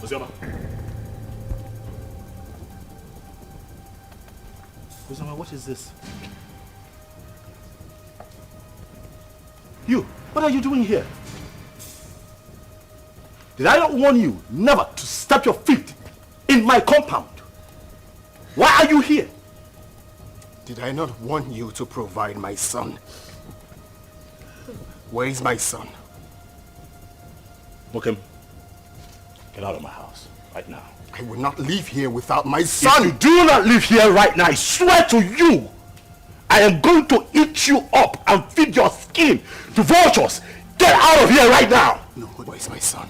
Ozioma. Ozioma, what is this? You, what are you doing here? Did I not warn you never to step your feet in my compound? Why are you here? Did I not warn you to provide my son? Where is my son? Mokem, get out of my house right now. I will not leave here without my son! If you do not leave here right now, I swear to you, I am going to eat you up and feed your skin to vultures. Get out of here right now! No, where is my son?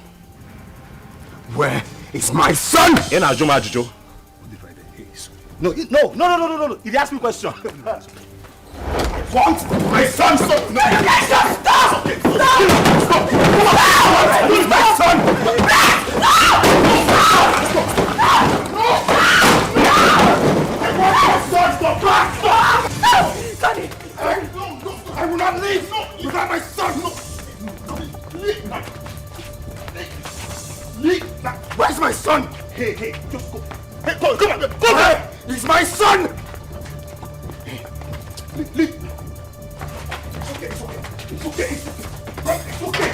Where is my son? In Ajuma Ajujo. No, no. He asked me a question. What? My son! Stop! No! Stop! Stop! Where is my son? Daddy! I will not leave without my son! Where's my son? Hey, just go. Hey, come on, go there! He's my son! Leave. It's okay. It's okay.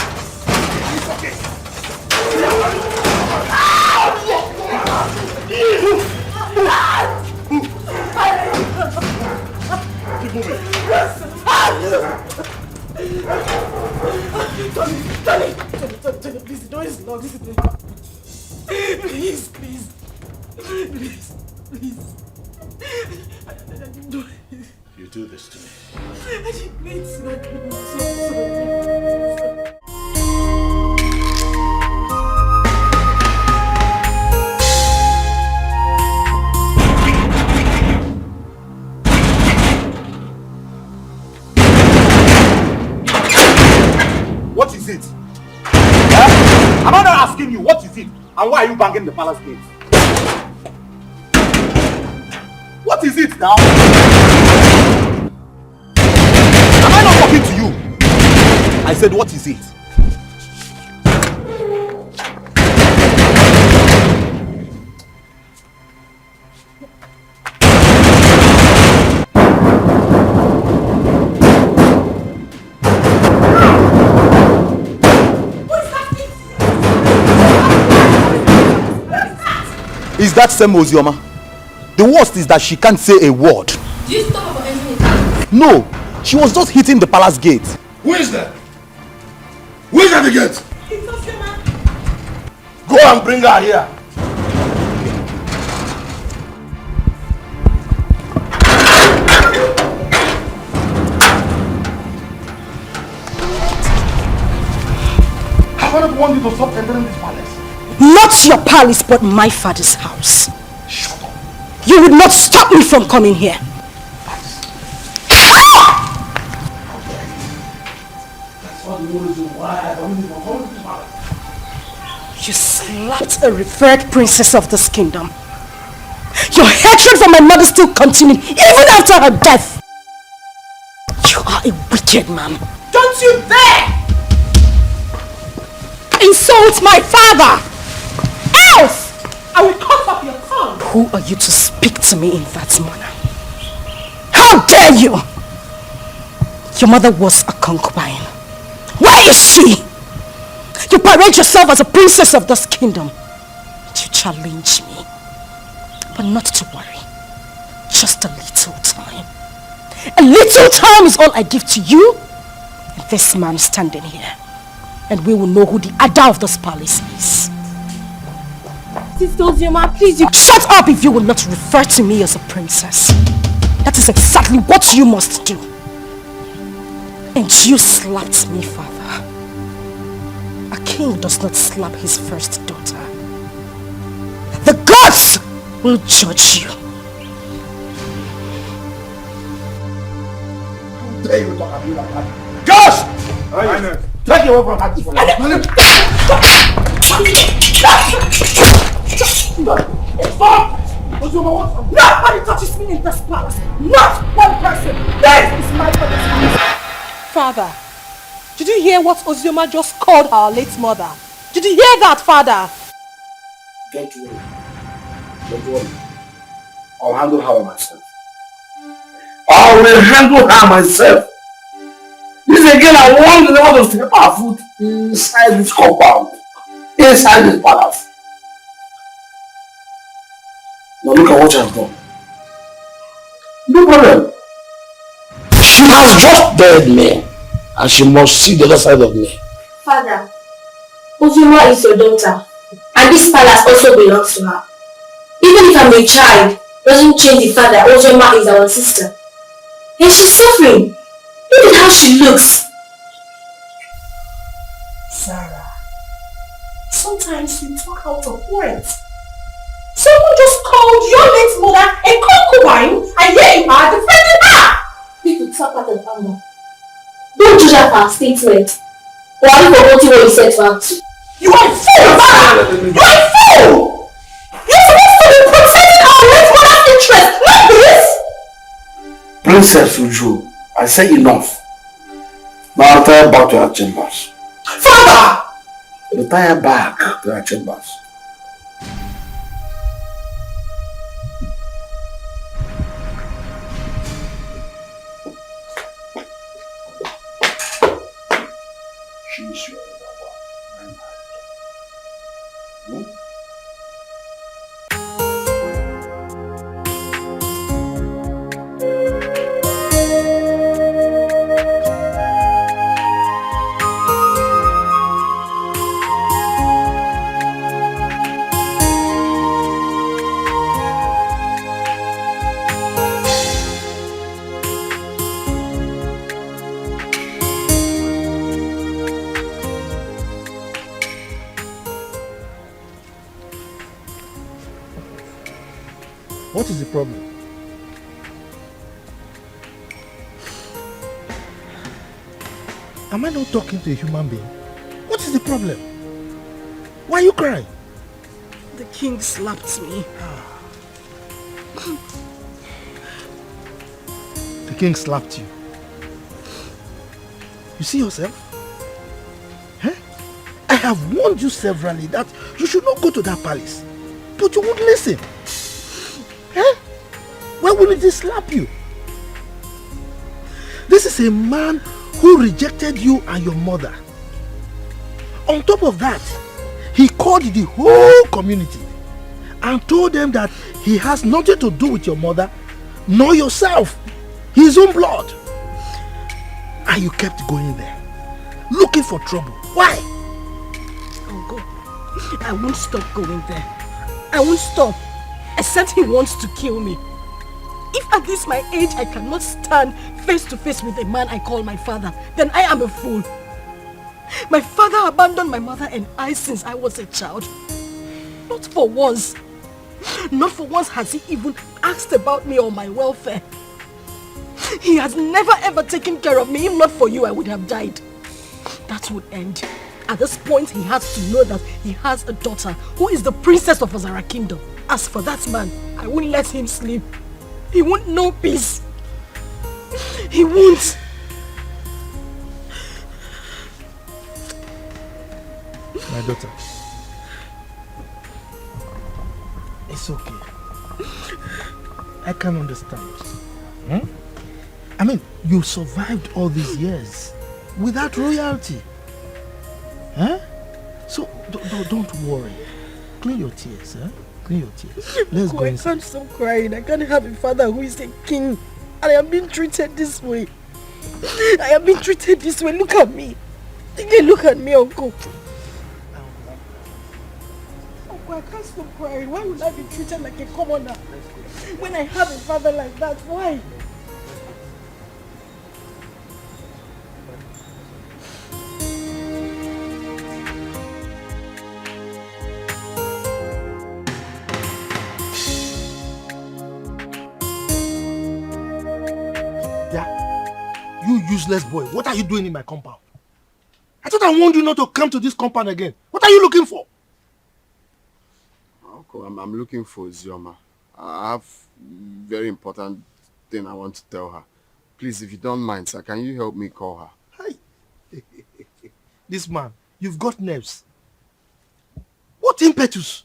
Keep moving. Tony, please, the door is locked. Please. You do this to me. What is it? Am I not asking you what is it? And why are you banging the palace gate? What is it now? Am I not talking to you? I said, what is it? Is that same Ozioma? The worst is that she can't say a word. Do you stop her from entering the house? No, she was just hitting the palace gate. Who is that? Who is at the gate? It's Ozioma. Go and bring her here. Have I not warned you to stop entering this palace? Not your palace, but my father's house. Shut up. You would not stop me from coming here. That's all the reason why I don't even come to this palace. You slapped a revered princess of this kingdom. Your hatred for my mother still continued even after her death. You are a wicked man. Don't you dare insult my father! Else I will cut off your tongue. Who are you to speak to me in that manner? How dare you! Your mother was a concubine. Where is she? You parade yourself as a princess of this kingdom. You challenge me. But not to worry. Just a little time. A little time is all I give to you and this man standing here. And we will know who the Ada of this palace is. Sister Ozioma, please, you... Shut up if you will not refer to me as a princess. That is exactly what you must do. And you slapped me, father. A king does not slap his first daughter. The gods will judge you. How dare you talk to me like that? Gosh! Take you away from her. Stop! Nobody touches me in this palace. Not one person. This is my father's house. Father, did you hear what Ozioma just called our late mother? Did you hear that, Father? Don't worry. Don't worry. I'll handle her myself. I will handle her myself. This again, I want the to step our foot inside this compound. Inside this palace. Now look at what she has done. No problem. She has just dared me. And she must see the other side of me. Father, Ozioma is your daughter. And this palace also belongs to her. Even if I'm a child, doesn't change the fact that Ozioma is our sister. And she's suffering. Look at how she looks. Sarah, sometimes you talk out of words. Someone just called your late mother a concubine, and here you are defending her! People talk out of anger. Don't judge her for her statement. Or are you forgetting what you said to her too? You are a fool, Sarah! You are a fool! You're supposed to be protecting our late mother's interest, not this! Princess Uju, I say enough. Now retire back to her chambers. Father! Retire back to her chambers. She's your lover. What is the problem? Am I not talking to a human being? What is the problem? Why are you crying? The king slapped me. The king slapped you. You see yourself? Huh? I have warned you severally that you should not go to that palace. But you won't listen. Huh? Why wouldn't he slap you? This is a man who rejected you and your mother. On top of that, he called the whole community and told them that he has nothing to do with your mother nor yourself, his own blood. And you kept going there, looking for trouble. Why? I'll go. I won't stop going there. I won't stop, except he wants to kill me. If at this my age I cannot stand face to face with a man I call my father, then I am a fool. My father abandoned my mother and I since I was a child. Not for once. Not for once has he even asked about me or my welfare. He has never ever taken care of me. If not for you, I would have died. That would end. At this point, he has to know that he has a daughter who is the princess of Azara Kingdom. As for that man, I won't let him sleep. He won't know peace. He won't. My daughter, it's okay. I can understand. I mean, you survived all these years without royalty. Huh? So don't worry. Clean your tears, huh? Clean your tears. Let's go I inside. can't stop crying. I can't have a father who is a king. And I am being treated this way. I am being treated this way. Look at me. Look at me, uncle. Uncle, I can't stop crying. Why would I be treated like a commoner? When I have a father like that, why? You useless boy, what are you doing in my compound? I thought I warned you not to come to this compound again. What are you looking for? Uncle, I'm looking for Ozioma. I have very important thing I want to tell her. Please, if you don't mind, sir, can you help me call her? Hi. This man, you've got nerves. What impetus?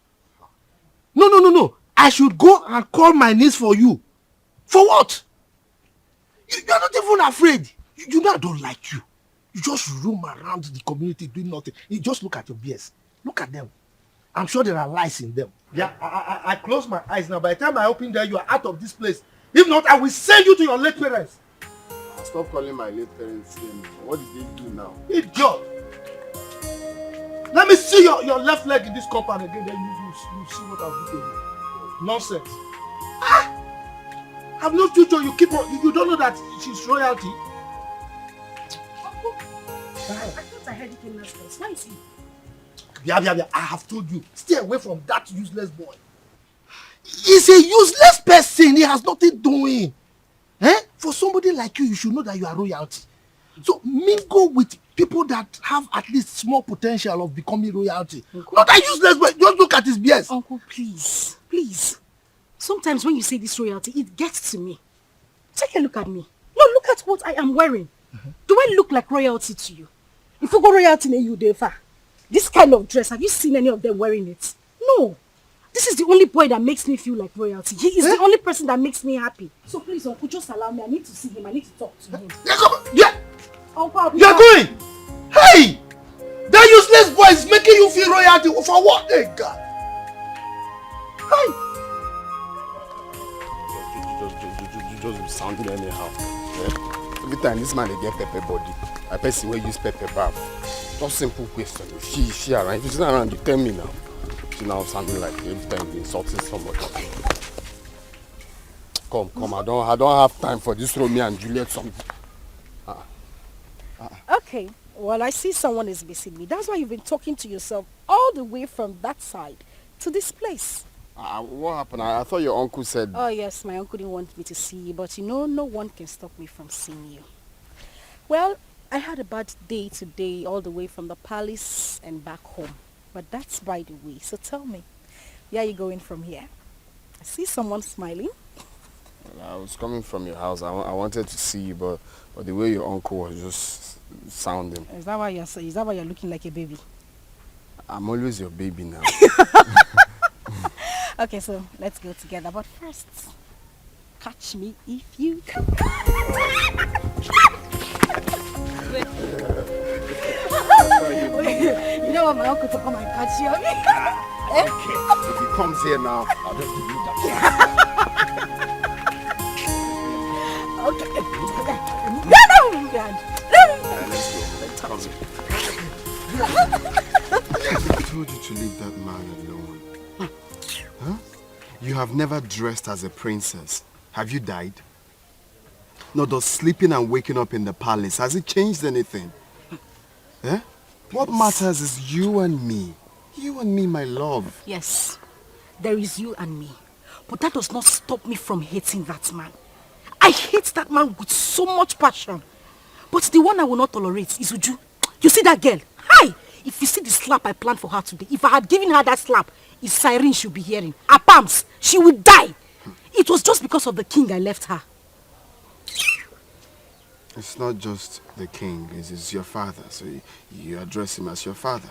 No. I should go and call my niece for you. For what? You are not even afraid. You know I don't like you. You just roam around the community doing nothing. You just look at your beers. Look at them. I'm sure there are lies in them. Yeah, I close my eyes now. By the time I open there, you are out of this place. If not, I will send you to your late parents. Stop calling my late parents name. What did they do now? Idiot! Let me see your left leg in this compound again, then you see what I'll do to you. Nonsense. I've no future. You don't know that she's royalty. Uncle, I thought I heard you came last place. Why is he? Yeah. I have told you. Stay away from that useless boy. He's a useless person. He has nothing doing. For somebody like you should know that you are royalty. So mingle with people that have at least small potential of becoming royalty. Uncle, not that useless boy. Just look at his BS. Uncle, please. Sometimes when you say this royalty, it gets to me. Take a look at me. No, look at what I am wearing. Do I look like royalty to you? If you go royalty in you, Defa, this kind of dress, have you seen any of them wearing it? No. This is the only boy that makes me feel like royalty. He is the only person that makes me happy. So please, Uncle, just allow me. I need to see him. I need to talk to him. Yeah. Uncle, you're going. Hey! That useless boy is making you feel royalty. For what? Hey, God. Hey! Just be sounding anyhow. Yeah? Every time this man they get pepper body, I person will use pepper bath. Just simple question. She around. If she's not around, you tell me now. She now sounding like every time you're insulting somebody. Come. I don't have time for this Romeo and Juliet song. Okay. Well, I see someone is missing me. That's why you've been talking to yourself all the way from that side to this place. What happened? I thought your uncle said... Oh, yes, my uncle didn't want me to see you, but you know, no one can stop me from seeing you. Well, I had a bad day today, all the way from the palace and back home. But that's by the way. So tell me, where are you going from here? I see someone smiling. Well, I was coming from your house. I wanted to see you, but the way your uncle was just sounding. Is that why you're looking like a baby? I'm always your baby now. Okay, so let's go together. But first, catch me if you can. You don't want my uncle to come and catch you, okay? Okay. If he comes here now, I'll just give you that. Okay. Let's go. I told you to leave that man alone. Huh? You have never dressed as a princess. Have you died? No, does sleeping and waking up in the palace, has it changed anything? Eh? What matters is you and me. You and me, my love. Yes, there is you and me. But that does not stop me from hating that man. I hate that man with so much passion. But the one I will not tolerate is Uju. You see that girl? Hi! If you see the slap I planned for her today, if I had given her that slap, it's siren she'll be hearing. Her palms, she would die. It was just because of the king I left her. It's not just the king, it's your father, so you address him as your father.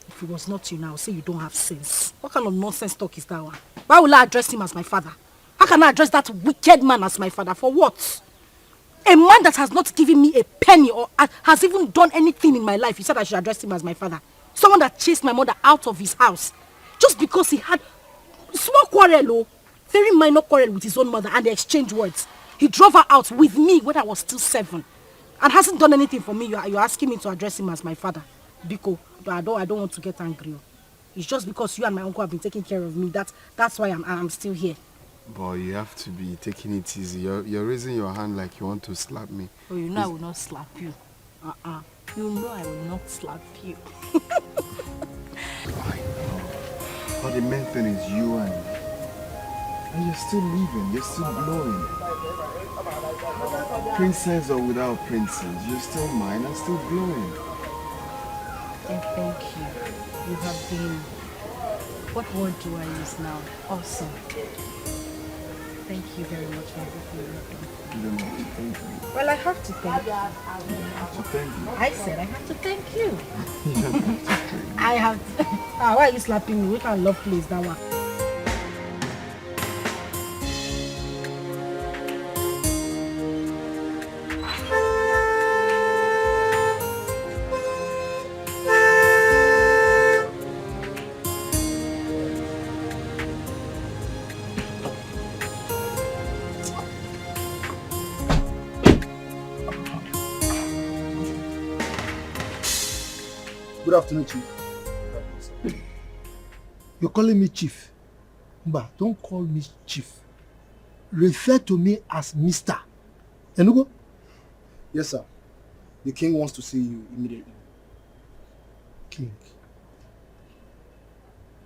If it was not you now, say you don't have sense. What kind of nonsense talk is that one? Why will I address him as my father? How can I address that wicked man as my father? For what? A man that has not given me a penny or has even done anything in my life, you said I should address him as my father. Someone that chased my mother out of his house just because he had small quarrel, very minor quarrel with his own mother, and they exchanged words. He drove her out with me when I was still 7 and hasn't done anything for me. You're asking me to address him as my father. Biko, but I don't want to get angry. It's just because you and my uncle have been taking care of me. That's why I'm still here. Boy, you have to be taking it easy. You're raising your hand like you want to slap me. Oh, you know I will not slap you. You know I will not slap you. I know. But the main thing is you and me. And you're still living, you're still glowing. Princess or without princess, you're still mine and still glowing. And thank you. You have been, what word do I use now? Awesome. Thank you very much for everything you've done. You don't have to thank me. Well, I have to thank you. You have to thank you. I said I have to thank you. You don't have to thank me. I have to. Why are you slapping me? We can't love place that one. Good afternoon, Chief. You're calling me Chief. Mba, don't call me Chief. Refer to me as Mr. Enugo? Yes, sir. The king wants to see you immediately. King.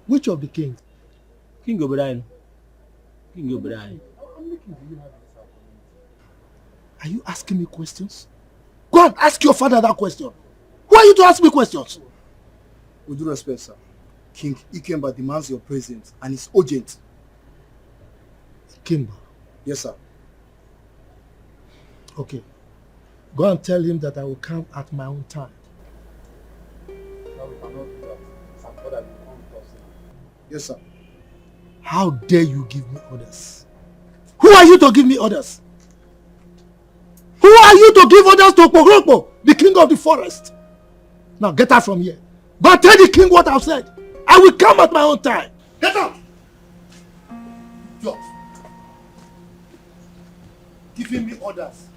Which of the king? King Obrien. King Obrien. Are you asking me questions? Go and ask your father that question. Who are you to ask me questions? With due respect, sir. King Ikemba demands your presence and it's urgent. Ikemba? Yes, sir. Okay. Go and tell him that I will come at my own time. No, we cannot do that. Some father will come with us now. Yes, sir. How dare you give me orders? Who are you to give me orders? Who are you to give orders to Pogrokpo, the king of the forest? Now get out from here. Go and tell the king what I've said. I will come at my own time. Get out! George. Giving me orders.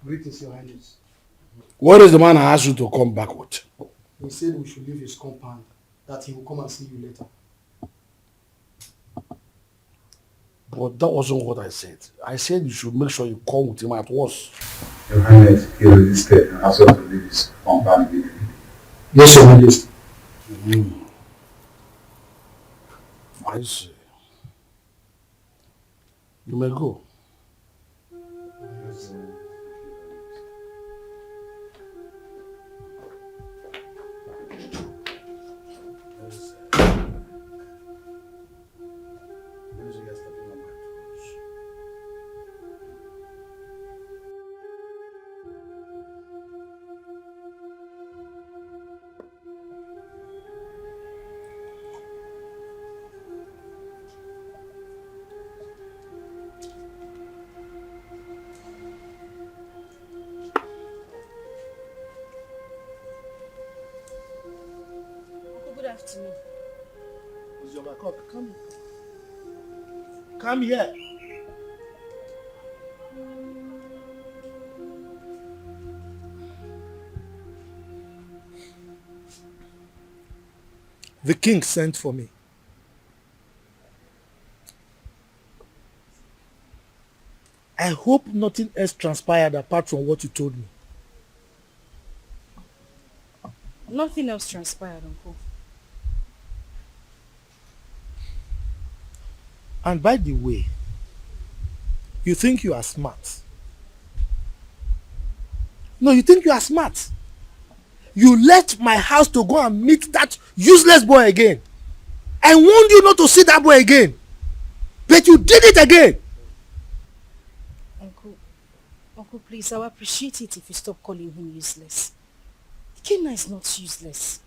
Greetings, Your Highness. What is the man I asked you to come back with? He said we should leave his compound, that he will come and see you later. But that wasn't what I said. I said you should make sure you come with him at once. Your Highness, he resisted and asked us to leave his compound immediately. Yes, Your Highness. I see. You may go. Good afternoon. Ozioma, come here. The king sent for me. I hope nothing else transpired apart from what you told me. Nothing else transpired, Uncle. And by the way, you think you are smart. No, you think you are smart. You left my house to go and meet that useless boy again. I warned you not to see that boy again. But you did it again. Uncle, please, I would appreciate it if you stop calling him useless. Kenna is not useless.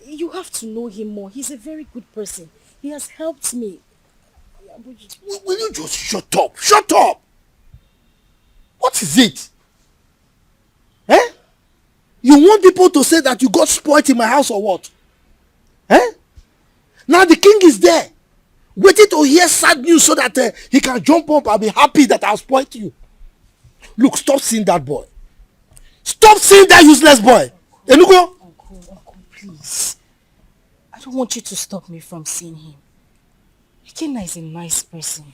You have to know him more. He's a very good person. He has helped me. Will you just shut up? Shut up! What is it? Eh? You want people to say that you got spoiled in my house or what? Eh? Now the king is there, waiting to hear sad news so that he can jump up and be happy that I spoiled you. Look, stop seeing that boy. Stop seeing that useless boy. Enugo? Uncle, please. I don't want you to stop me from seeing him. Ikenna is a nice person.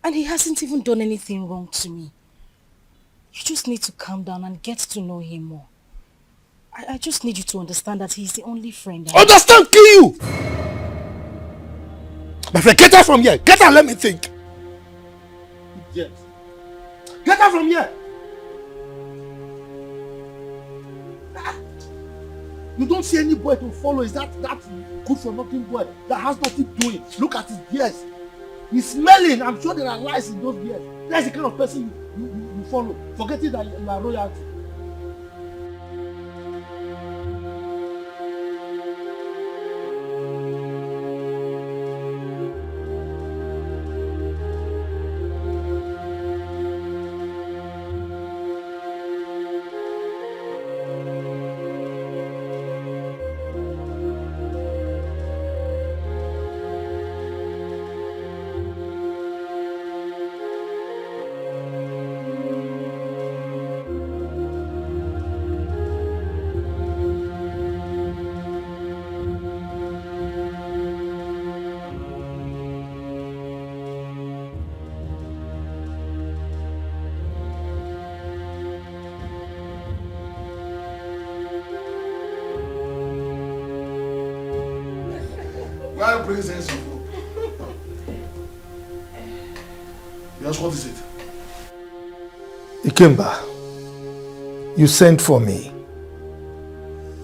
And he hasn't even done anything wrong to me. You just need to calm down and get to know him more. I just need you to understand that he's the only friend I have. Understand, kill you! My friend, get out from here. Get out, let me think. Yes. Get out from here. You don't see any boy to follow. Is that good for nothing boy that has nothing doing? Look at his beard. He's smelling. I'm sure there are lies in those beards. That's the kind of person you follow. Forgetting that you are royalty. Why bring sense of hope? Yes, what is it? Ikemba, you sent for me.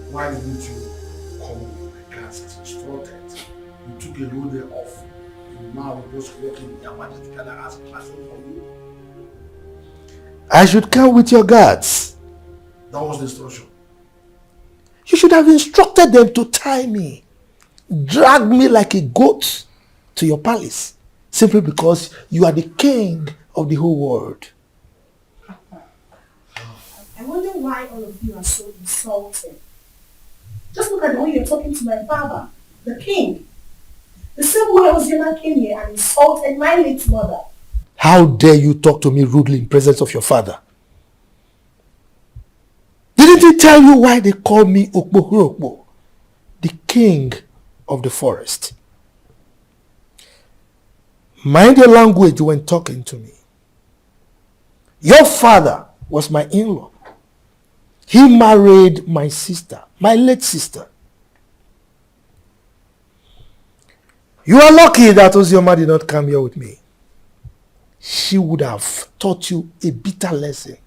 Why didn't you come with my class as instructed? You took a whole day off. And now we're just working in your majesty together as classroom for you. I should come with your guards. That was the instruction. You should have instructed them to tie me, drag me like a goat to your palace, simply because you are the king of the whole world. I wonder why all of you are so insulting. Just look at the way you're talking to my father, the king. The same way Ozioma came here and insulted my late mother. How dare you talk to me rudely in presence of your father? Didn't he tell you why they call me Okpo, the king of the forest? Mind your language when talking to me. Your father was my in-law. He married my sister, my late sister. You are lucky that Ozioma did not come here with me. She would have taught you a bitter lesson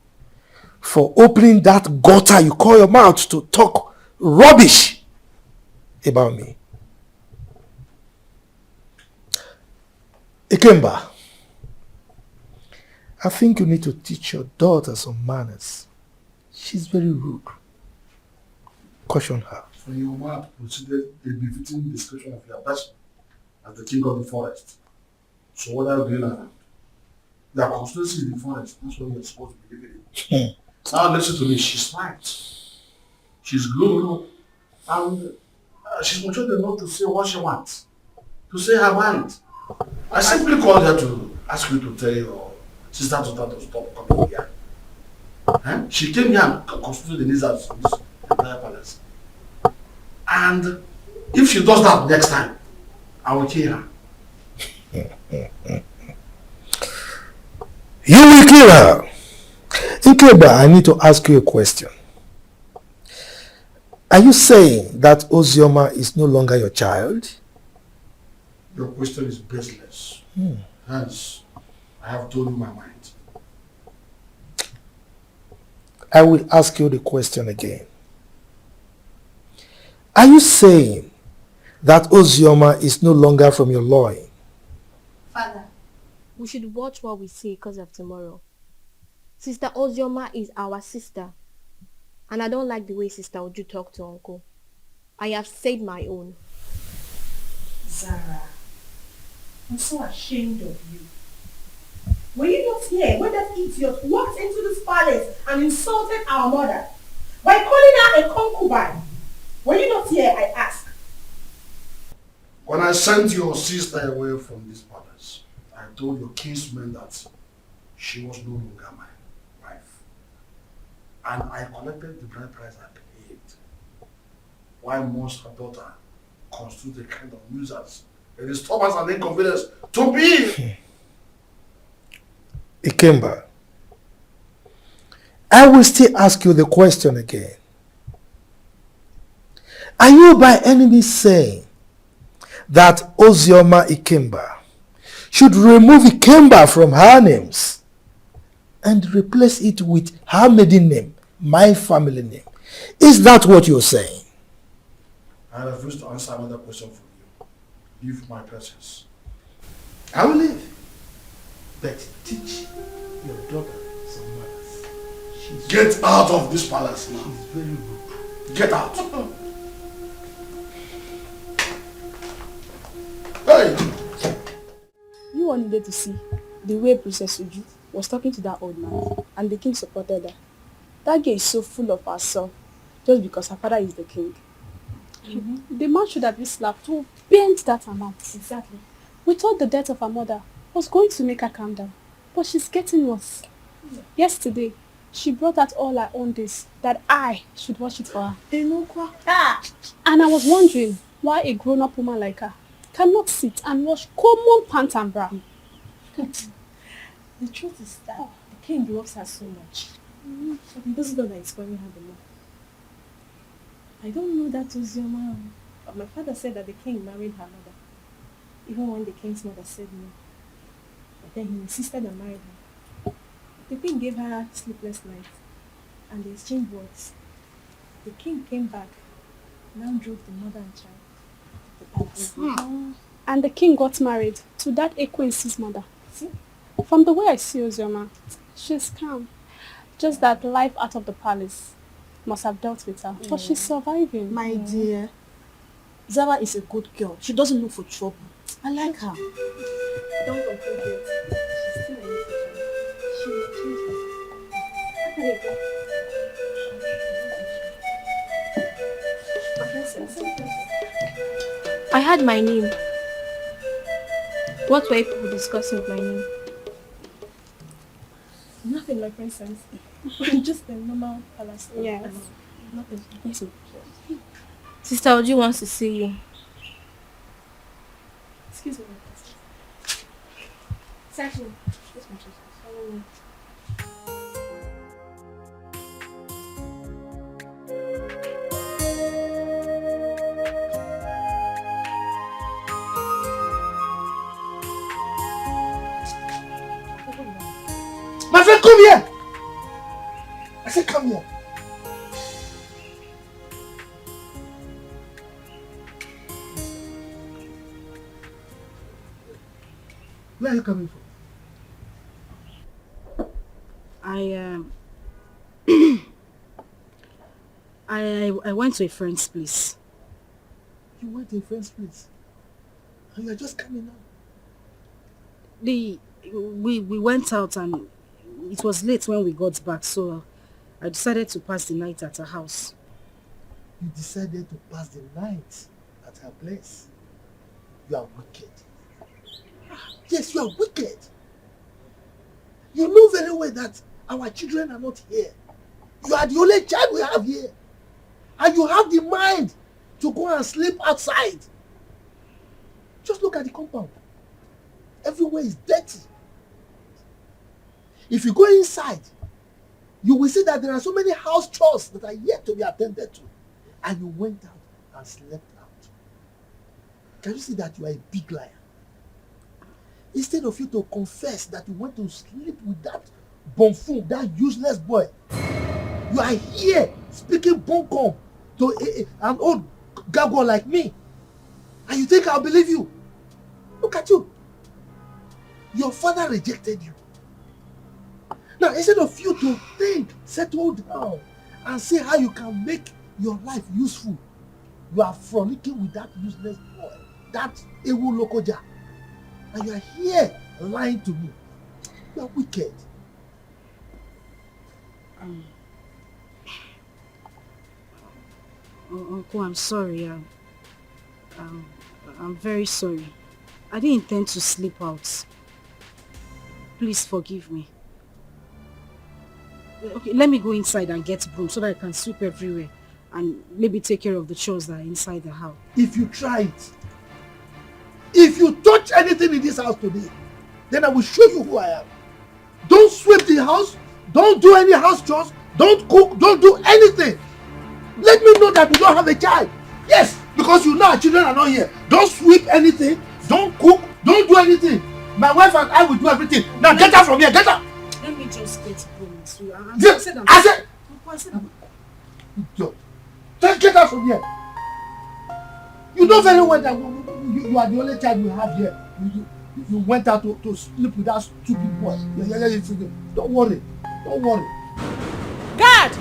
for opening that gutter you call your mouth to talk rubbish about me. Ikemba, I think you need to teach your daughter some manners. She's very rude. Caution her. So your mother considered a befitting description of your person as the king of the forest. So what are you doing now? Your constituency in the forest. That's what you're supposed to be living in. Now listen to me. She's smart. She's good. And she's mature enough to say what she wants. To say her mind. I simply called her to ask you to tell your sister to stop coming here. She came here and constituted the needs of this entire palace. And if she does that next time, I will kill her. You will kill her. Ikemba, I need to ask you a question. Are you saying that Ozioma is no longer your child? Your question is baseless. Hence, I have told you my mind. I will ask you the question again. Are you saying that Ozioma is no longer from your loin? Father, we should watch what we say because of tomorrow. Sister Ozioma is our sister. And I don't like the way Sister Uju talk to Uncle. I have said my own. Zara, I'm so ashamed of you. Were you not here when that idiot walked into this palace and insulted our mother by calling her a concubine? Were you not here, I ask? When I sent your sister away from this palace, I told your kinsman that she was no longer my wife. And I collected the bride price I paid. Why must her daughter constitute a kind of nuisance a disturbance and inconvenience to me. Ikemba, I will still ask you the question again. Are you by any means saying that Ozioma Ikemba should remove Ikemba from her names and replace it with her maiden name, my family name? Is that what you're saying? I refuse to answer another question from you. Leave my presence. I will leave. But teach your daughter some manners. Get out of this palace now. She's very rude. Get out. Hey! You all needed to see the way Princess Uju was talking to that old man, and the king supported her. That girl is so full of herself just because her father is the king. The man should have been slapped to bend that amount. Exactly. We thought the death of her mother was going to make her calm down, but she's getting worse. Yesterday, she brought out all her own days that I should watch it for her. And I was wondering why a grown-up woman like her cannot sit and watch common pant and bra. The truth is that the king loves her so much. This is not that it's spoiling her the more. I don't know that Ozioma, but my father said that the king married her mother, even when the king's mother said no. But then he insisted and married her. The king gave her sleepless nights, and they exchanged words. The king came back, now drove the mother and child to the palace. And the king got married to that Ekwensi's mother. See? From the way I see Ozioma, she's calm. Just that life out of the palace must have dealt with her. But she's surviving. My dear, Zara is a good girl. She doesn't look for trouble. I like her. Don't conclude yet. She's still a little child. She will change her. I had my name. What were people discussing with my name? Nothing, my princess. Just a normal palace. Yes. Nothing. Yes. Sister Oji wants to see you. Excuse me, my princess. Exactly. Yes, my princess. My friend, come here! I said come here. Where are you coming from? I went to a friend's place. You went to a friend's place? And you are just coming out? We went out and it was late when we got back, so I decided to pass the night at her house. You decided to pass the night at her place? You are wicked. Yes, you are wicked. You know very well that our children are not here. You are the only child we have here. And you have the mind to go and sleep outside. Just look at the compound. Everywhere is dirty. If you go inside, you will see that there are so many house chores that are yet to be attended to. And you went out and slept out. Can you see that you are a big liar? Instead of you to confess that you went to sleep with that buffoon, that useless boy, you are here speaking bunkum to an old gargoyle like me. And you think I'll believe you? Look at you. Your father rejected you. Now, instead of you to think, settle down, and see how you can make your life useful, you are frolicking with that useless boy, that Ewu Lokoja. And you are here lying to me. You are wicked. Uncle, I'm sorry. I'm very sorry. I didn't intend to sleep out. Please forgive me. Okay, let me go inside and get broom so that I can sweep everywhere and maybe take care of the chores that are inside the house. If you try it, If you touch anything in this house today, then I will show you who I am. Don't sweep the house. Don't do any house chores. Don't cook. Don't do anything. Let me know that you don't have a child. Yes, because you know our children are not here. Don't sweep anything. Don't cook. Don't do anything. My wife and I will do everything. Now get out from here. Get out. Let me just get home. I said. Just get out from here. You know very well that you are the only child we have here. You went out to sleep with that stupid boy. Don't worry. Don't worry. Guard!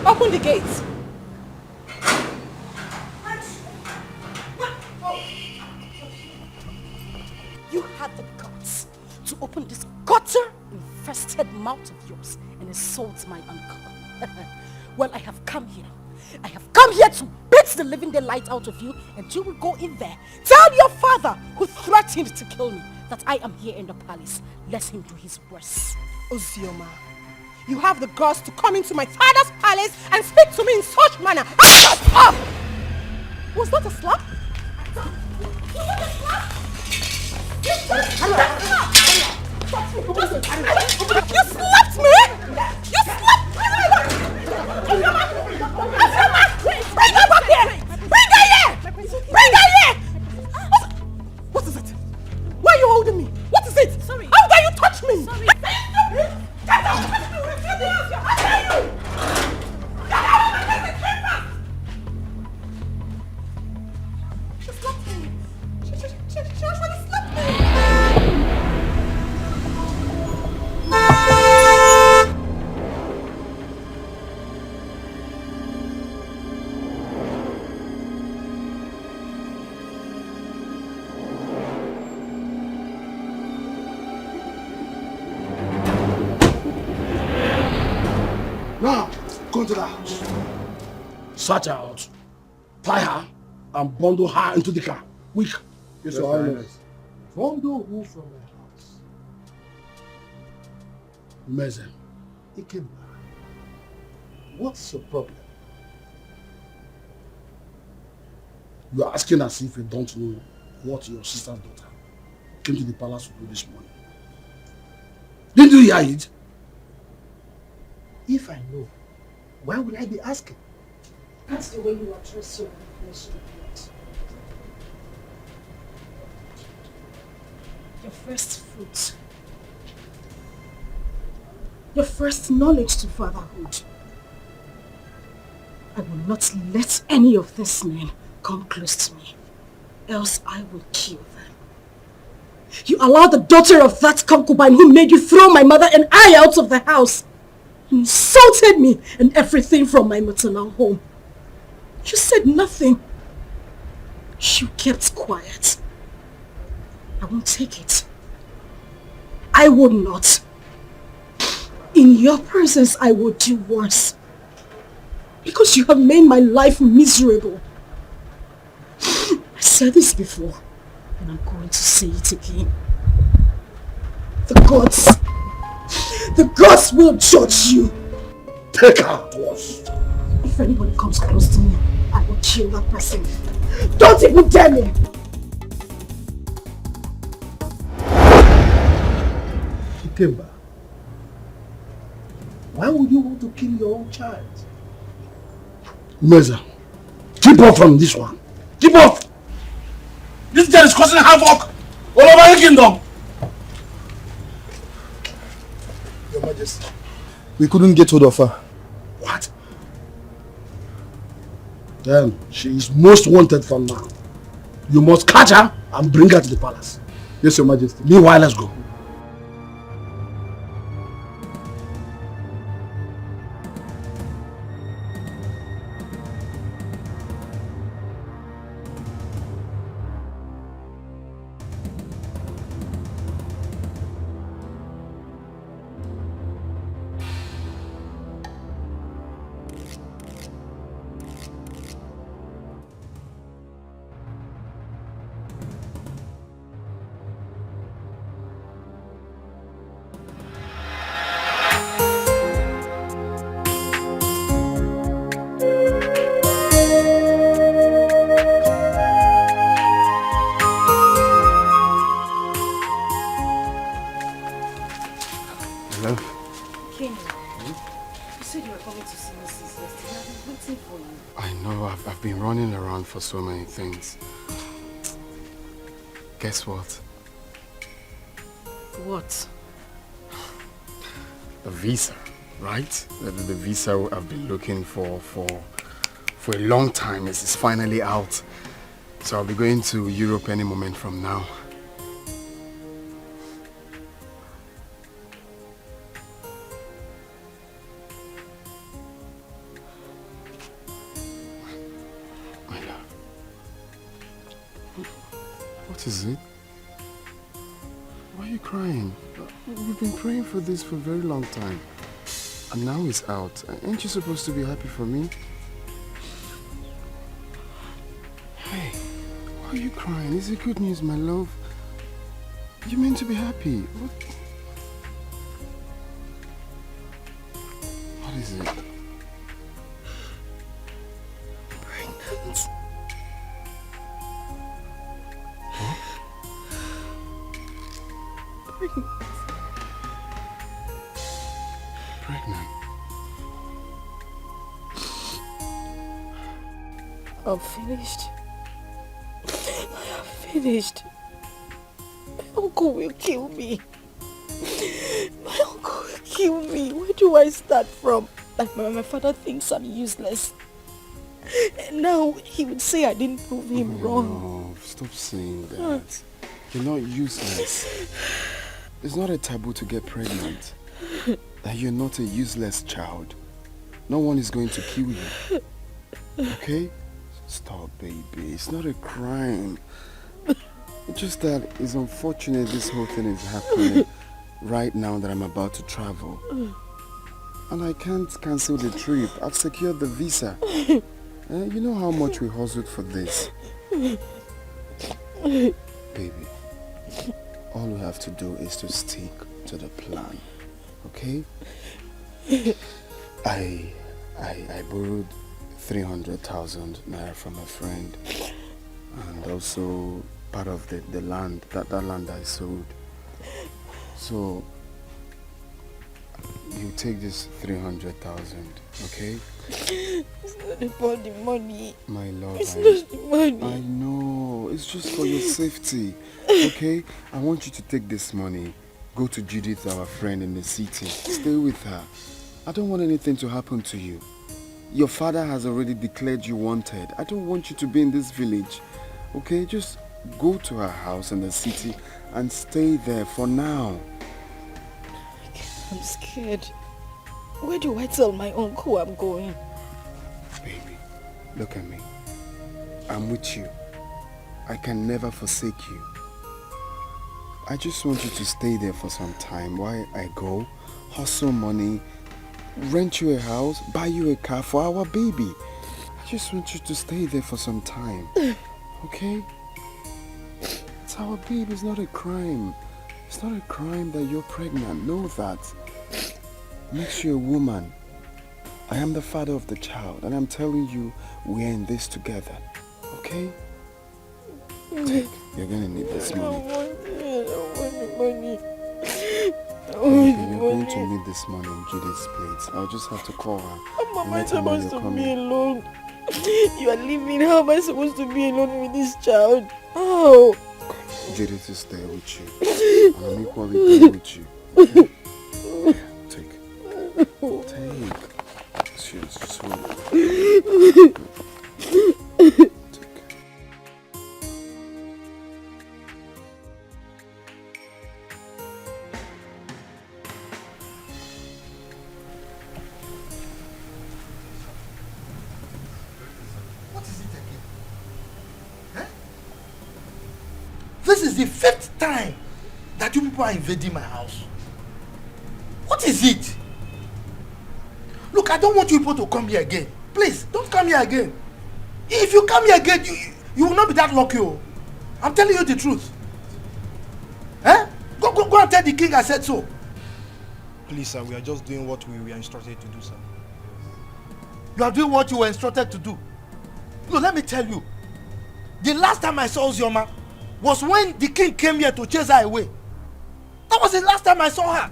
Open the gate. You had the guts to open this gutter-infested mouth of yours and insult my uncle. Well, I have come here. I have come here to beat the living daylight out of you, and you will go in there. Tell your father, who threatened to kill me, that I am here in the palace. Let him do his worst. Ozioma, you have the guts to come into my father's palace and speak to me in such manner. Shut up! Was that a slap? Was that a slap? You slapped me! You slapped me! Bring her back here! Bring her here! Bring her here! What is it? Why are you holding me? What is it? Sorry. How dare you touch me? Sorry. Get out of my face! How dare you? Get out of my face! She slapped me. She actually slapped me. Now, go to the house. Search her out. Tie her and bundle her into the car. Quick. Yes, Your Highness. Bundle who from the house? Meze. Ikemba. What's your problem? You are asking as if you don't know what your sister's daughter came to the palace to do this morning. Didn't you hear it? If I know, why would I be asking? That's the way you address your flesh and blood. Your first fruit. Your first knowledge to fatherhood. I will not let any of these men come close to me, else I will kill them. You allowed the daughter of that concubine who made you throw my mother and I out of the house. You insulted me and everything from my maternal home. You said nothing. You kept quiet. I won't take it. I would not. In your presence, I will do worse. Because you have made my life miserable. I said this before, and I'm going to say it again. The gods will judge you. Take her to us. If anybody comes close to me, I will kill that person. Don't even dare me! Ikemba, why would you want to kill your own child? Meza, keep off from this one. Keep off! This girl is causing havoc all over the kingdom. Your Majesty, we couldn't get hold of her. What? Then she is most wanted from now. You must catch her and bring her to the palace. Yes, Your Majesty. Meanwhile, let's go. for so many things. Guess what? What? The visa, right? The visa I've been looking for a long time is finally out. So I'll be going to Europe any moment from now. My love. What is it? Why are you crying? We've been praying for this for a very long time. And now it's out. Ain't you supposed to be happy for me? Hey, why are you crying? Is it good news, my love? You meant to be happy. What is it? Pregnant. Huh? Pregnant. I'm finished. I am finished. My uncle will kill me. My uncle will kill me. Where do I start from? Like my father thinks I'm useless. And now he would say I didn't prove him wrong. No, stop saying that. You're not useless. It's not a taboo to get pregnant. That you're not a useless child. No one is going to kill you. Okay? Stop, baby. It's not a crime. It's just that it's unfortunate this whole thing is happening right now that I'm about to travel. And I can't cancel the trip. I've secured the visa. You know how much we hustled for this. Baby, all we have to do is to stick to the plan. Okay? I borrowed 300,000 naira from a friend, and also part of the land, that land I sold. So you take this 300,000, okay? It's not about the money. My love, it's not the money. I know, it's just for your safety, okay? I want you to take this money, go to Judith, our friend in the city, stay with her. I don't want anything to happen to you. Your father has already declared you wanted. I don't want you to be in this village, okay? Just go to her house in the city and stay there for now. I'm scared. Where do I tell my uncle I'm going? Baby, look at me. I'm with you. I can never forsake you. I just want you to stay there for some time while I go, hustle money, rent you a house, buy you a car for our baby. I just want you to stay there for some time. Okay? It's our baby, it's not a crime. It's not a crime that you're pregnant. Know that. Makes you a woman. I am the father of the child, and I'm telling you, we're in this together. Okay? Take. You're gonna need this money. I don't want the money. You're going to need this money in Judith's place. I'll just have to call her. How am I supposed to be alone? You are leaving. How am I supposed to be alone with this child? Oh. Judith is there with you. And I'm equally there with you. Okay? Take. Cheers. Just hold it. Take. This is the 5th time that you people are invading my house. What is it? Look, I don't want you people to come here again. Please, don't come here again. If you come here again, you will not be that lucky. Oh. I'm telling you the truth. Eh? Go and tell the king I said so. Please, sir, we are just doing what we were instructed to do, sir. You are doing what you were instructed to do. No, let me tell you. The last time I saw Ozioma was when the king came here to chase her away. That was the last time I saw her.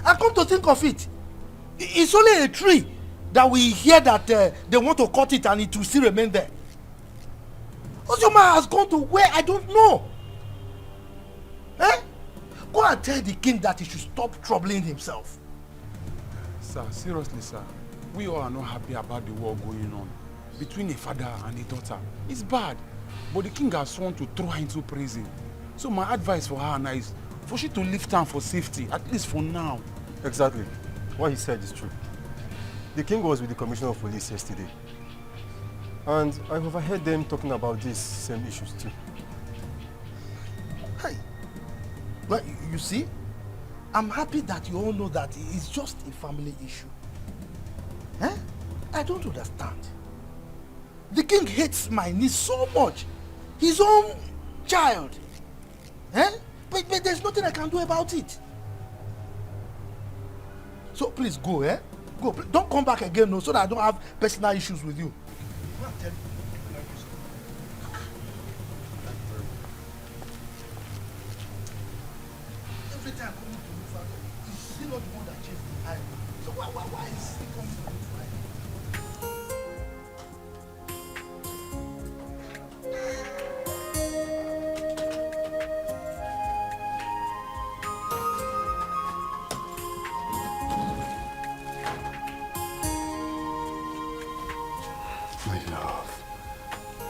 And come to think of it, it's only a tree that we hear that they want to cut it and it will still remain there. Ozioma has gone to where I don't know. Eh? Go and tell the king that he should stop troubling himself. Sir, seriously, sir. We all are not happy about the war going on between a father and a daughter. It's bad. But the king has sworn to throw her into prison. So my advice for her now is for she to leave town for safety, at least for now. Exactly. What he said is true. The king was with the commissioner of police yesterday. And I overheard them talking about these same issues too. Hey, well, you see, I'm happy that you all know that it's just a family issue. Eh? I don't understand. The king hates my niece so much. His own child. Eh? But there's nothing I can do about it. So please go, eh? Go. Don't come back again, no, so that I don't have personal issues with you. Every time coming to me, father, is still not the one that chased the eye. So why is he coming to me?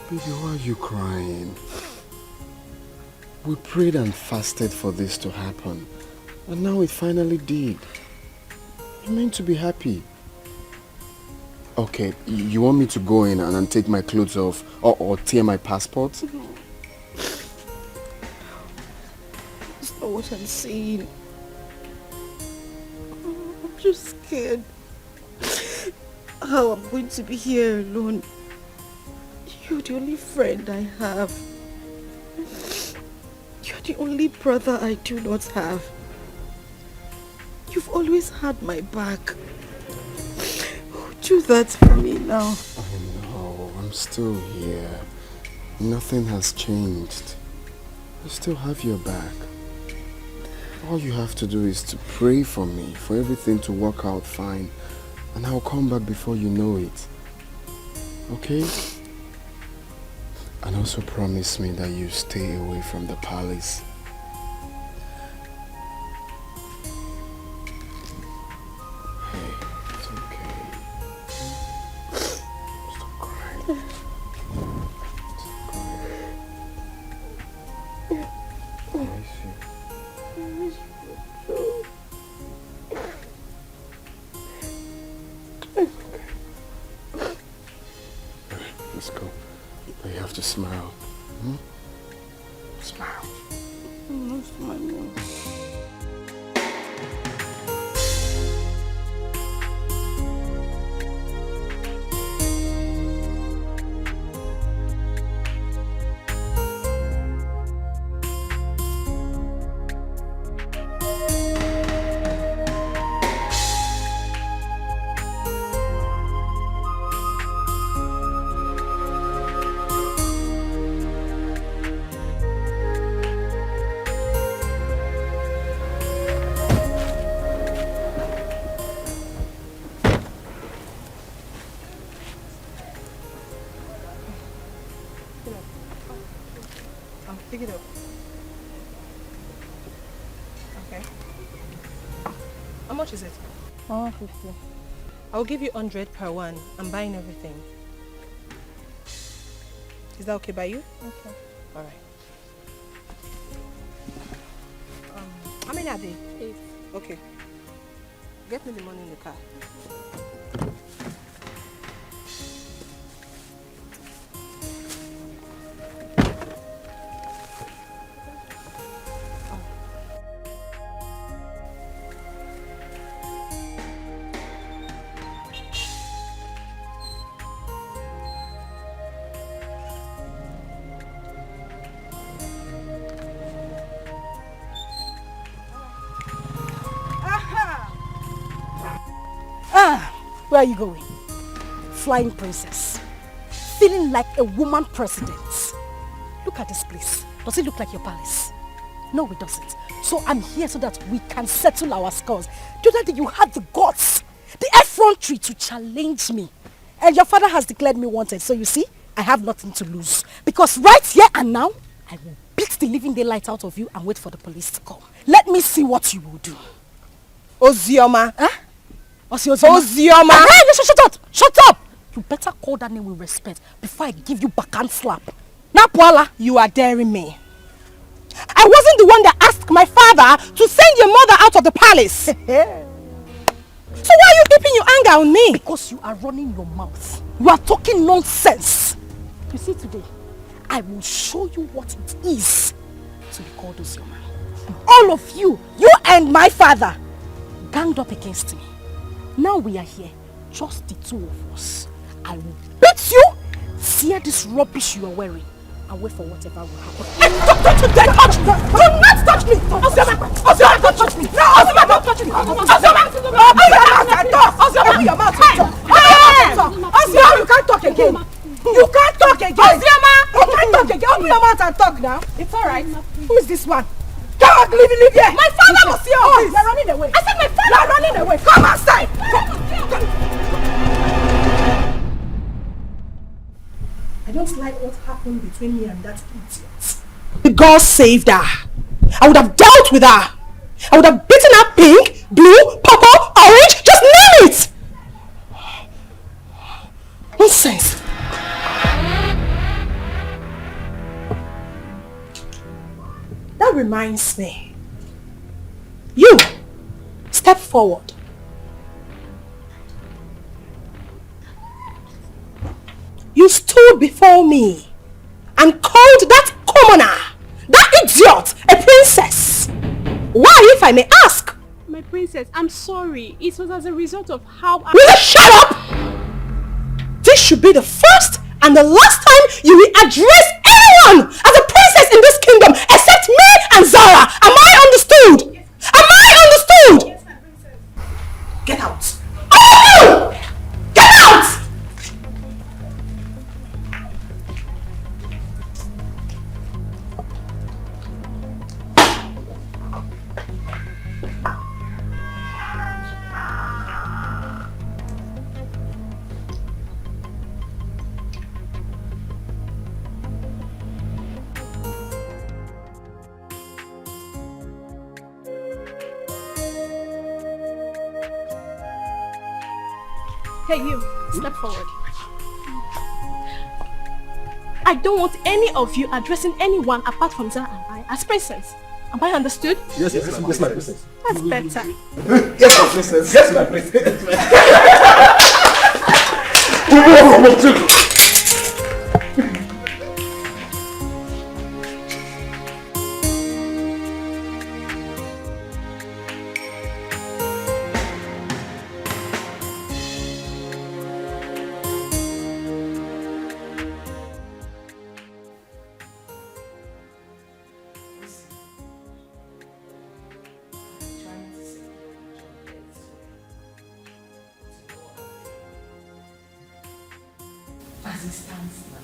Baby, why are you crying? We prayed and fasted for this to happen. And now it finally did. You're meant to be happy. Okay, you want me to go in and take my clothes off or tear my passport? No. That's not what I'm saying. I'm just scared. How I'm going to be here alone. You're the only friend I have. You're the only brother I do not have. You've always had my back. Do that for me now. I know, I'm still here. Nothing has changed. I still have your back. All you have to do is to pray for me, for everything to work out fine. And I'll come back before you know it. Okay? And also promise me that you stay away from the palace. Hey, it's okay. Stop crying. Stop crying. I miss you. I miss you too. Okay. Alright, let's go. But you have to smile. Hmm? Smile. I'm not smiling. Pick it up. Okay. How much is it? 150. I'll give you 100 per one. I'm buying everything. Is that okay by you? Okay. All right. How many are they? 8. Okay. Get me the money in the car. Where are you going? Flying princess. Feeling like a woman president. Look at this place. Does it look like your palace? No, it doesn't. So I'm here so that we can settle our scores. The other day you had the guts, the effrontery to challenge me. And your father has declared me wanted. So you see, I have nothing to lose. Because right here and now, I will beat the living daylight out of you and wait for the police to come. Let me see what you will do. Ozioma. Huh? Ozioma? Hey, listen, shut up! Shut up! You better call that name with respect before I give you backhand slap. Now, Paula, you are daring me. I wasn't the one that asked my father to send your mother out of the palace. So why are you keeping your anger on me? Because you are running your mouth. You are talking nonsense. You see, today, I will show you what it is to be called Ozioma. All of you and my father, ganged up against me. Now we are here, just the two of us. I will beat you, tear this rubbish you are wearing, and wait for whatever will happen. Don't you dare touch me! Do not touch me! Ozioma, don't touch me! No, Ozioma, don't touch me! Ozioma, open your mouth and talk! Ozioma, you can't talk again! You can't talk again! Ozioma! You can't talk again! Open your mouth and talk now! It's alright. Who is this one? Come on, leave here! My father was here! Oh, you're running away! I said my father! You're running away! Come outside! Come. I don't like what happened between me and that idiot. The girl saved her. I would have dealt with her. I would have beaten her pink, blue, purple, orange, just name it! Nonsense. That reminds me. You, step forward. You stood before me and called that commoner, that idiot, a princess. Why, if I may ask? My princess, I'm sorry. It was as a result of how I... Will you shut up? This should be the first and the last time you will address anyone as a princess in this kingdom except me and Zara. Am I understood? Am I understood? Yes, my princess. Get out. Oh! Get out! Hey, you, step forward. I don't want any of you addressing anyone apart from Zara and I as princess. Am I understood? Yes, my princess. That's better. Yes, my princess. Yes, my princess. As it stands now,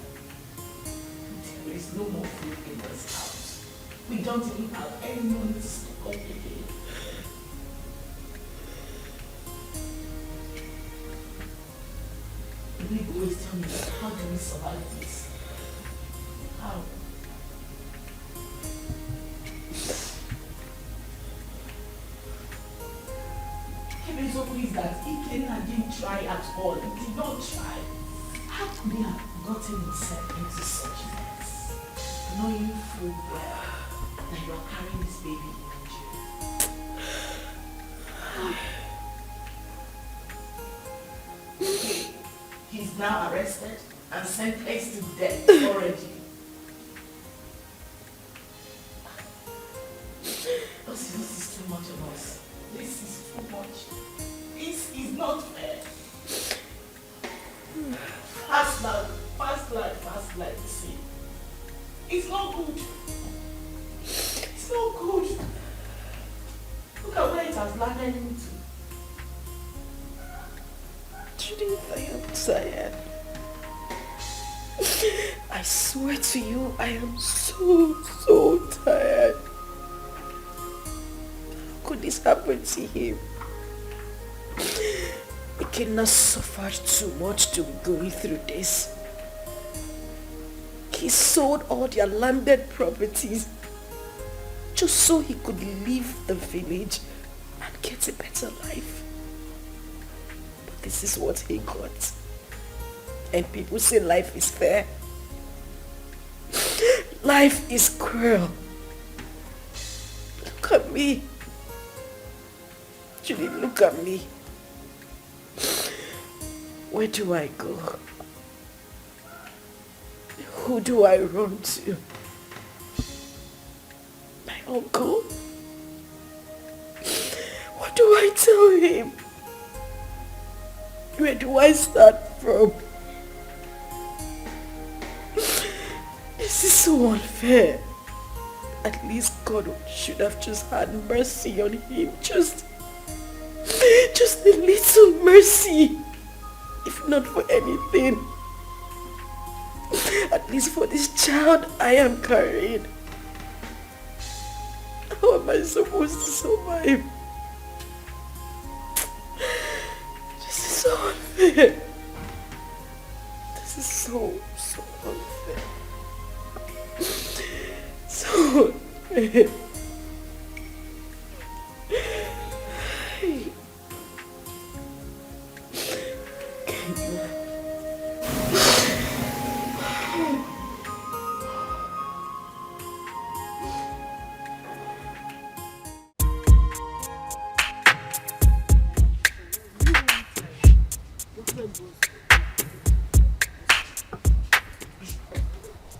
there is no more food in this house. We don't even have any money to stock up again. The big boys tell me, how do we survive this? How? Heaven's hope is that Ikena didn't try at all. He did not try. How could he have gotten himself into such mess, knowing full well that you are carrying this baby in Nigeria? He's now arrested and sentenced to death already. This is too much of us. This is too much. This is not fair. Fast life, see. It's not good. It's not good. Look at where it has landed into. Judith, I am tired. I swear to you, I am so tired. How could this happen to him? We cannot suffer too much to be going through this. He sold all their landed properties just so he could leave the village and get a better life. But this is what he got. And people say life is fair. Life is cruel. Look at me. Julie, look at me. Where do I go? Who do I run to? My uncle? What do I tell him? Where do I start from? This is so unfair. At least God should have just had mercy on him. Just a little mercy. If not for anything. At least for this child I am carrying. How am I supposed to survive? This is so unfair. This is so unfair. So unfair.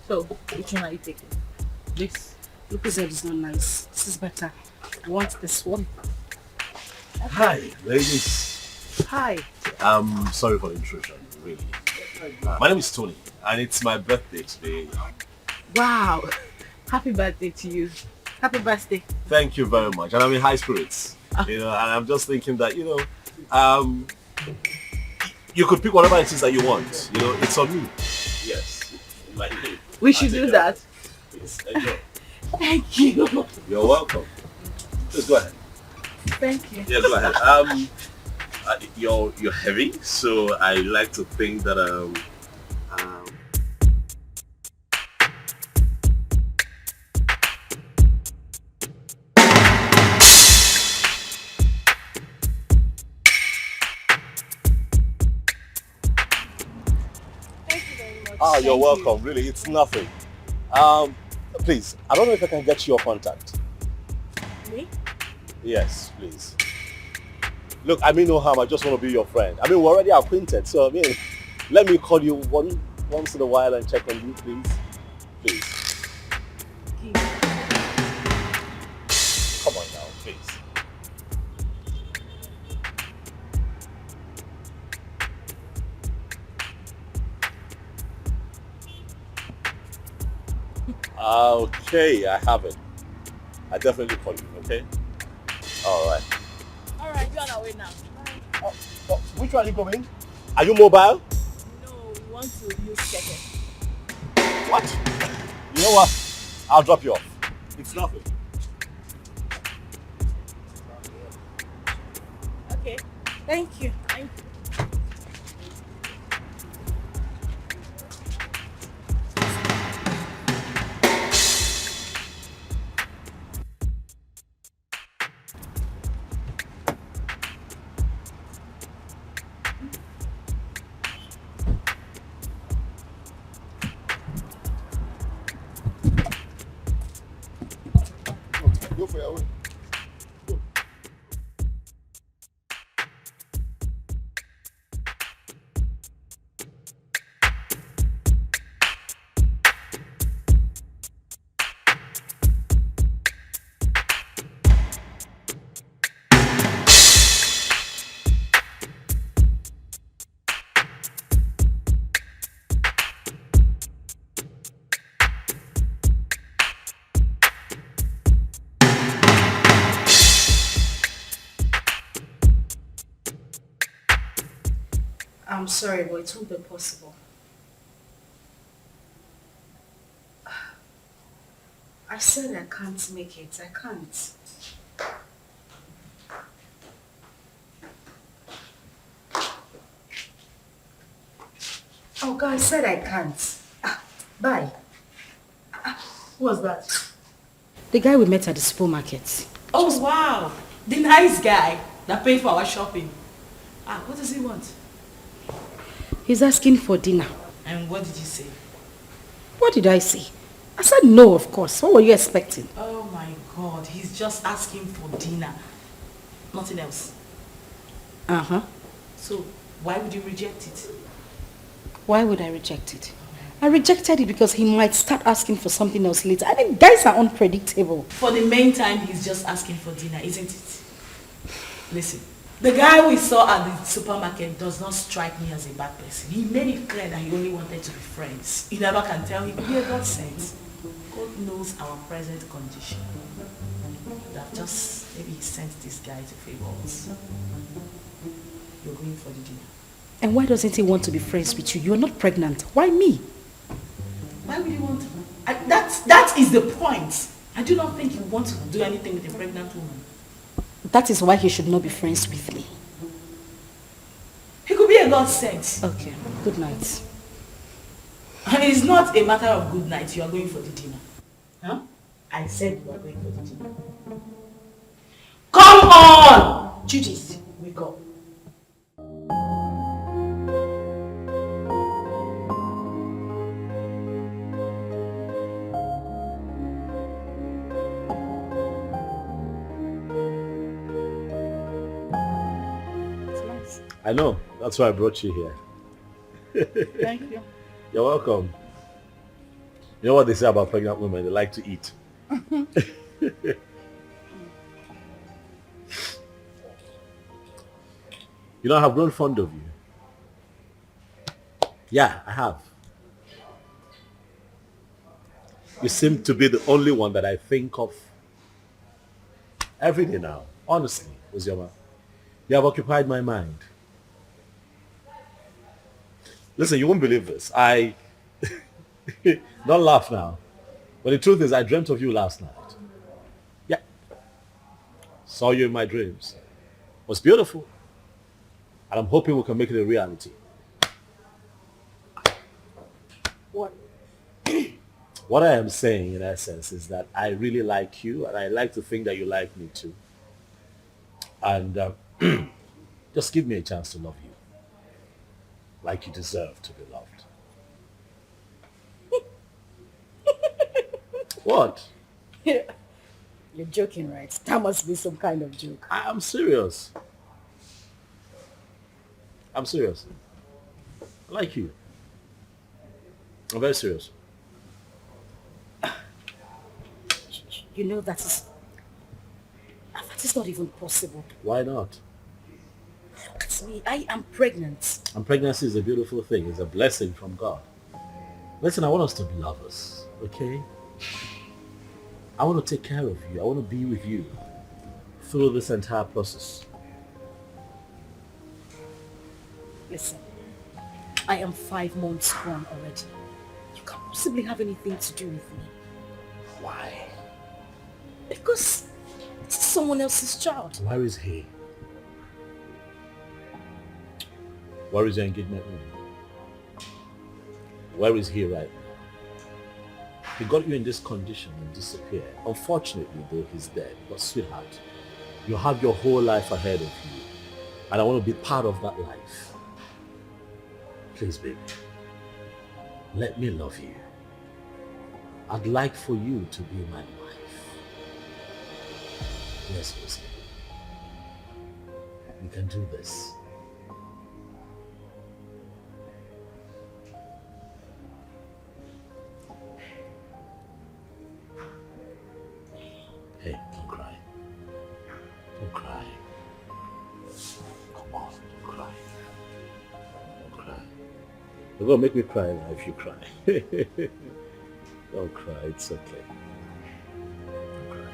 So, which one are you taking? This? Look, said it's not nice. This is better. I want this one. Hi, ladies. Hi. I'm sorry for the intrusion, really. My name is Tony, and it's my birthday today. Wow. Happy birthday to you. Happy birthday. Thank you very much, and I'm in high spirits. You know, and I'm just thinking that, you could pick whatever it is that you want. You know, it's on me. Yes. We should do that. Please, enjoy. Thank you. You're welcome. Just go ahead. Thank you. Yeah, go ahead. You're heavy, so I like to think that Oh, you're welcome. Really, it's nothing. Please, I don't know if I can get your contact. Me? Yes, please. Look, I mean no harm. I just want to be your friend. I mean, we're already acquainted, so I mean, let me call you once in a while and check on you, please. Please. Come on now, please. Okay, I have it. I definitely call you, okay? Alright. Alright, you're on our way now. Oh, which one are you going? Are you mobile? No, we want to use second. What? You know what? I'll drop you off. It's nothing. Okay. Thank you. Thank you. Go for your way. Go. I'm sorry, but it won't be possible. I said I can't make it. I can't. Oh God, I said I can't. Bye. Who was that? The guy we met at the supermarket. Oh, wow. The nice guy that paid for our shopping. What does he want? He's asking for dinner. And what did you say? What did I say? I said no, of course. What were you expecting? Oh my God, he's just asking for dinner. Nothing else. Uh-huh. So, why would you reject it? Why would I reject it? I rejected it because he might start asking for something else later. I mean, guys are unpredictable. For the main time, he's just asking for dinner, isn't it? Listen, the guy we saw at the supermarket does not strike me as a bad person. He made it clear that he only wanted to be friends. You never can tell him, yeah, God sent. God knows our present condition. That just, maybe he sent this guy to favor us. You're going for the dinner. And why doesn't he want to be friends with you? You're not pregnant. Why me? Why would he want to? That is the point. I do not think he wants to do anything with a pregnant woman. That is why he should not be friends with me. He could be a God sent. Okay, good night. And it's not a matter of good night. You are going for the dinner. Huh? I said you are going for the dinner. Come on! Judith, wake up. I know. That's why I brought you here. Thank you. You're welcome. You know what they say about pregnant women? They like to eat. You know, I have grown fond of you. Yeah, I have. You seem to be the only one that I think of every day now. Honestly, Ozioma. You have occupied my mind. Listen, you won't believe this. Don't laugh now. But the truth is, I dreamt of you last night. Yeah. Saw you in my dreams. It was beautiful. And I'm hoping we can make it a reality. What? What I am saying, in essence, is that I really like you, and I like to think that you like me too. And just give me a chance to love you. Like you deserve to be loved. What? You're joking, right? That must be some kind of joke. I'm serious. I'm serious. I like you. I'm very serious. You know that is not even possible. Why not? Look at me. I am pregnant. And pregnancy is a beautiful thing. It's a blessing from God. Listen, I want us to be lovers, okay? I want to take care of you. I want to be with you through this entire process. Listen, I am 5 months gone already. You can't possibly have anything to do with me. Why? Because it's someone else's child. Where is he? Where is your engagement ring? Where is he right now? He got you in this condition and disappeared. Unfortunately, though, he's dead. But sweetheart, you have your whole life ahead of you. And I want to be part of that life. Please, baby, let me love you. I'd like for you to be my wife. Yes, Rosman. We can do this. Hey, don't cry. Don't cry. Come on, don't cry. Don't cry. You're gonna make me cry now if you cry. Don't cry, it's okay. Don't cry.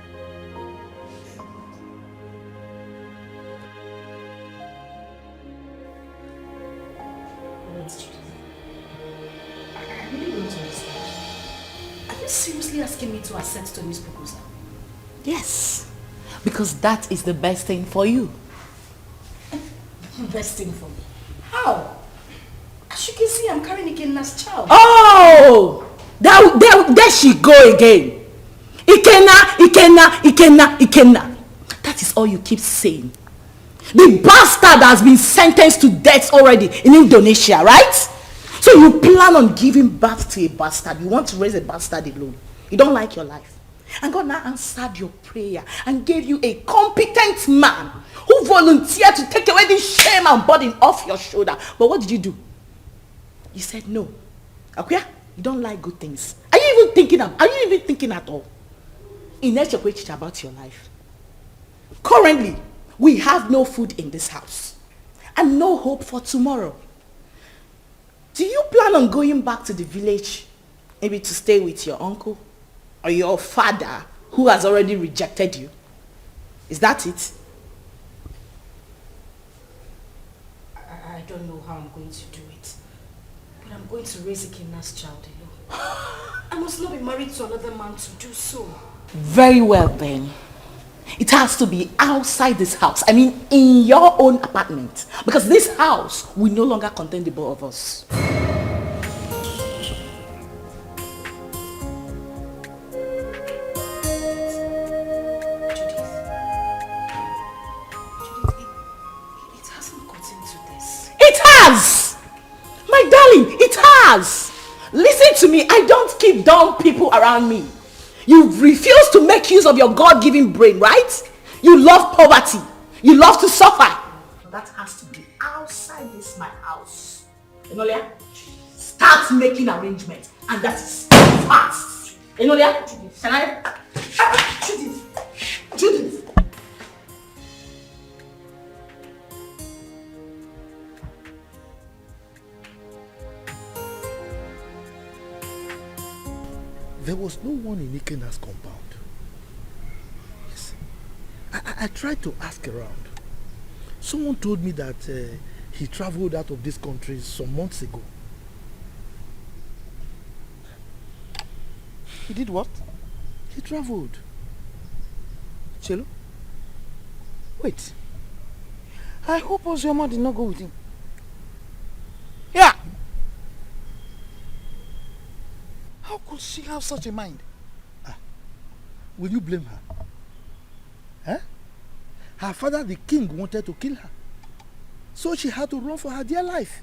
I really don't understand. Are you seriously asking me to accept Tony's proposal? Yes, because that is the best thing for you. Best thing for me? How? As you can see, I'm carrying a kidnapped child. Oh! There she go again. Ikenna. That is all you keep saying. The bastard has been sentenced to death already in Indonesia, right? So you plan on giving birth to a bastard. You want to raise a bastard alone. You don't like your life. And God now answered your prayer and gave you a competent man who volunteered to take away this shame and burden off your shoulder. But what did you do? You said no. Okija, you don't like good things. Are you even thinking at all? In about your life. Currently, we have no food in this house and no hope for tomorrow. Do you plan on going back to the village, maybe to stay with your uncle or your father who has already rejected you? Is that it? I don't know how I'm going to do it, but I'm going to raise Ikenna's child alone. I must not be married to another man to do so. Very well then. It has to be outside this house. I mean, in your own apartment. Because this house will no longer contain the both of us. It hasn't gotten to this. It has! My darling, it has! Listen to me, I don't keep dumb people around me. You refuse to make use of your God-given brain, right? You love poverty. You love to suffer. That has to be outside this my house. Enolia, start making arrangements. And that is fast. Enolia, can I? Judith. There was no one in Ikenna's compound. Yes. I tried to ask around. Someone told me that he traveled out of this country some months ago. He did what? He traveled. Chelo? Wait. I hope Ozioma did not go with him. Yeah! How could she have such a mind? Will you blame her? Huh? Her father, the king, wanted to kill her. So she had to run for her dear life.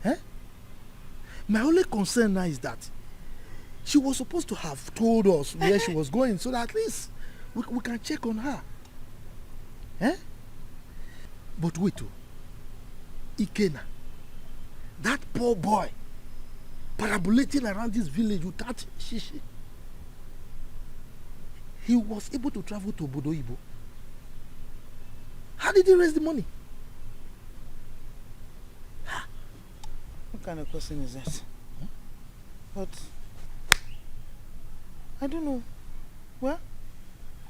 Huh? My only concern now is that she was supposed to have told us where she was going so that at least we can check on her. Huh? But wait, Ikenna, that poor boy, parabolating around this village without shishi. He was able to travel to Obodo Ibo. How did he raise the money? What kind of person is that? But I don't know. Well,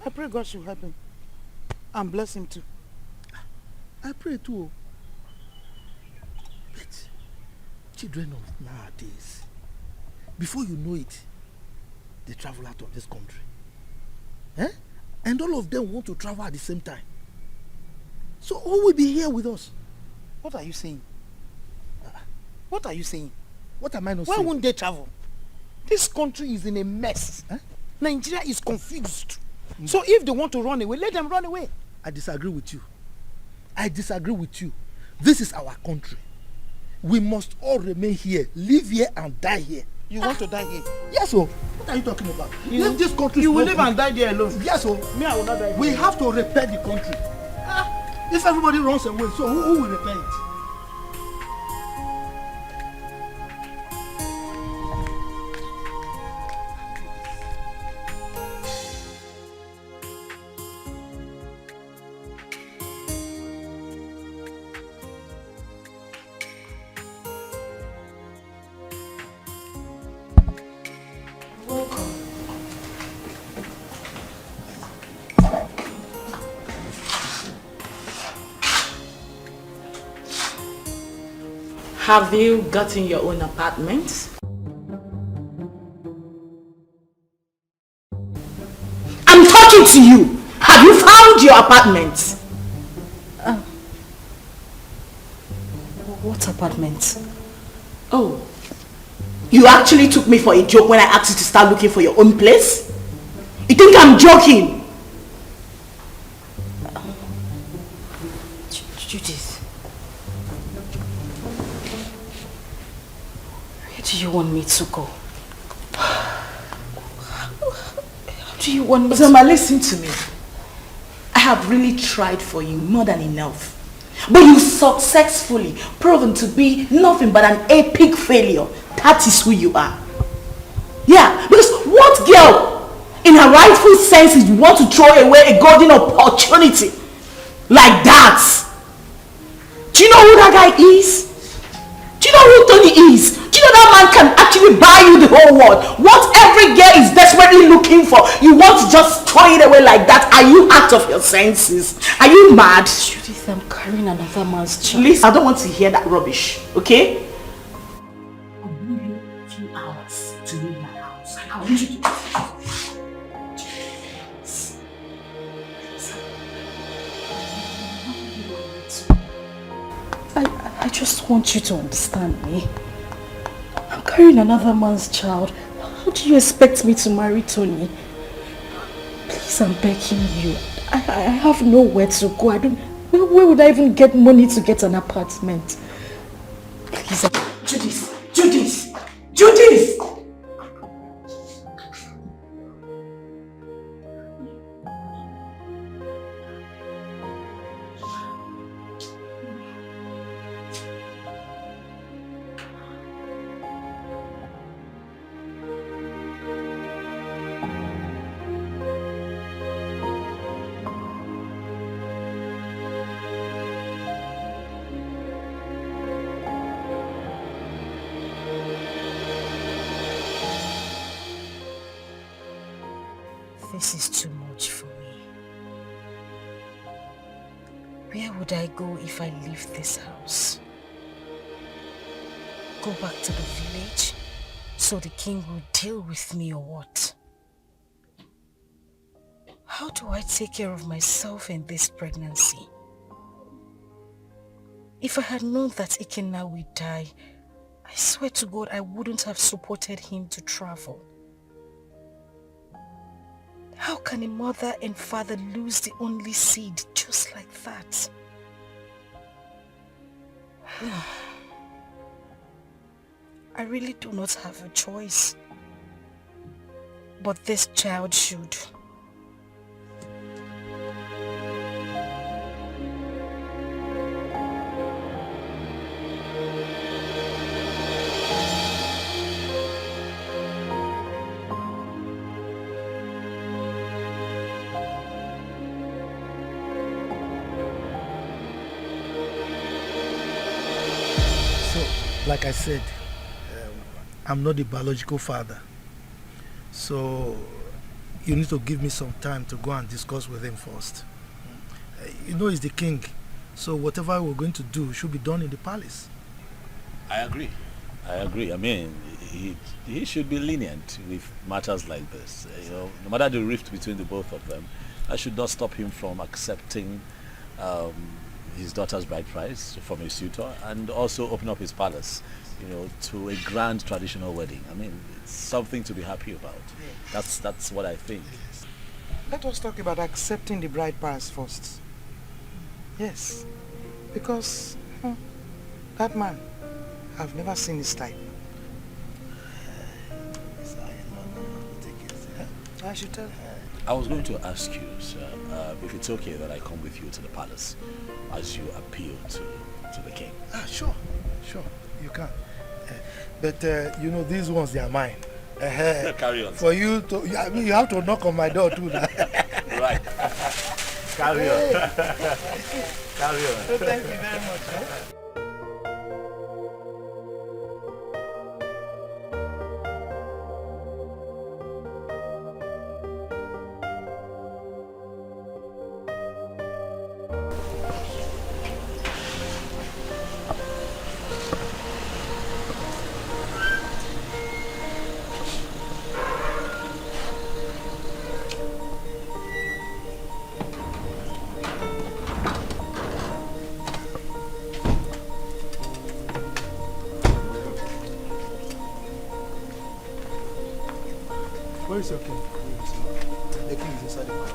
I pray God should help him and bless him too. I pray too. But children of nowadays, before you know it, they travel out of this country. Eh? And all of them want to travel at the same time. So who will be here with us? What are you saying? What are you saying? What am I not Why saying? Why won't they travel? This country is in a mess. Eh? Nigeria is confused. So if they want to run away, let them run away. I disagree with you. I disagree with you. This is our country. We must all remain here, live here and die here. You want to die here? Yes, sir. What are you talking about? If this country you will live and die there alone. Yes, sir. Me, I will not die. We have to repair the country. If everybody runs away, so who will repair it? Have you gotten your own apartment? I'm talking to you. Have you found your apartment? What apartment? Oh, You actually took me for a joke when I asked you to start looking for your own place? You think I'm joking? Judith. Where do you want me to go? How do you want me to... Ozioma, listen to me. I have really tried for you more than enough. But you successfully proven to be nothing but an epic failure. That is who you are. Yeah, because what girl in her rightful senses want to throw away a golden opportunity like that? Do you know who that guy is? Do you know who Tony is? Do you know that man can actually buy you the whole world? What every girl is desperately looking for, you want to just throw it away like that? Are you out of your senses? Are you mad? Judith, I'm carrying another man's child. Listen, I don't want to hear that rubbish, okay? I'll give you a few hours to leave my house. I want you to... I just want you to understand me. I'm carrying another man's child. How do you expect me to marry Tony? Please, I'm begging you. I have nowhere to go. Where would I even get money to get an apartment? Please. Judith! Judith! This is too much for me. Where would I go if I leave this house? Go back to the village so the king will deal with me or what? How do I take care of myself in this pregnancy? If I had known that Ikenna would die, I swear to God I wouldn't have supported him to travel. How can a mother and father lose the only seed just like that? I really do not have a choice. But this child should. Like I said, I'm not the biological father. So you need to give me some time to go and discuss with him first. You know he's the king, so whatever we're going to do should be done in the palace. I agree. I mean, he should be lenient with matters like this. You know, no matter the rift between the both of them, that should not stop him from accepting his daughter's bride price from a suitor and also open up his palace, you know, to a grand traditional wedding. I mean, it's something to be happy about. That's what I think. Let us talk about accepting the bride price first. Yes, because that man, I've never seen his type. I should tell. I was going to ask you, sir, if it's okay that I come with you to the palace as you appeal to the king. Sure, you can. But you know, these ones, they are mine. Carry on. For you to, I mean, you have to knock on my door too. Right. Carry on. Carry on. So thank you very much. Where is your king? The king is inside the palace.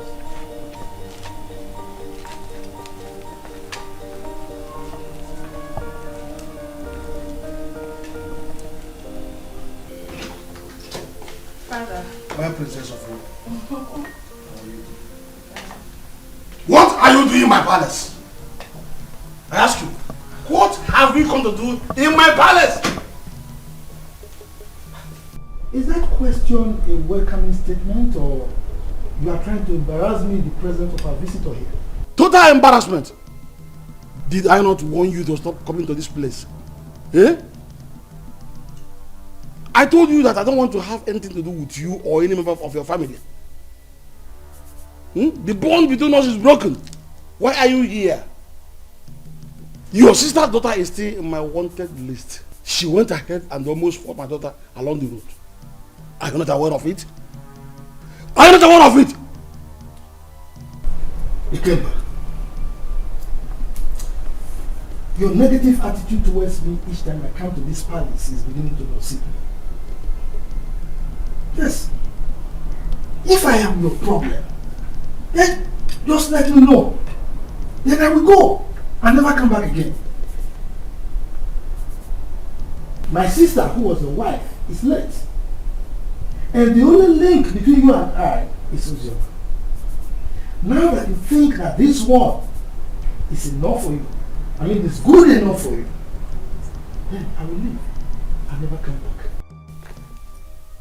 Father. My princess of Rome. What are you doing in my palace? I ask you, what have you come to do in my palace? Is that question a welcoming statement, or you are trying to embarrass me in the presence of our visitor here? Total embarrassment. Did I not warn you to stop coming to this place? Eh? I told you that I don't want to have anything to do with you or any member of your family. The bond between us is broken. Why are you here? Your sister's daughter is still in my wanted list. She went ahead and almost fought my daughter along the road. Are you not aware of it? Are you not aware of it? Ikemba, your negative attitude towards me each time I come to this palace is beginning to lose me. Yes. If I am your problem, then just let me know. Then I will go and never come back again. My sister, who was your wife, is late. And the only link between you and I is Ozioma. Now that you think that this one is enough for you, I mean it's good enough for you, then I will leave and never come back.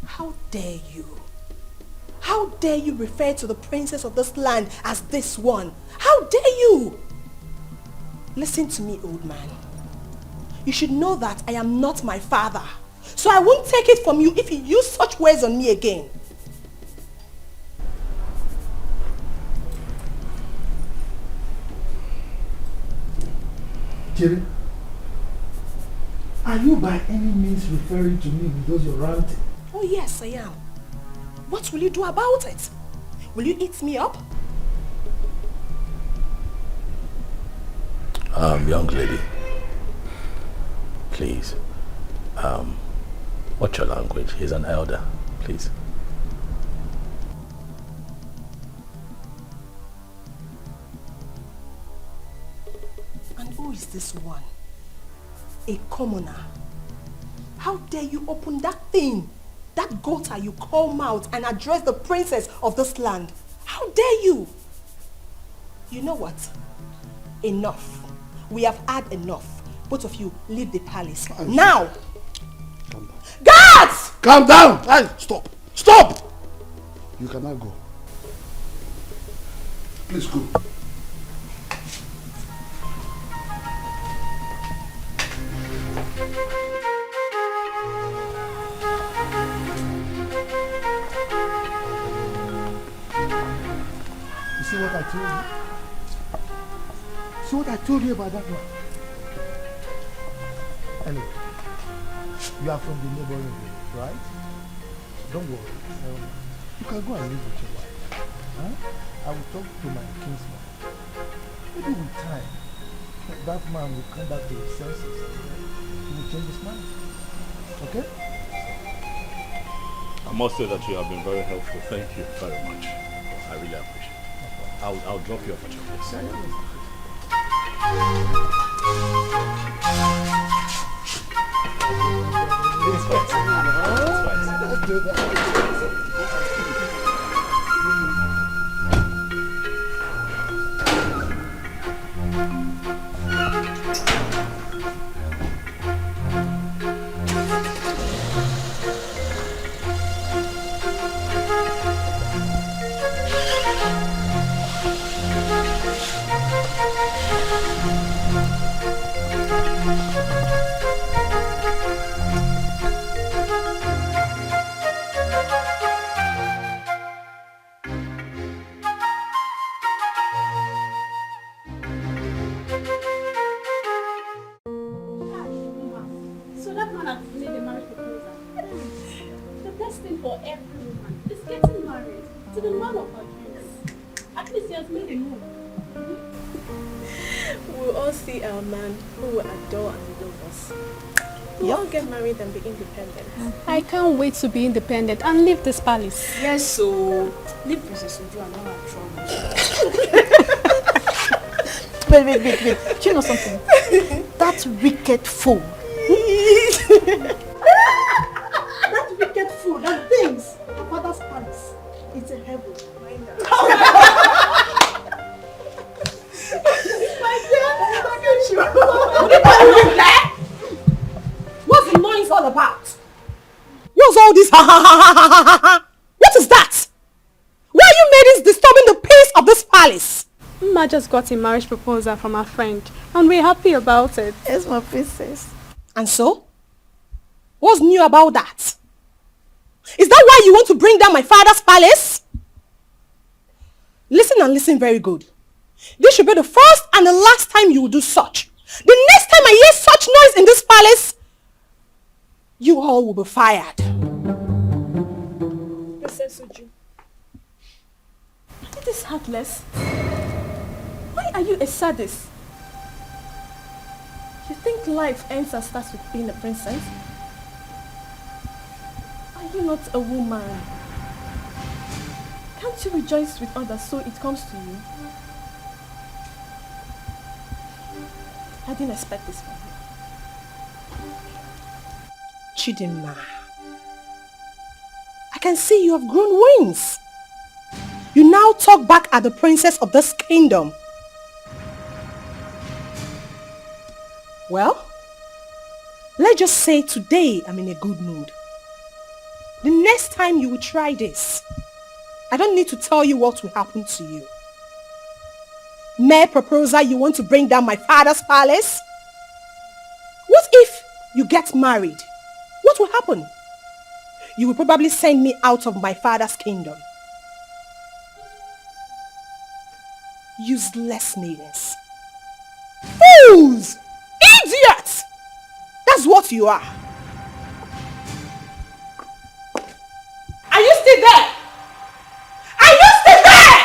How dare you? How dare you refer to the princess of this land as this one? How dare you? Listen to me, old man. You should know that I am not my father. So I won't take it from you if you use such words on me again. Jerry, are you by any means referring to me with those you're ranting? Oh yes, I am. What will you do about it? Will you eat me up? Young lady, please, watch your language. He's an elder, please. And who is this one? A commoner. How dare you open that thing, that gutter you call mouth, and address the princess of this land? How dare you? You know what? Enough. We have had enough. Both of you, leave the palace. Now! Calm down. Guards! Calm down! Hey, stop! Stop! You cannot go. Please go. You see what I told you? See what I told you about that one? Anyway, you are from the neighboring village, right? Don't worry. You can go and live with your wife. Huh? I will talk to my kinsman. Maybe with time, that man will come back to his senses and he will change his mind. Okay? I must say that you have been very helpful. Thank you very much. I really appreciate it. I'll drop you off at your place. It's fine. Let's do that. We'll all get married and be independent. I can't wait to be independent and leave this palace. Yes, so leave Princess Uju and all our troubles. Wait. Do you know something? That wicked fool. That wicked fool that thinks her father's palace is a heaven. What's the noise all about? What's all this? What is that? Why are you ladies disturbing the peace of this palace? Ma just got a marriage proposal from her friend and we're happy about it. Yes, my princess. And so? What's new about that? Is that why you want to bring down my father's palace? Listen and listen very good. This should be the first and the last time you will do such. The next time I hear such noise in this palace, you all will be fired. Princess Uju. It is heartless. Why are you a sadist? You think life ends and starts with being a princess? Are you not a woman? Can't you rejoice with others so it comes to you? I didn't expect this from you. Chidinma, I can see you have grown wings. You now talk back at the princess of this kingdom. Well, let's just say today I'm in a good mood. The next time you will try this, I don't need to tell you what will happen to you. Mere proposal, you want to bring down my father's palace? What if you get married? What will happen? You will probably send me out of my father's kingdom. Useless maidens. Fools! Idiots! That's what you are. Are you still there? Are you still there?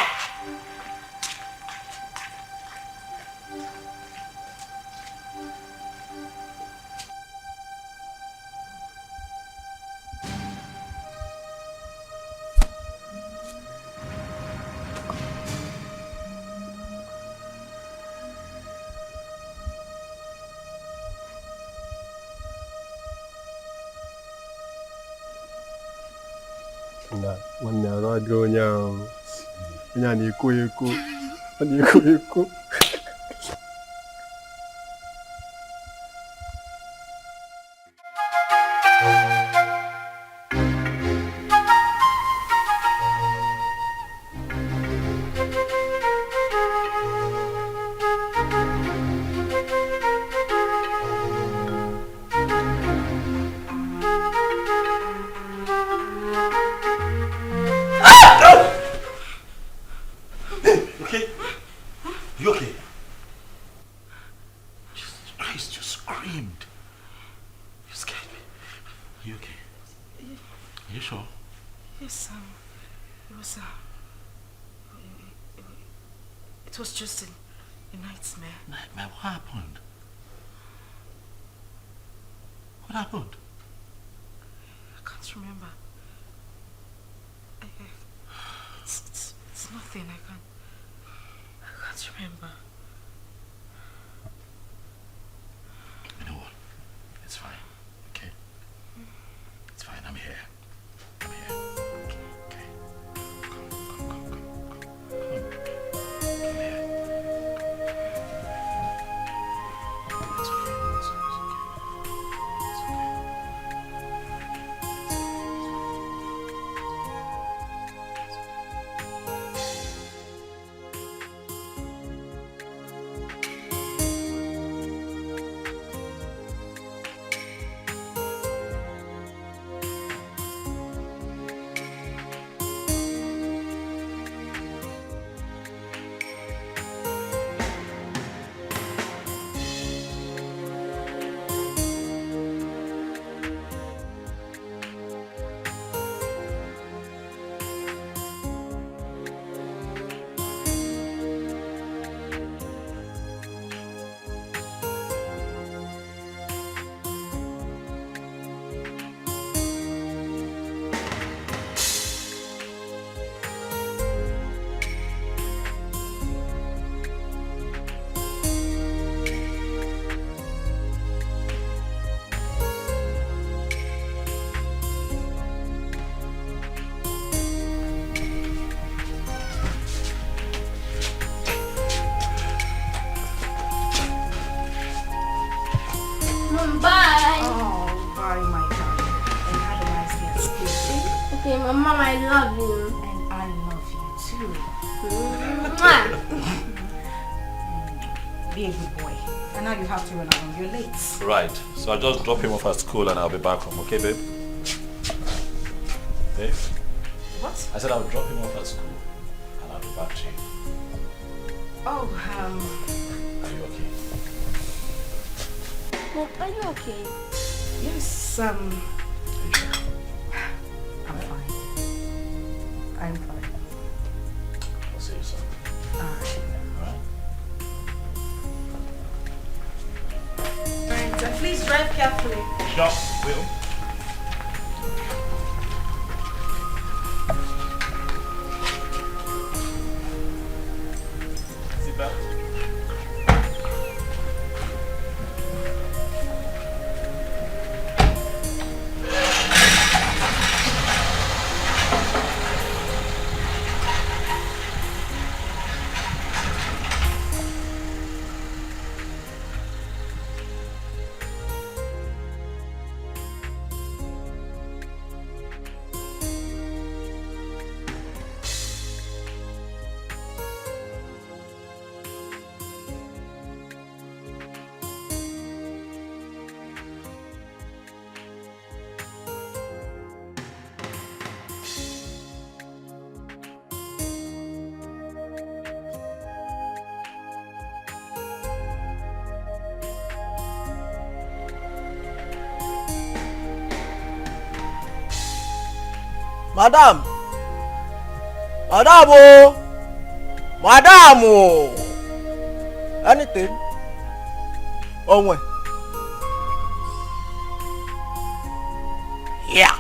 Nwanne arụ adịghị onye ahụ. Onye a na-ekwo ekwo. Ọ na-ekwo ekwo. It was just a nightmare. Nightmare? What happened? What happened? I can't remember. It's nothing. I can't remember. You know what? It's fine. Okay? It's fine. I'm here. I'm here. Okay. Come. Come here. It's okay. It's okay. It's okay. Mom, I love you. And I love you too. Be a good boy. And now you have to run along. You're late. Right. So I'll just drop him off at school and I'll be back home. Okay, babe? Babe? What? I said I'll drop him off at school and I'll be back to you. Oh, Are you okay? Mom, are you okay? yes, I'm fine. I'm fine. I'll see you soon. Alright. Alright? Alright, so please drive carefully. Sure, will. Seatbelt. Madam! Madam! Oh! Madam! Oh! Anything? Oh, when? Yeah.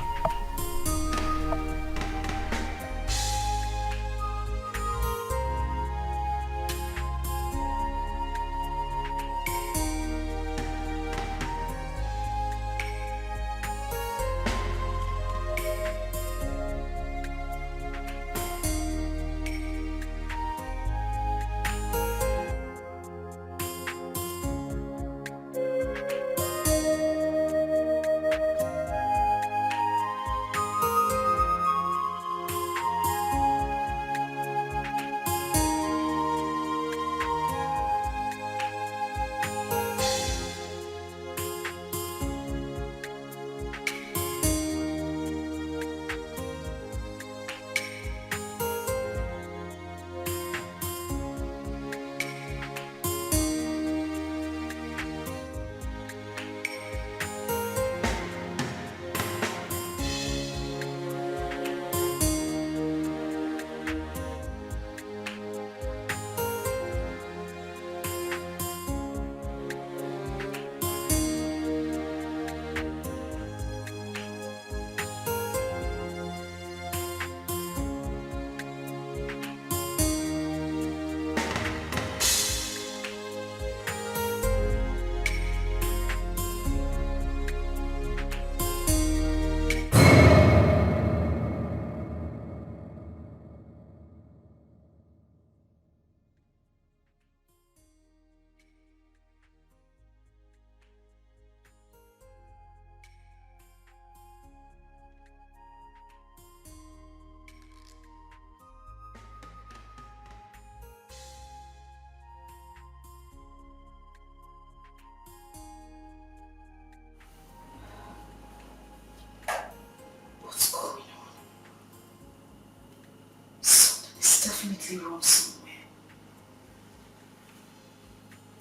Definitely wrong somewhere.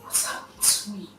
What's happened to me?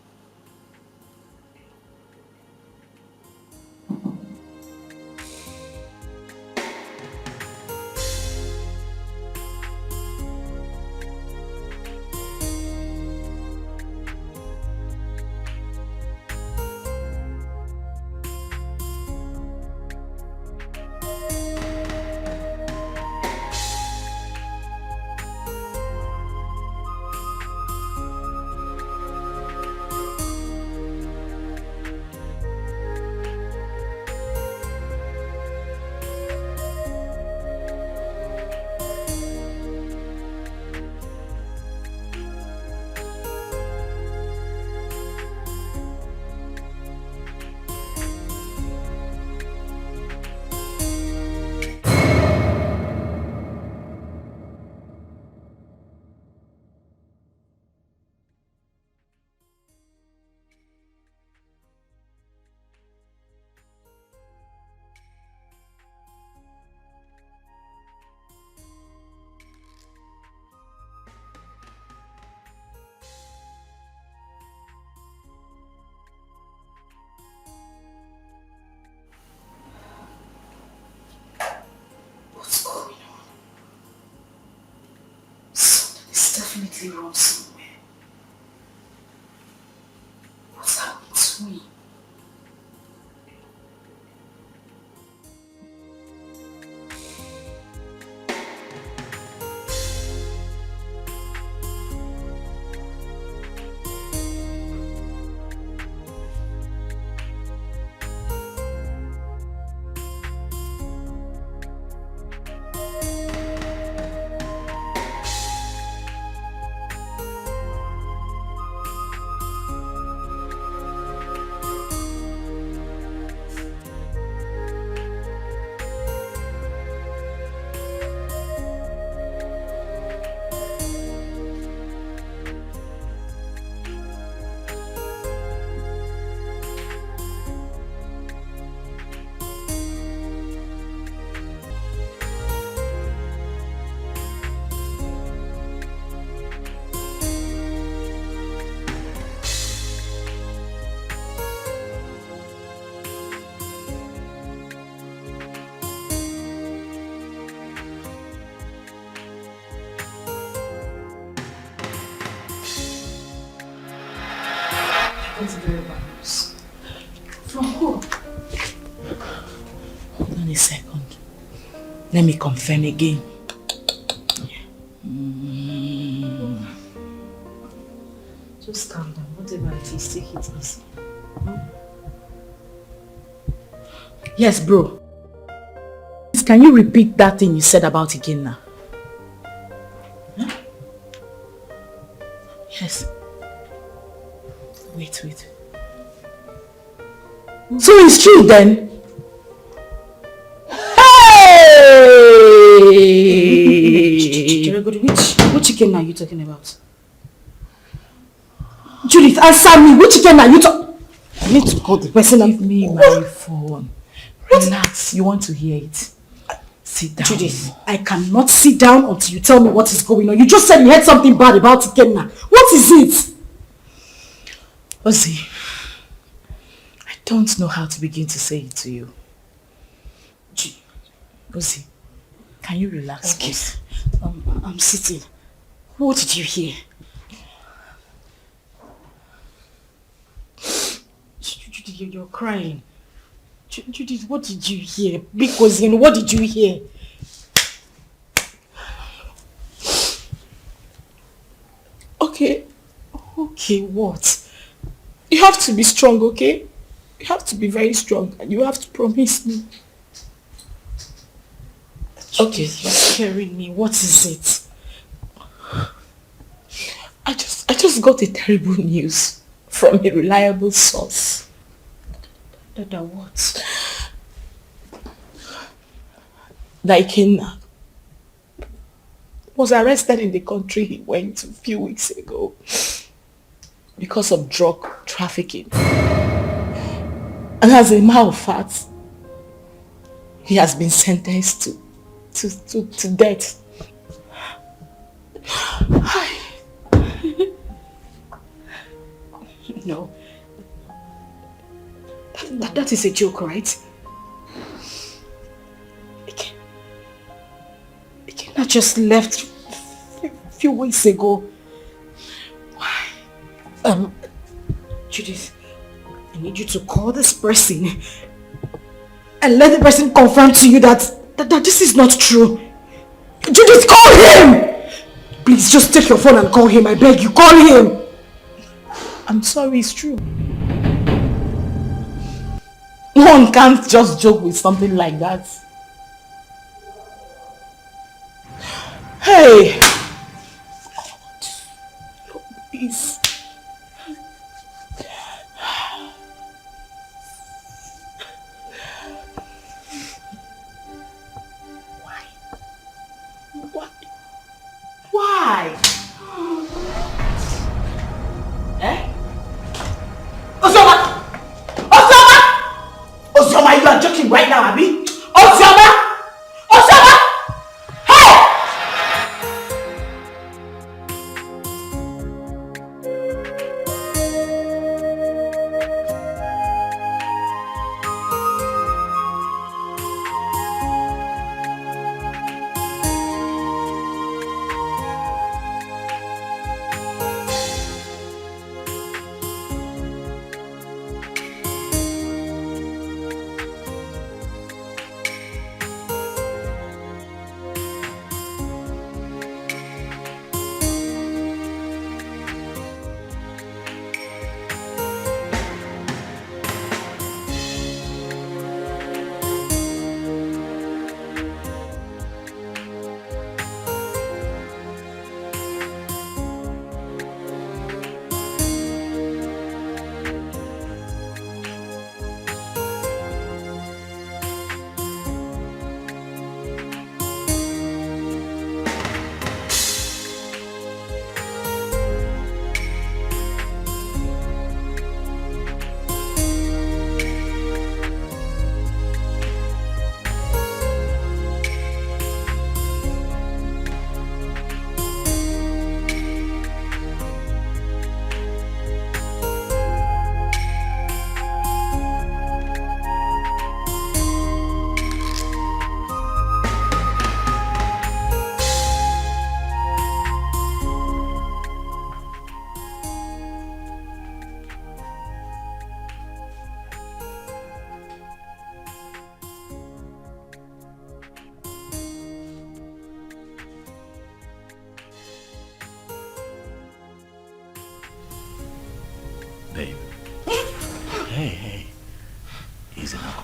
definitely wrong somewhere. What's happened to me? That's very bad news. From who? Hold on a second. Let me confirm again. Just calm down. Whatever it is, take it easy. Yes, bro. Can you repeat that thing you said about again now? Huh? Yes. Wait. So it's true then? Hey! Which chicken are you talking about? Judith, answer me. Which chicken are you talking? I need to call the person. Give me my phone. Relax. You want to hear it? Sit down. Judith, I cannot sit down until you tell me what is going on. You just said you heard something bad about Ikenna. What is it? Ozzy, I don't know how to begin to say it to you. Ozzy, can you relax, please? I'm sitting. What did you hear? Judith, you're crying. Judith, what did you hear? Because what did you hear? Okay, what? You have to be strong, okay? You have to be very strong and you have to promise me. Okay, you're scaring me. What is it? I just got a terrible news from a reliable source. That what? That Ikenna was arrested in the country he went a few weeks ago because of drug trafficking. And as a matter of fact, he has been sentenced to death. No. That is a joke, right? Ikenna just left a few weeks ago. Why? Judith, I need you to call this person and let the person confirm to you that this is not true. Judith, call him! Please, just take your phone and call him. I beg you, call him! I'm sorry, it's true. One can't just joke with something like that. Hey! Please. Why? Eh? Ozioma! Ozioma, you are joking right now, Abi? Ozioma! Hey!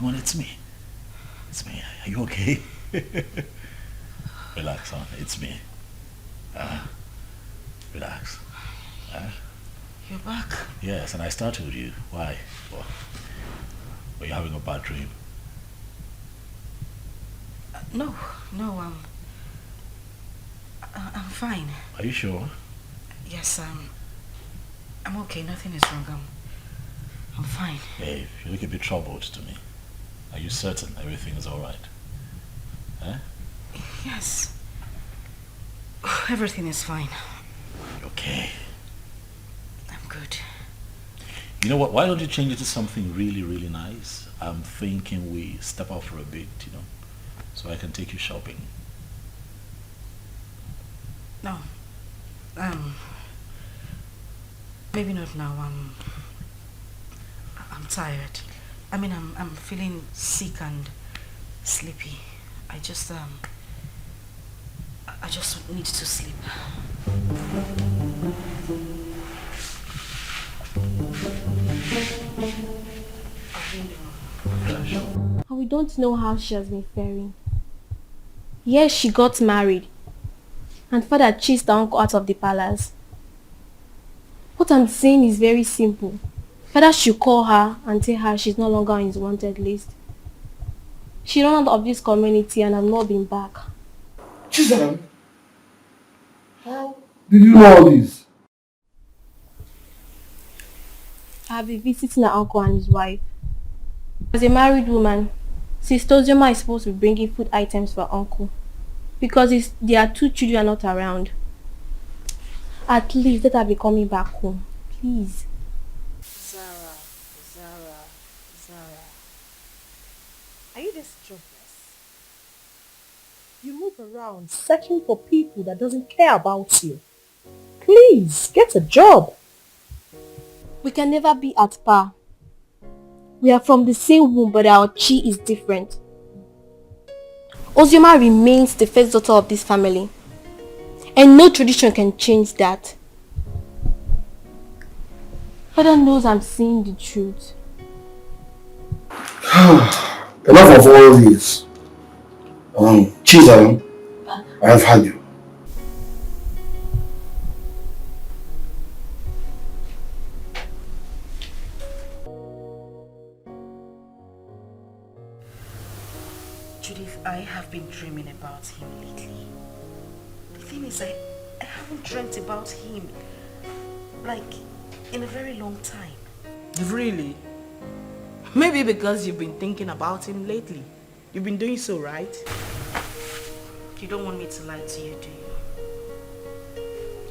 come on, it's me. It's me. Are you okay? Relax, son. It's me. Relax. You're back? Yes, and I started with you. Why? Well, were you having a bad dream? No, I'm fine. Are you sure? Yes, I'm okay. Nothing is wrong. I'm fine. Hey, you look a bit troubled to me. Are you certain everything is alright? Huh? Yes. Everything is fine. Okay. I'm good. You know what? Why don't you change it to something really, really nice? I'm thinking we step out for a bit, so I can take you shopping. No. Maybe not now. I'm tired. I mean, I'm feeling sick and sleepy. I just need to sleep. And we don't know how she has been faring. Yes, she got married. And father chased her uncle out of the palace. What I'm saying is very simple. Father should call her and tell her she's no longer on his wanted list. She ran out of this community and has not been back. Chisholm, how did you know all this? I have been visiting her uncle and his wife. As a married woman, Sister Ozioma is supposed to be bringing food items for her uncle. Because their 2 children are not around. At least let her be coming back home. Please. Zara. Are you this jobless? You move around searching for people that doesn't care about you. Please, get a job. We can never be at par. We are from the same womb, but our chi is different. Ozioma remains the first daughter of this family. And no tradition can change that. Father knows I'm saying the truth. Enough of all this. Chisholm, I have had you. Judith, I have been dreaming about him lately. The thing is, I haven't dreamt about him, like, in a very long time. Really? Maybe because you've been thinking about him lately. You've been doing so, right? You don't want me to lie to you, do you?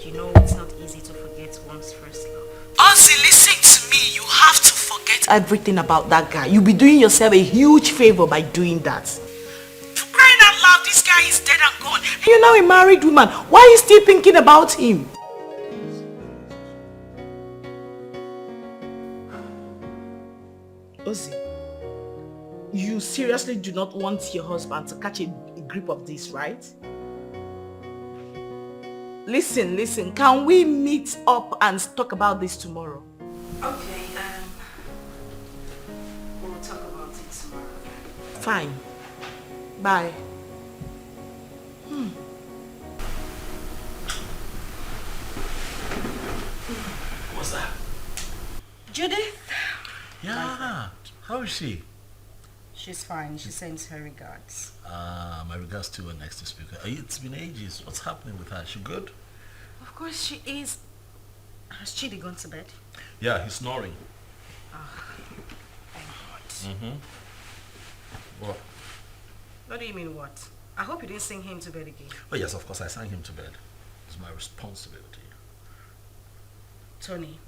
You know it's not easy to forget one's first love. Ozzy, listen to me. You have to forget everything about that guy. You'll be doing yourself a huge favor by doing that. For crying out loud, this guy is dead and gone. You're now a married woman. Why are you still thinking about him? Ozzy, you seriously do not want your husband to catch a grip of this, right? Listen, can we meet up and talk about this tomorrow? Okay, we'll talk about it tomorrow. Fine. Bye. What's that? Judith? Yeah. How is she? She's fine. She sends her regards. My regards to her next speaker. It's been ages. What's happening with her? She good? Of course she is. Has Chidi gone to bed? Yeah, he's snoring. Thank God. What? What do you mean what? I hope you didn't sing him to bed again. Oh yes, of course I sang him to bed. It's my responsibility. Tony.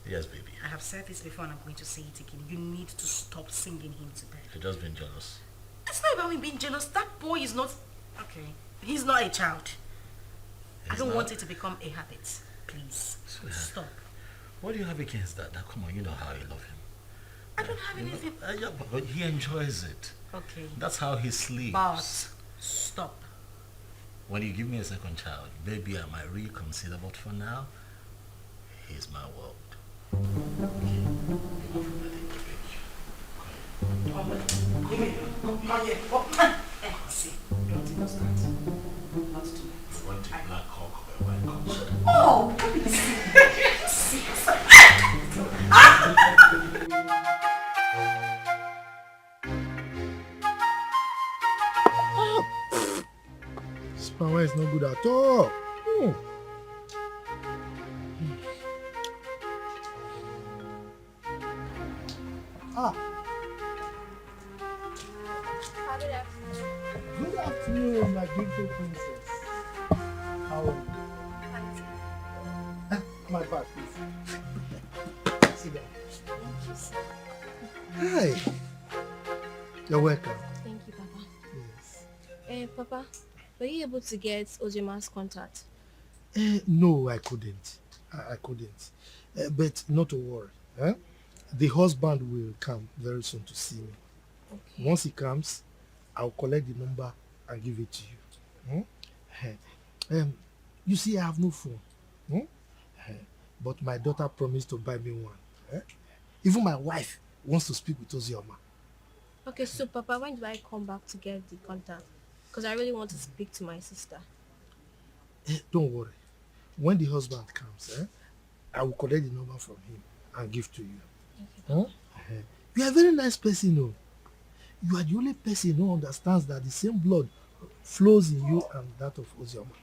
Yes, baby. I have said this before and I'm going to say it again. You need to stop singing him to bed. You're just being jealous. It's not about me being jealous. That boy is not... Okay. He's not a child. I don't want it to become a habit. Please. Stop. What do you have against that? Now, come on, you know how you love him. I don't have anything... Yeah, but he enjoys it. Okay. That's how he sleeps. But stop. When you give me a second child, maybe I might reconsider, but for now, he's my world. Okay. Give me. Come here. See, don't even start. Not too late. You want a black cock or a white cock? Oh, please. Spama is not good at all. Good afternoon, my beautiful princess. How are you? My bad, please. Sit down. Hi. You're welcome. Thank you, Papa. Yes. Papa, were you able to get Ozioma's contact? No, I couldn't. I couldn't. But not to worry. The husband will come very soon to see me. Okay. Once he comes, I'll collect the number and give it to you. You see, I have no phone. But my daughter promised to buy me one. Even my wife wants to speak with Ozioma. Okay, so Papa, when do I come back to get the contact? Because I really want to speak to my sister. Don't worry. When the husband comes, I will collect the number from him and give to you. Okay. You are a very nice person, no? You are the only person who understands that the same blood flows in you and that of Ozioma.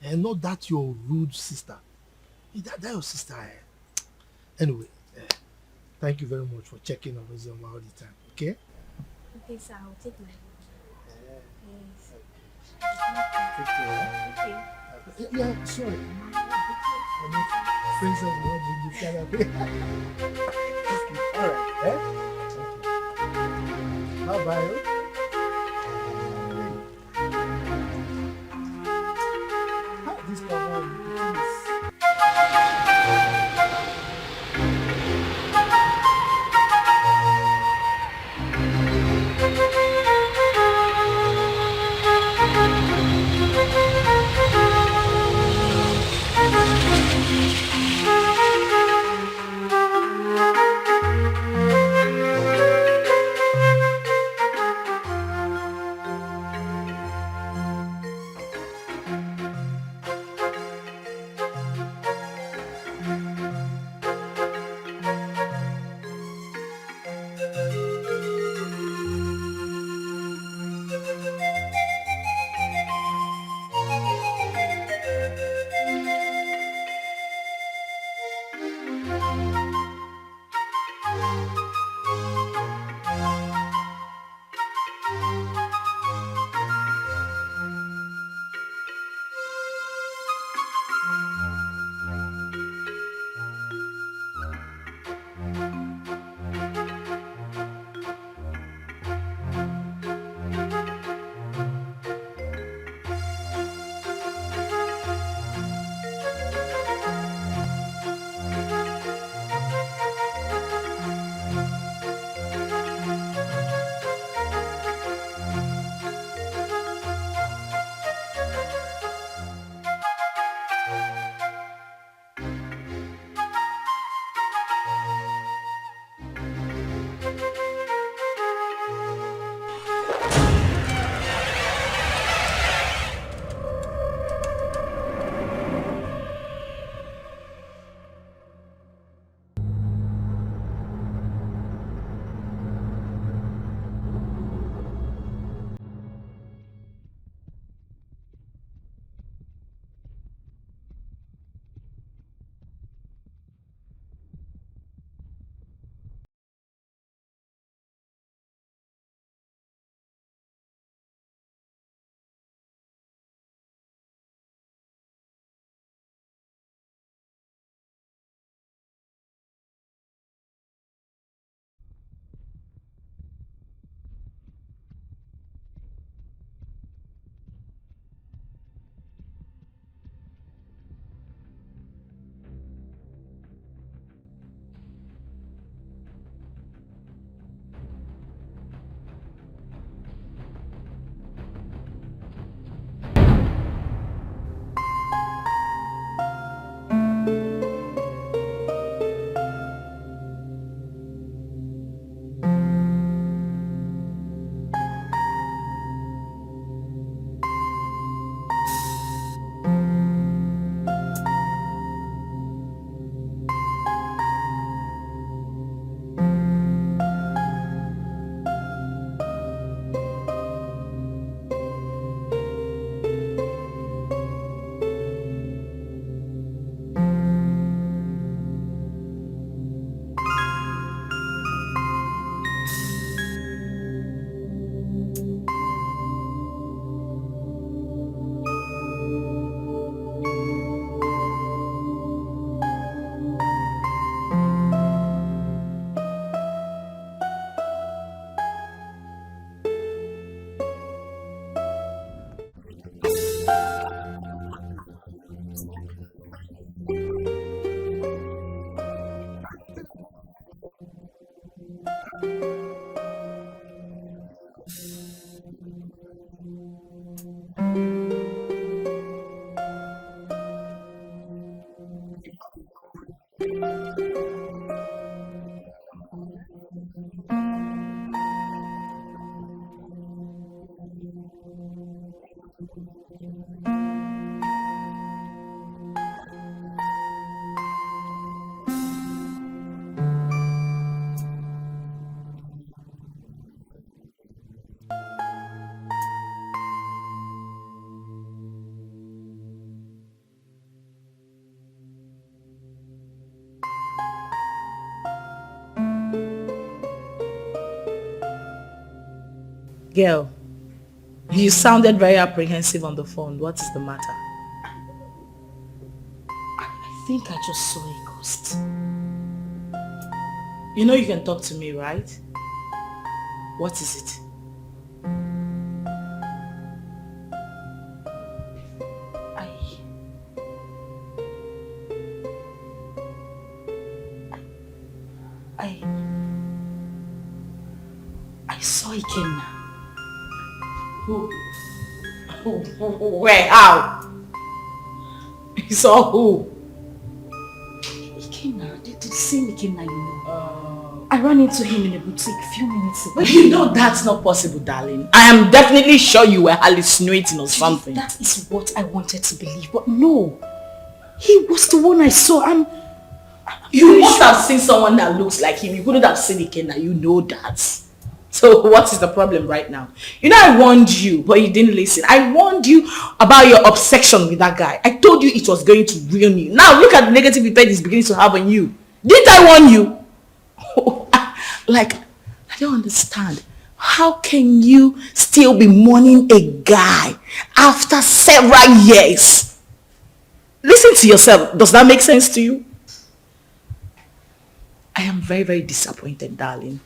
And not that your rude sister. That your sister. Anyway, thank you very much for checking on Ozioma all the time, okay? Okay, sir, I'll take my Take care. Yeah, sorry. Princess will not bring you Alright, Bye-bye. This cover, please. Girl, you sounded very apprehensive on the phone. What is the matter? I think I just saw a ghost. You know you can talk to me, right? What is it? I saw Ikenna. Who? Where? How? You saw who? Ikenna, the same Ikenna you know. I ran into him in a boutique a few minutes ago. But you know that's not possible, darling. I am definitely sure you were hallucinating or something. That is what I wanted to believe, but no. He was the one I saw. You must have seen someone that looks like him. You couldn't have seen Ikenna. You know that. So what is the problem right now? You know I warned you, but you didn't listen. I warned you about your obsession with that guy. I told you it was going to ruin you. Now look at the negative effect it's beginning to have on you. Didn't I warn you? Like, I don't understand. How can you still be mourning a guy after several years? Listen to yourself. Does that make sense to you? I am very, very disappointed, darling.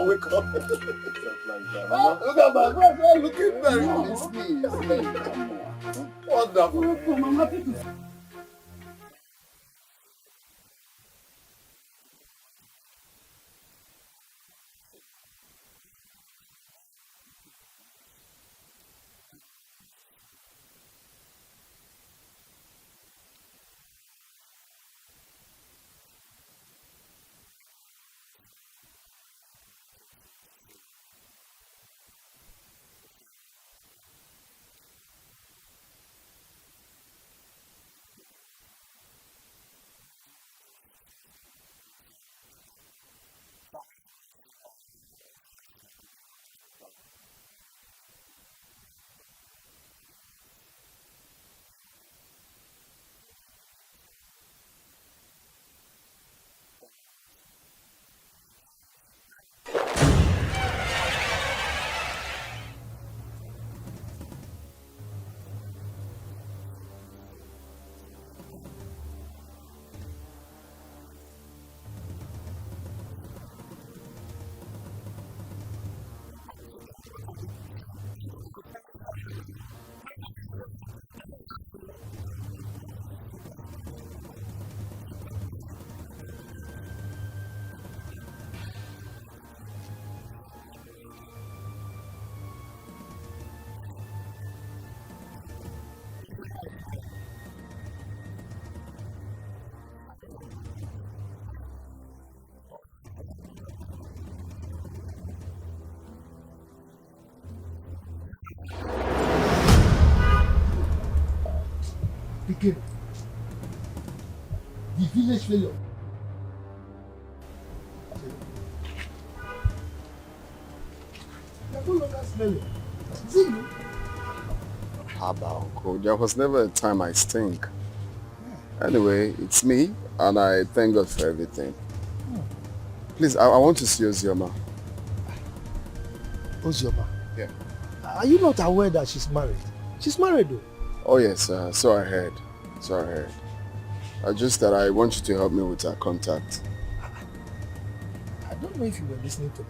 Wake up. Look at my brother looking very wonderful. I'm happy to. Again, the village failure. You're no longer smelling. Is it you? Haba, Uncle. There was never a time I stink. Anyway, it's me, and I thank God for everything. Please, I want to see Ozioma. Ozioma? Yeah. Are you not aware that she's married? She's married though. Oh yes, so I heard. Just that I want you to help me with her contact. I don't know if you were listening to me.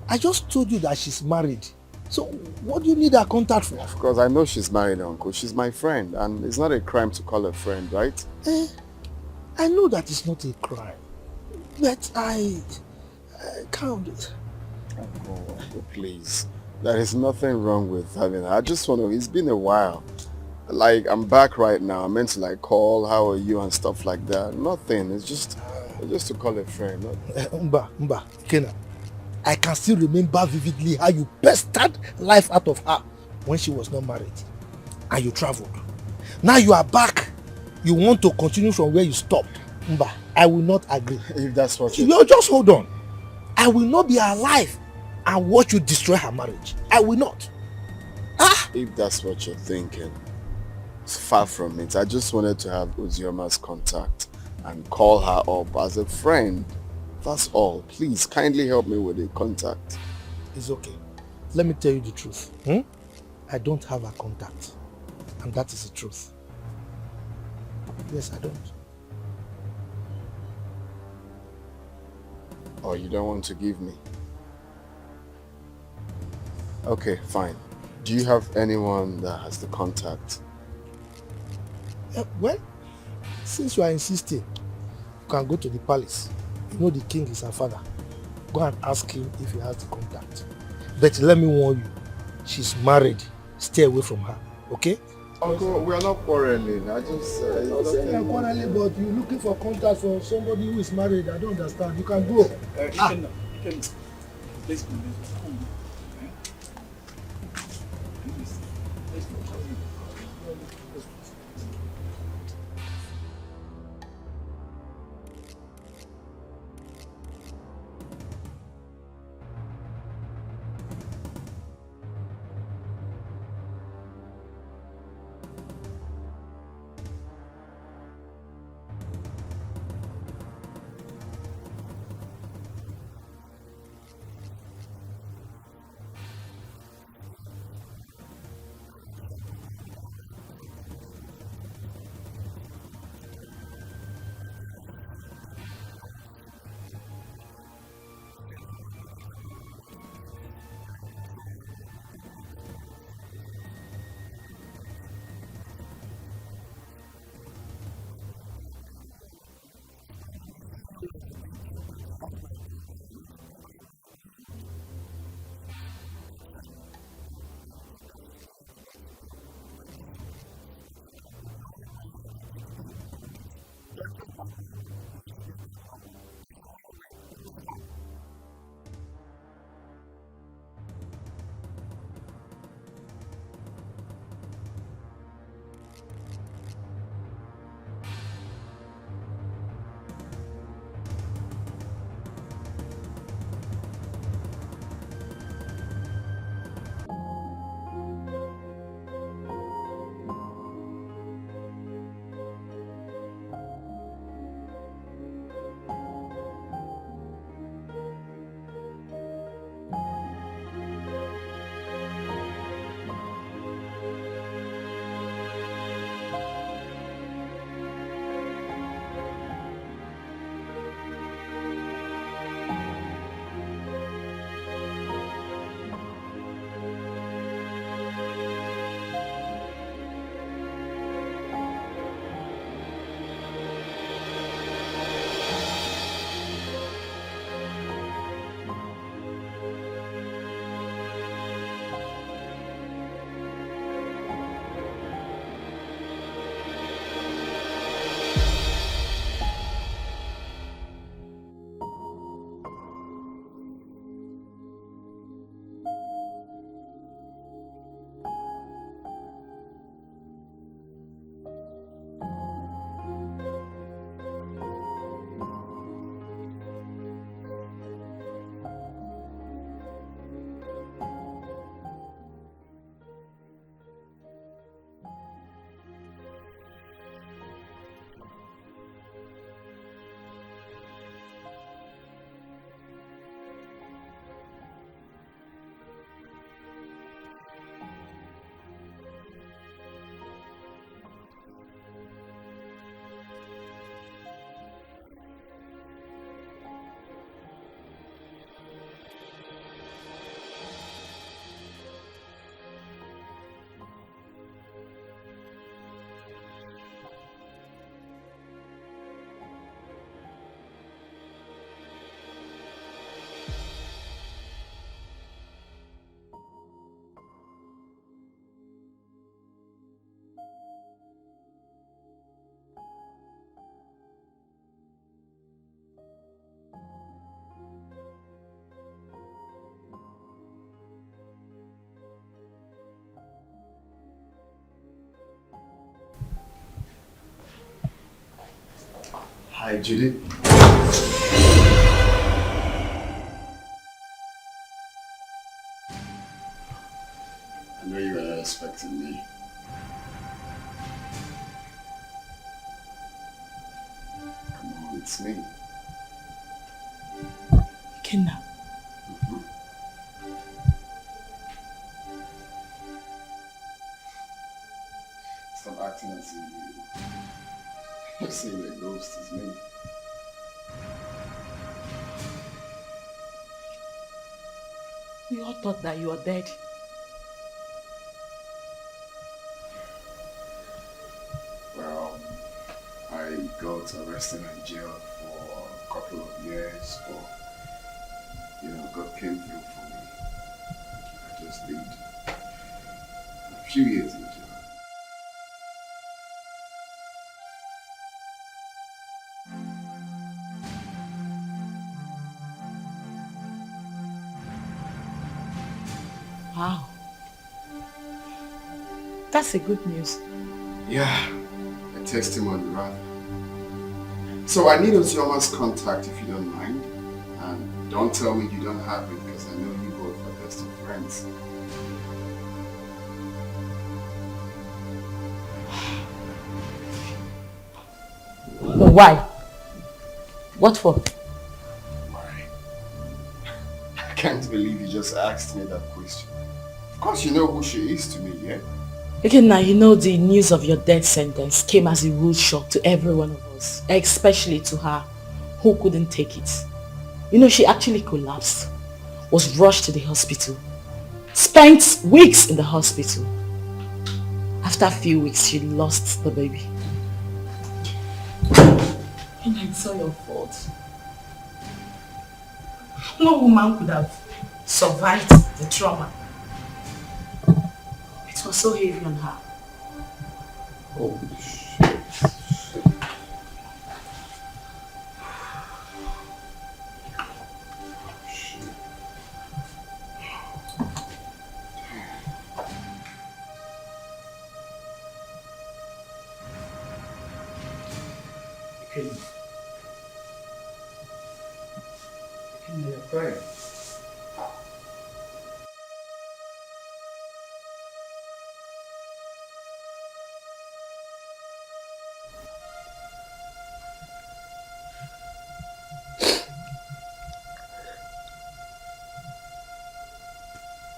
I just told you that she's married. So what do you need her contact for? Of course, I know she's married, Uncle. She's my friend, and it's not a crime to call her friend, right? I know that it's not a crime. But I can't. Uncle, please. There is nothing wrong with having her. I just want to, it's been a while. Like, I'm back right now. I meant to like call, how are you and stuff like that. Nothing. It's just to call a friend. Mba, Kena. I can still remember vividly how you pestered life out of her when she was not married. And you traveled. Now you are back. You want to continue from where you stopped. Mba, I will not agree. If that's what you just hold on. I will not be alive and watch you destroy her marriage. I will not. If that's what you're thinking, it's far from it. I just wanted to have Ozioma's contact and call her up as a friend. That's all. Please, kindly help me with the contact. It's okay. Let me tell you the truth. I don't have a contact. And that is the truth. Yes, I don't. Oh, you don't want to give me? Okay, fine. Do you have anyone that has the contact? Well, since you are insisting, you can go to the palace. You know the king is her father. Go and ask him if he has the contact. But let me warn you, she's married. Stay away from her, okay? Uncle, we are not quarreling. I just... I'm not quarreling, but you're looking for contact for somebody who is married. I don't understand. You can go. Please, Hi, Judy. I know you were not expecting me. Come on, it's me. Kidnap. Stop acting as if you're saying the ghost is me. We all thought that you were dead. Well, I got arrested and jailed for a couple of years, but God came through for me. I just did a few years in jail. Wow. That's a good news. Yeah, a testimony rather. So I need Ozioma's contact if you don't mind. And don't tell me you don't have it because I know you both are best of friends. Why? What for? Why? I can't believe you just asked me that question. Of course you know who she is to me, yeah? Okay, now you know the news of your death sentence came as a rude shock to every one of us, especially to her, who couldn't take it. You know, she actually collapsed, was rushed to the hospital, spent weeks in the hospital. After a few weeks, she lost the baby. And it's all your fault. No woman could have survived the trauma. It was so heavy on her. Holy shit. You're crying.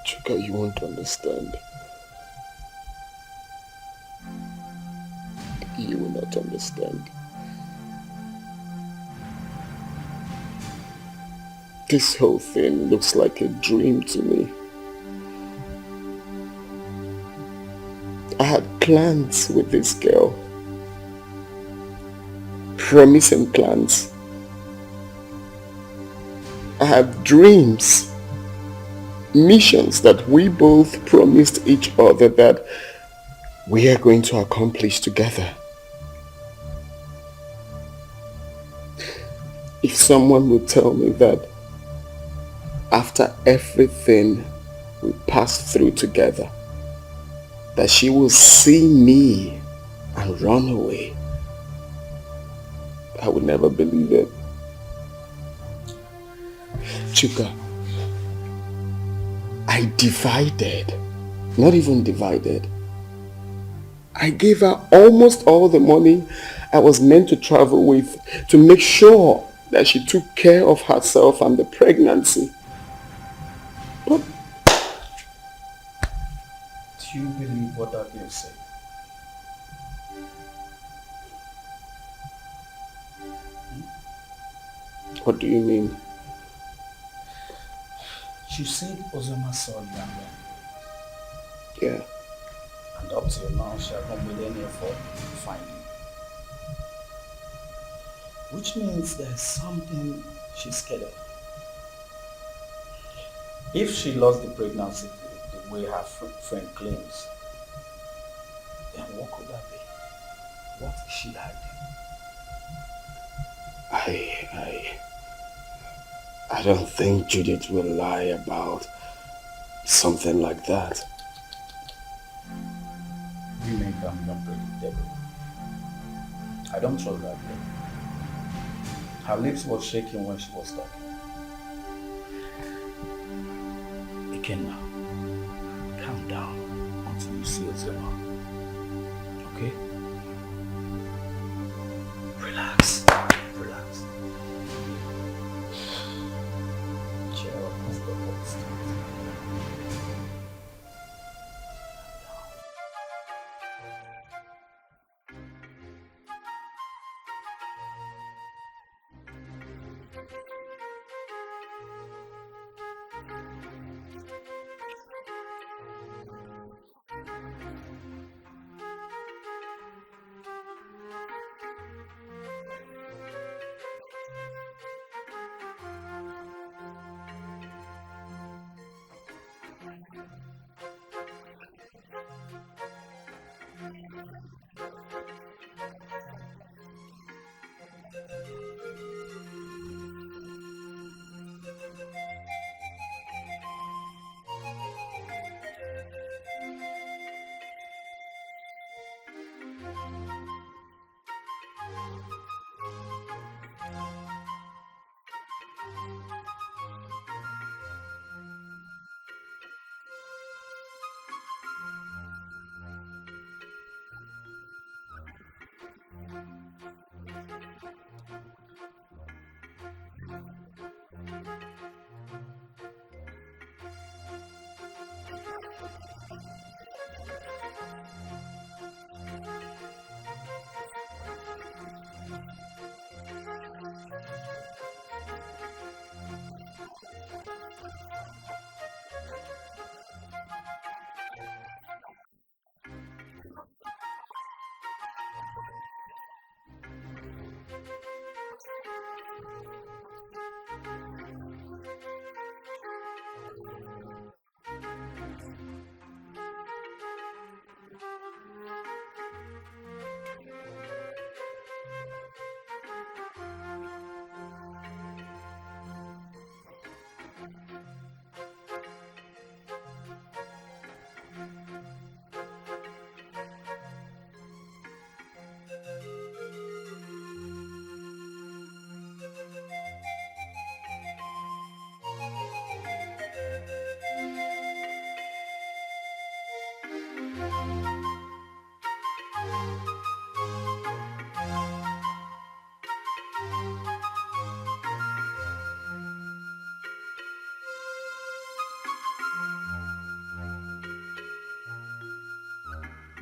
Chuka, you won't understand. You will not understand. This whole thing looks like a dream to me. I had plans with this girl. Promising plans. I have dreams. Missions that we both promised each other that we are going to accomplish together. If someone would tell me that after everything we passed through together, that she will see me and run away, I would never believe it. Chuka, I divided, not even divided. I gave her almost all the money I was meant to travel with to make sure that she took care of herself and the pregnancy. But do you believe what that girl said? What do you mean? She said Ozioma saw you and ran. Yeah. And up till now, she hasn't made any effort to find you. Which means there's something she's scared of. If she lost the pregnancy the way her friend claims, then what could that be? What is she hiding? I don't think Judith will lie about something like that. Women can be unpredictable. I don't trust that girl. Her lips were shaking when she was talking. Ikenna, calm down until you see Ozioma. Okay? Relax. Relax. Cheer up, Mr. Host.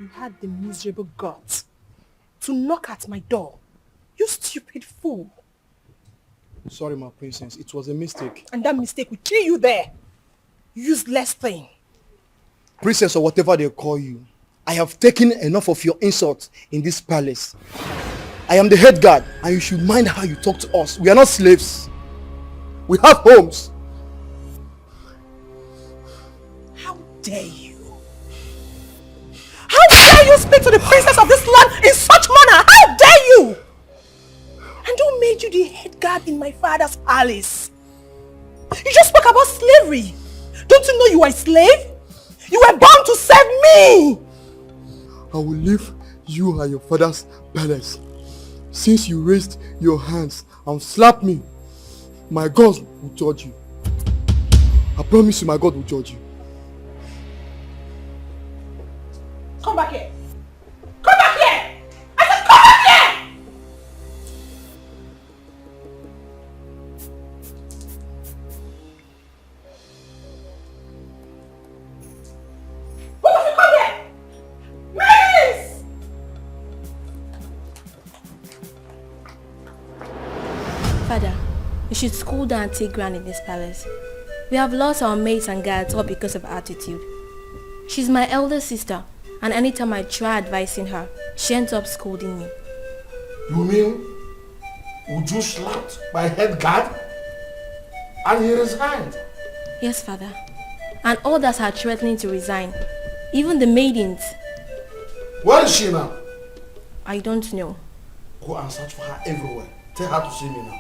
You had the miserable guts to knock at my door. You stupid fool. Sorry, my princess. It was a mistake. And that mistake will kill you there. Useless thing. Princess or whatever they call you, I have taken enough of your insults in this palace. I am the head guard and you should mind how you talk to us. We are not slaves. We have homes. How dare you? How dare you speak to the princess of this land in such manner? How dare you? And who made you the head guard in my father's palace? You just spoke about slavery. Don't you know you are a slave? You were born to serve me. I will leave you and your father's palace. Since you raised your hands and slapped me, my God will judge you. I promise you my God will judge you. Come back here. Come back here. I said come back here. Both of you come here. Maurice! Father, you should school down and take ground in this palace. We have lost our maids and guards all because of attitude. She's my elder sister, and anytime I try advising her, she ends up scolding me. You mean Uju slapped my head guard and he resigned? Yes, Father. And others are threatening to resign. Even the maidens. Where is she now? I don't know. Go and search for her everywhere. Tell her to see me now.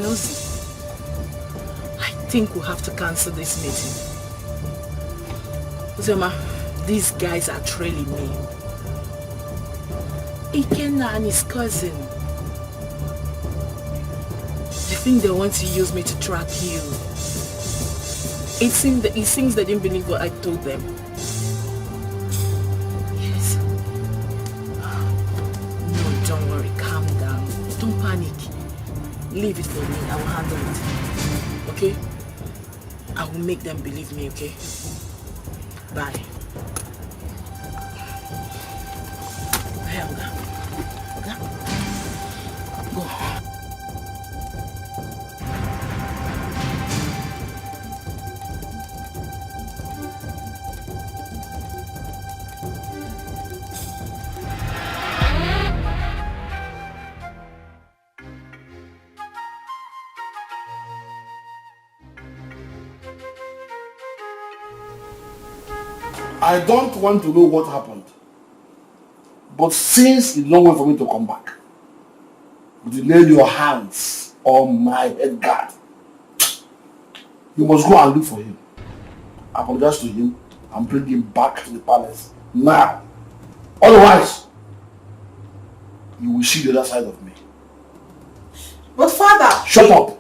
and Ozi, I think we'll have to cancel this meeting. Ozioma, these guys are trailing me. Ikenna and his cousin. They think they want to use me to track you. It seems they didn't believe what I told them. Yes. No, don't worry. Calm down. Don't panic. Leave it for me. I will handle it. Okay? I will make them believe me, okay? Bye. Hey, Amaka. Go. I don't want to know what happened. But since it's long way for me to come back, you lay your hands on my head guard. You must go and look for him. Apologize to him and bring him back to the palace now. Otherwise, you will see the other side of me. But father... Shut up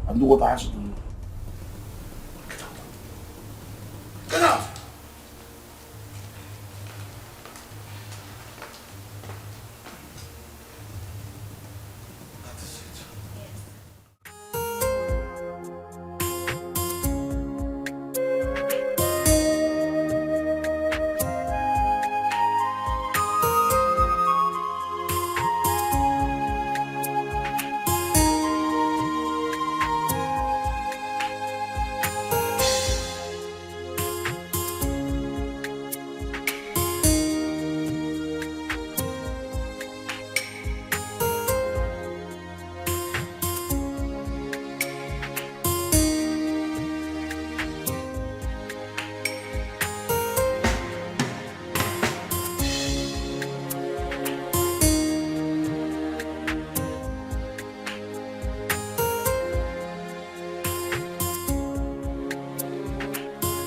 and do what I ask you to do. Get out!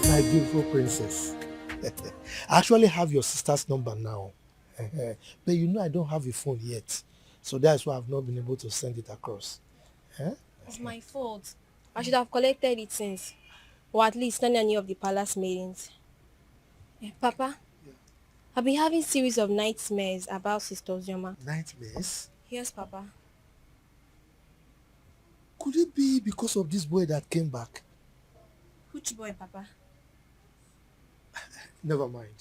My beautiful princess. I actually have your sister's number now. But you know I don't have a phone yet. So that's why I've not been able to send it across. It's my fault. I should have collected it since. Or at least not any of the palace meetings. Papa, I've been having series of nightmares about Sister Ozioma. Nightmares? Yes, Papa. Could it be because of this boy that came back? Which boy, Papa? Never mind.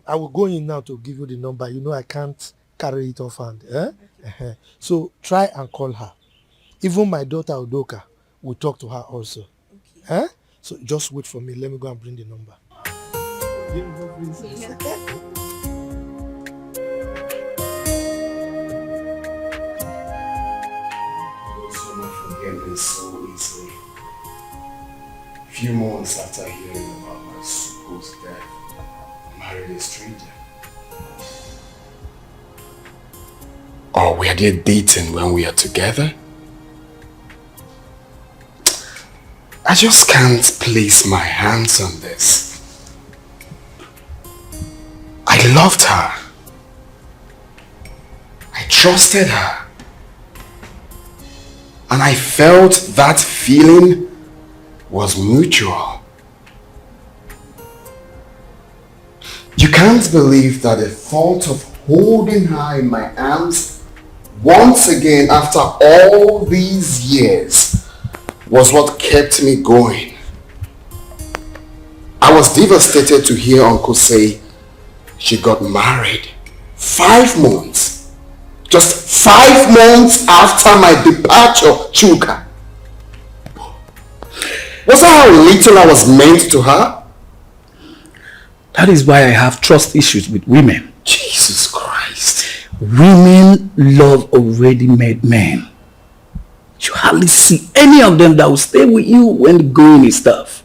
I will go in now to give you the number. You know I can't carry it off hand. Okay. So try and call her. Even my daughter Udoka will talk to her also. Okay. So just wait for me. Let me go and bring the number. Beautiful princess. Yeah. Forget this so easily. Few months after hearing about my supposed death, I married a stranger. Or were they dating when we are together? I just can't place my hands on this. I loved her. I trusted her. And I felt that feeling was mutual. You can't believe that the thought of holding her in my arms once again after all these years was what kept me going. I was devastated to hear Uncle say she got married 5 months. Just 5 months after my departure, Chuka. Was that how little I was meant to her? That is why I have trust issues with women. Jesus Christ. Women love already made men. You hardly see any of them that will stay with you when the going is tough.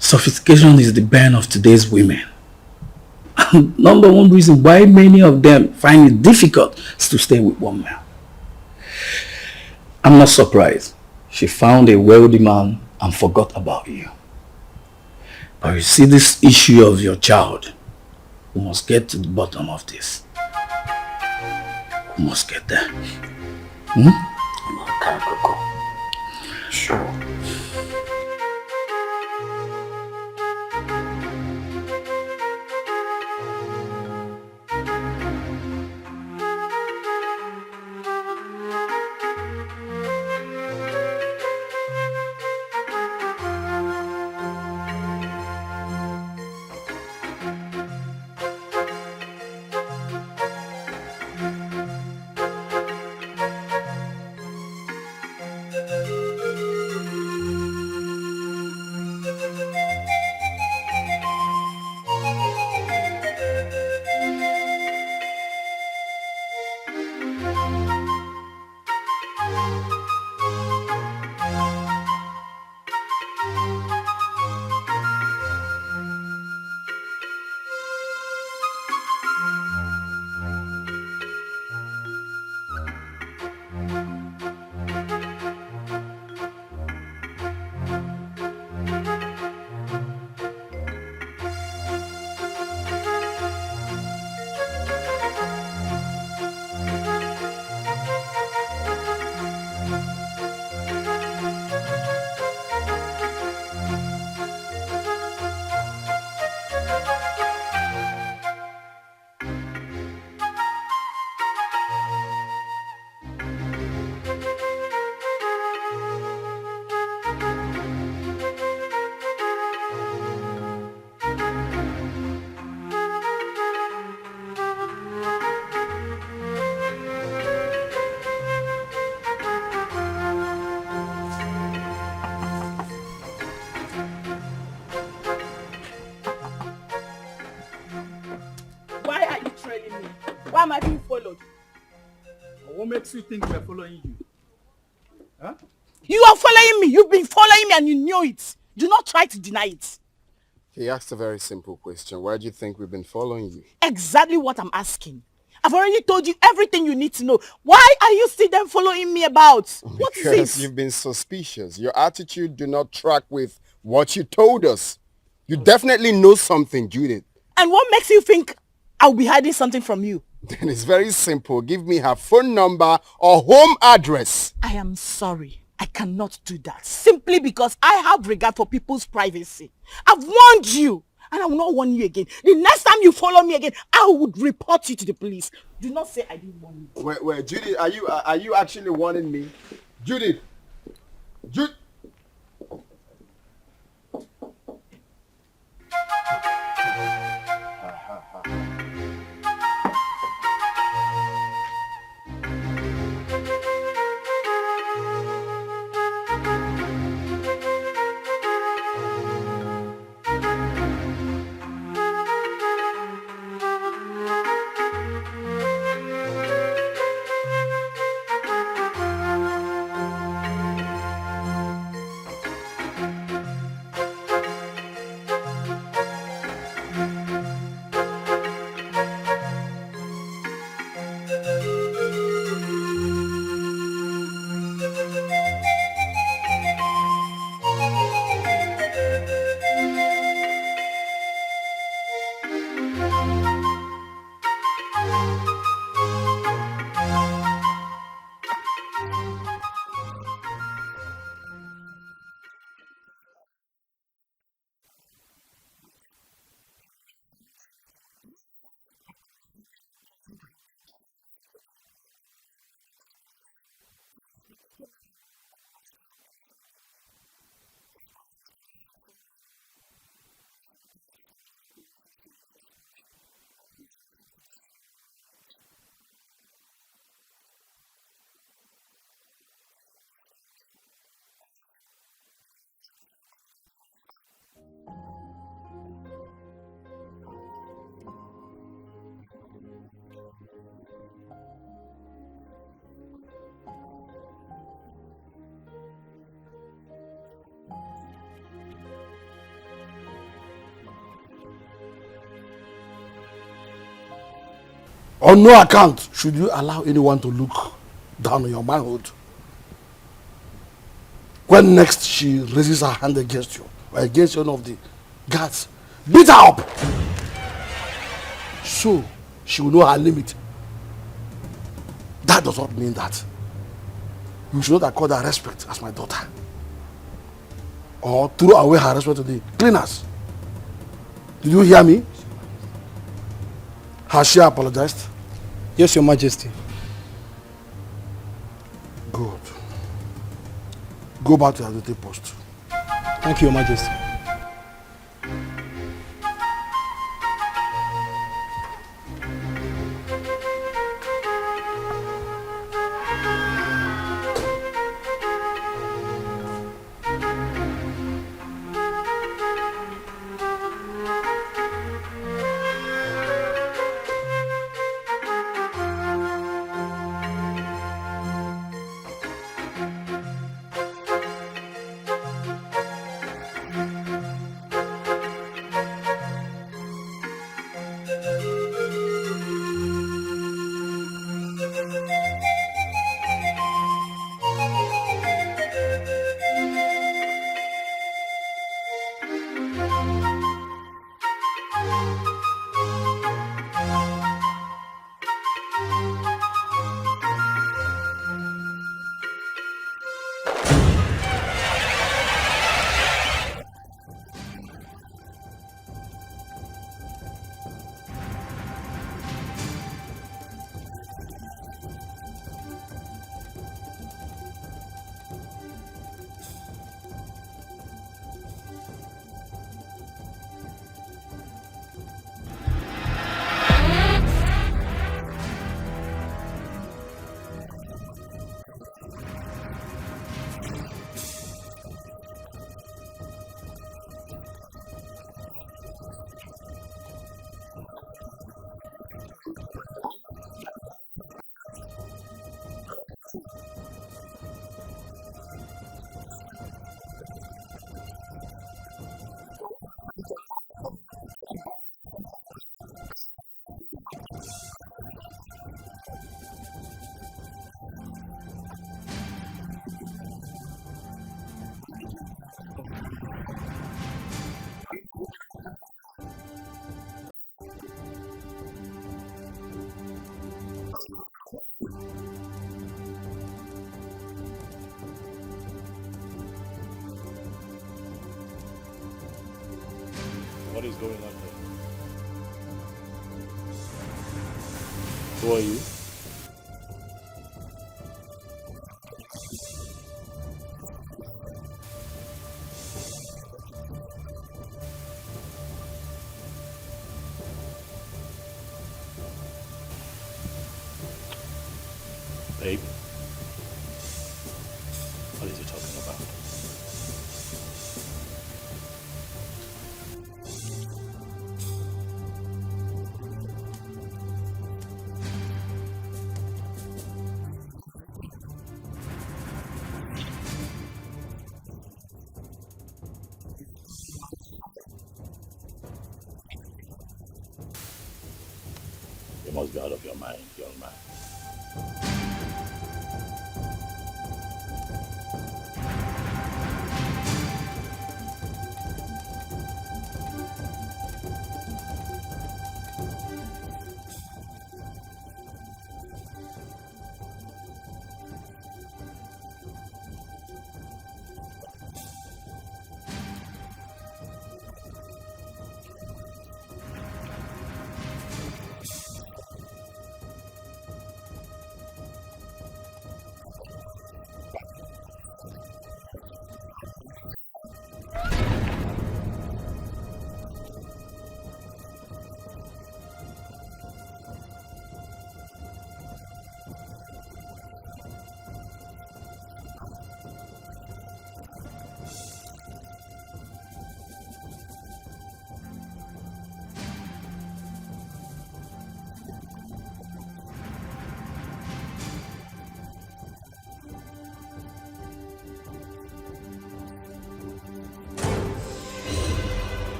Sophistication is the bane of today's women. And number one reason why many of them find it difficult is to stay with one man. I'm not surprised. She found a wealthy man and forgot about you. But you see, this issue of your child, we must get to the bottom of this. We must get there. Sure. Why am I being followed? What makes you think we're following you? Huh? You are following me. You've been following me and you knew it. Do not try to deny it. He asked a very simple question. Why do you think we've been following you? Exactly what I'm asking. I've already told you everything you need to know. Why are you still then following me about? What is Because it? you've been suspicious. Your attitude do not track with what you told us. You definitely know something, Judith. And what makes you think I'll be hiding something from you? Then it's very simple. Give me her phone number or home address. I am sorry. I cannot do that. Simply because I have regard for people's privacy. I've warned you. And I will not warn you again. The next time you follow me again, I would report you to the police. Do not say I didn't warn you. Wait, Judith, are you actually warning me? Judith! On no account should you allow anyone to look down on your manhood. When next she raises her hand against you, or against one of the guards, beat her up. So she will know her limit. That does not mean that you should not accord her respect as my daughter. Or throw away her respect to the cleaners. Did you hear me? Has she apologized? Yes, Your Majesty. Good. Go back to your duty post. Thank you, Your Majesty. What is going on here? Who are you? Babe? What is he talking about? You must be out of your mind, young man.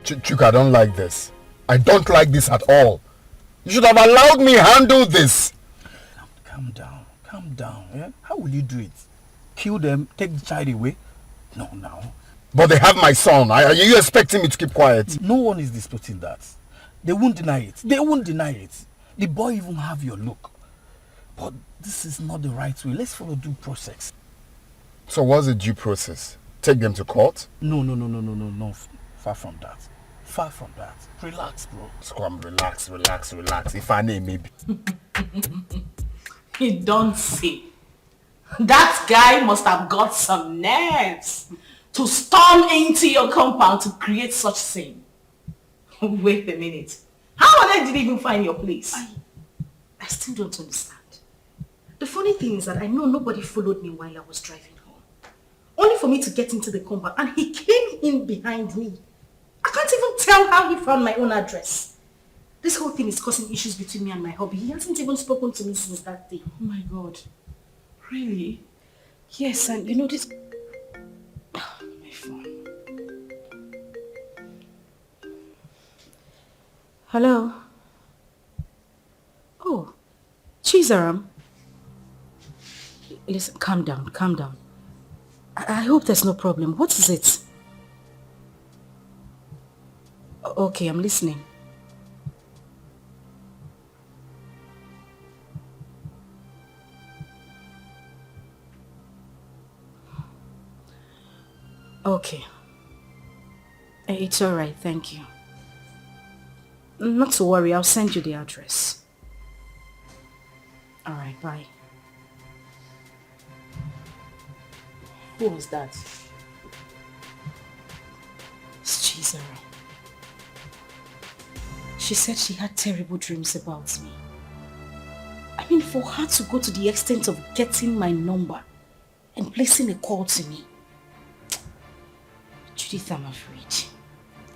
Chuka, I don't like this. I don't like this at all. You should have allowed me handle this. Calm down. Yeah? How will you do it? Kill them, take the child away? No, now. But they have my son. Are you expecting me to keep quiet? No one is disputing that. They won't deny it. The boy even have your look. But this is not the right way. Let's follow due process. So what's the due process? Take them to court? No. Far from that. Far from that. Relax, bro. Come, relax. If I name maybe. You don't see. That guy must have got some nerves to storm into your compound to create such scene. Wait a minute. How on earth did you even find your place? I still don't understand. The funny thing is that I know nobody followed me while I was driving home. Only for me to get into the compound and he came in behind me. I can't even tell how he found my own address. This whole thing is causing issues between me and my hubby. He hasn't even spoken to me since that day. Oh my God. Really? Yes, and you know this... Oh, my phone. Hello? Oh, Chizaram. Listen, calm down. I hope there's no problem. What is it? Okay, I'm listening. Okay. It's alright, thank you. Not to worry, I'll send you the address. Alright, bye. Who was that? It's Chizara. She said she had terrible dreams about me. I mean, for her to go to the extent of getting my number and placing a call to me. Judith, I'm afraid.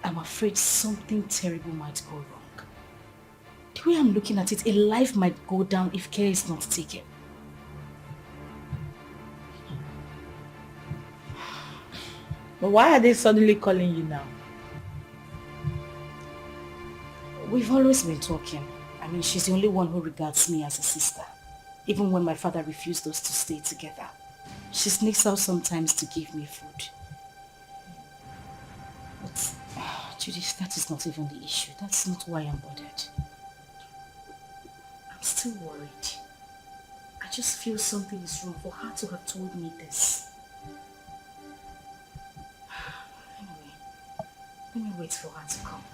I'm afraid something terrible might go wrong. The way I'm looking at it, a life might go down if care is not taken. But why are they suddenly calling you now? We've always been talking. I mean, she's the only one who regards me as a sister. Even when my father refused us to stay together. She sneaks out sometimes to give me food. But, Judith, that is not even the issue. That's not why I'm bothered. I'm still worried. I just feel something is wrong for her to have told me this. Anyway, let me wait for her to come.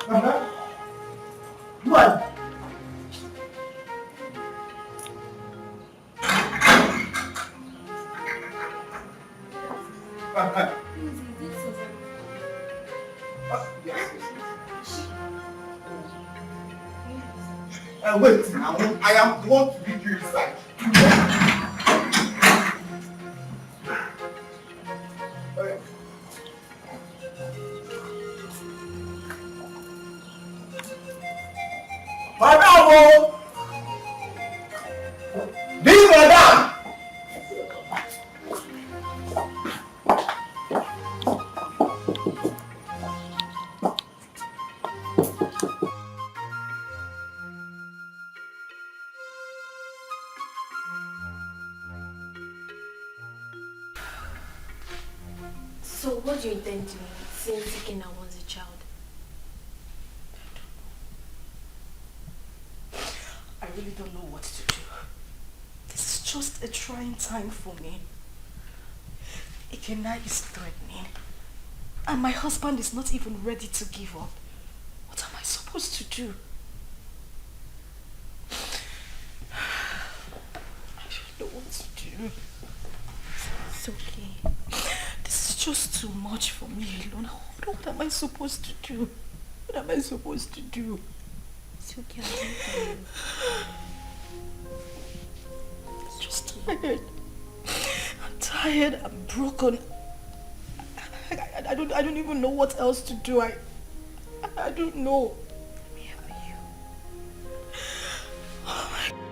What? Wait, now I am the one to lead you inside. Madam! This madam! So what do you intend doing since Ikena wants a child? I really don't know what to do. This is just a trying time for me. Ikena is threatening. And my husband is not even ready to give up. What am I supposed to do? I don't know what to do. It's okay. This is just too much for me alone. What am I supposed to do? What am I supposed to do? It's okay, I'll do it for you. I'm just tired. I'm tired. I'm broken. I don't even know what else to do. I don't know. Let me help you. Oh my God.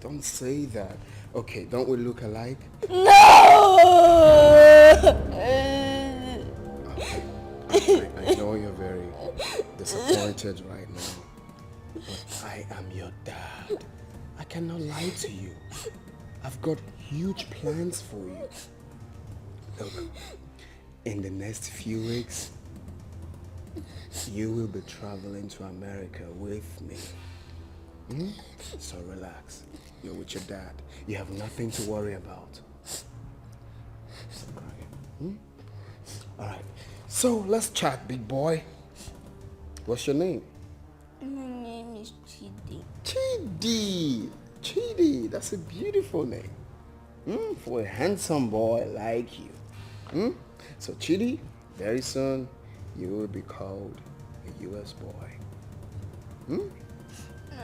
Don't say that. Okay, don't we look alike? No! I know you're very disappointed right now, but I am your dad. I cannot lie to you. I've got huge plans for you. Look, in the next few weeks, you will be traveling to America with me. So relax. You're with your dad. You have nothing to worry about. Stop crying. Alright. So let's chat, big boy. What's your name? My name is Chidi. Chidi. Chidi. That's a beautiful name. For a handsome boy like you. So Chidi, very soon you will be called a US boy.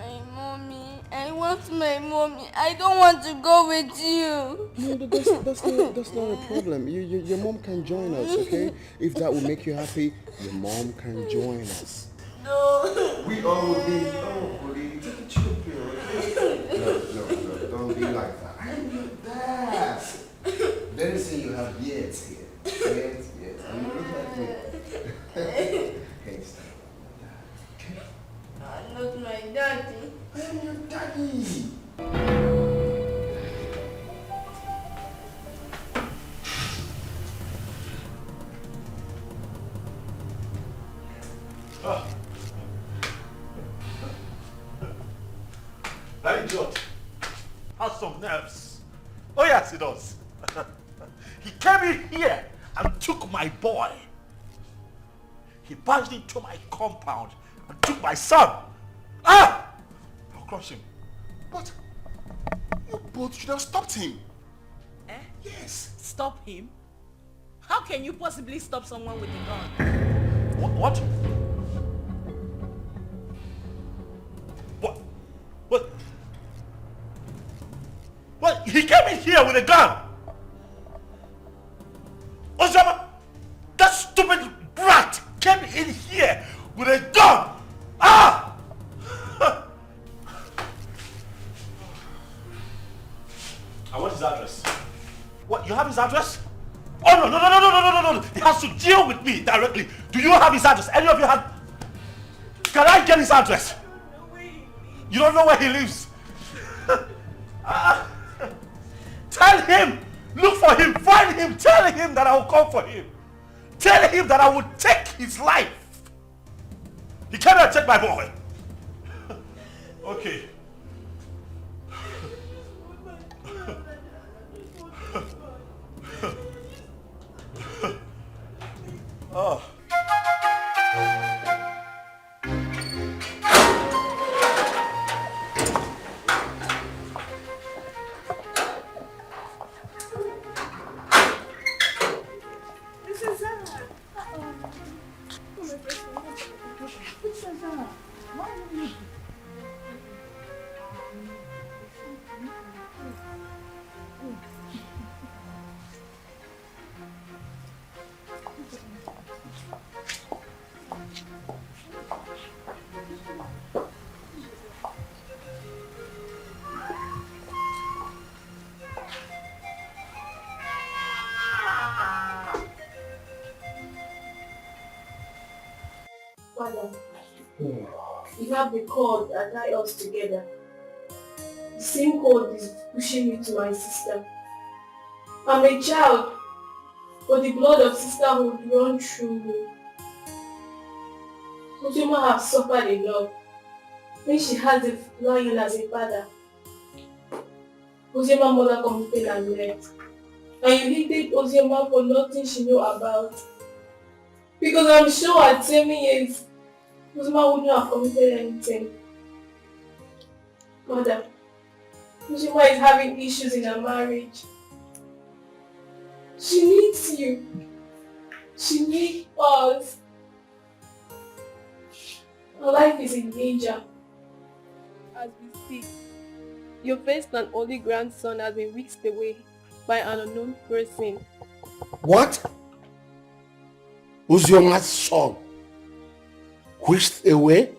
My mommy. I want my mommy. I don't want to go with you. No, that's not a problem. Your mom can join us, okay? If that will make you happy, your mom can join us. No. We all will be. Oh, buddy, take a chill pill, okay? No, don't be like that. I'm your dad. Let me see you have beards here. Beards. And you look like me. Hey, stop. I'm not my daddy. I am your daddy. That idiot has some nerves. Oh yes, he does. He came in here and took my boy. He barged into my compound and took my son. I'll crush him. But you both should have stopped him. Eh? Yes. Stop him? How can you possibly stop someone with a gun? What? What? He came in here with a gun. Ozioma, that stupid brat came in here with a gun. I want his address. What? You have his address? Oh no! He has to deal with me directly. Do you have his address? Any of you have? Can I get his address? You don't know where he lives. Tell him, look for him, find him, tell him that I will come for him. Tell him that I will take his life. He cannot take my boy. Okay. Oh. Father, you have the cord that ties us together. The same cord is pushing me to my sister. I'm a child, but the blood of sisterhood runs through me. Ozioma has suffered enough when she has a lion as a father. Ozioma's mother committed and left. And you hated Ozioma for nothing she knew about. Because I'm sure at 7 years, Ozioma wouldn't have committed anything. Mother, Ozioma is having issues in her marriage. She needs you. She needs us. Her life is in danger. As we speak, your first and only grandson has been whisked away by an unknown person. What? Ozioma's son whisked away?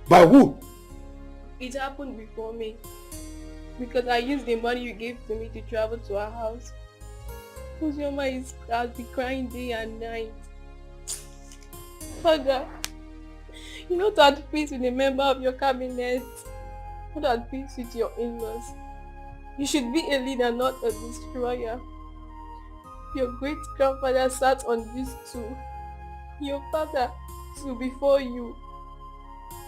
By who? It happened before me. Because I used the money you gave to me to travel to our house. Ozioma has been crying day and night. Father, you're not at peace with a member of your cabinet. Not at peace with your in-laws. You should be a leader, not a destroyer. Your great-grandfather sat on this stool. Your father stood before you.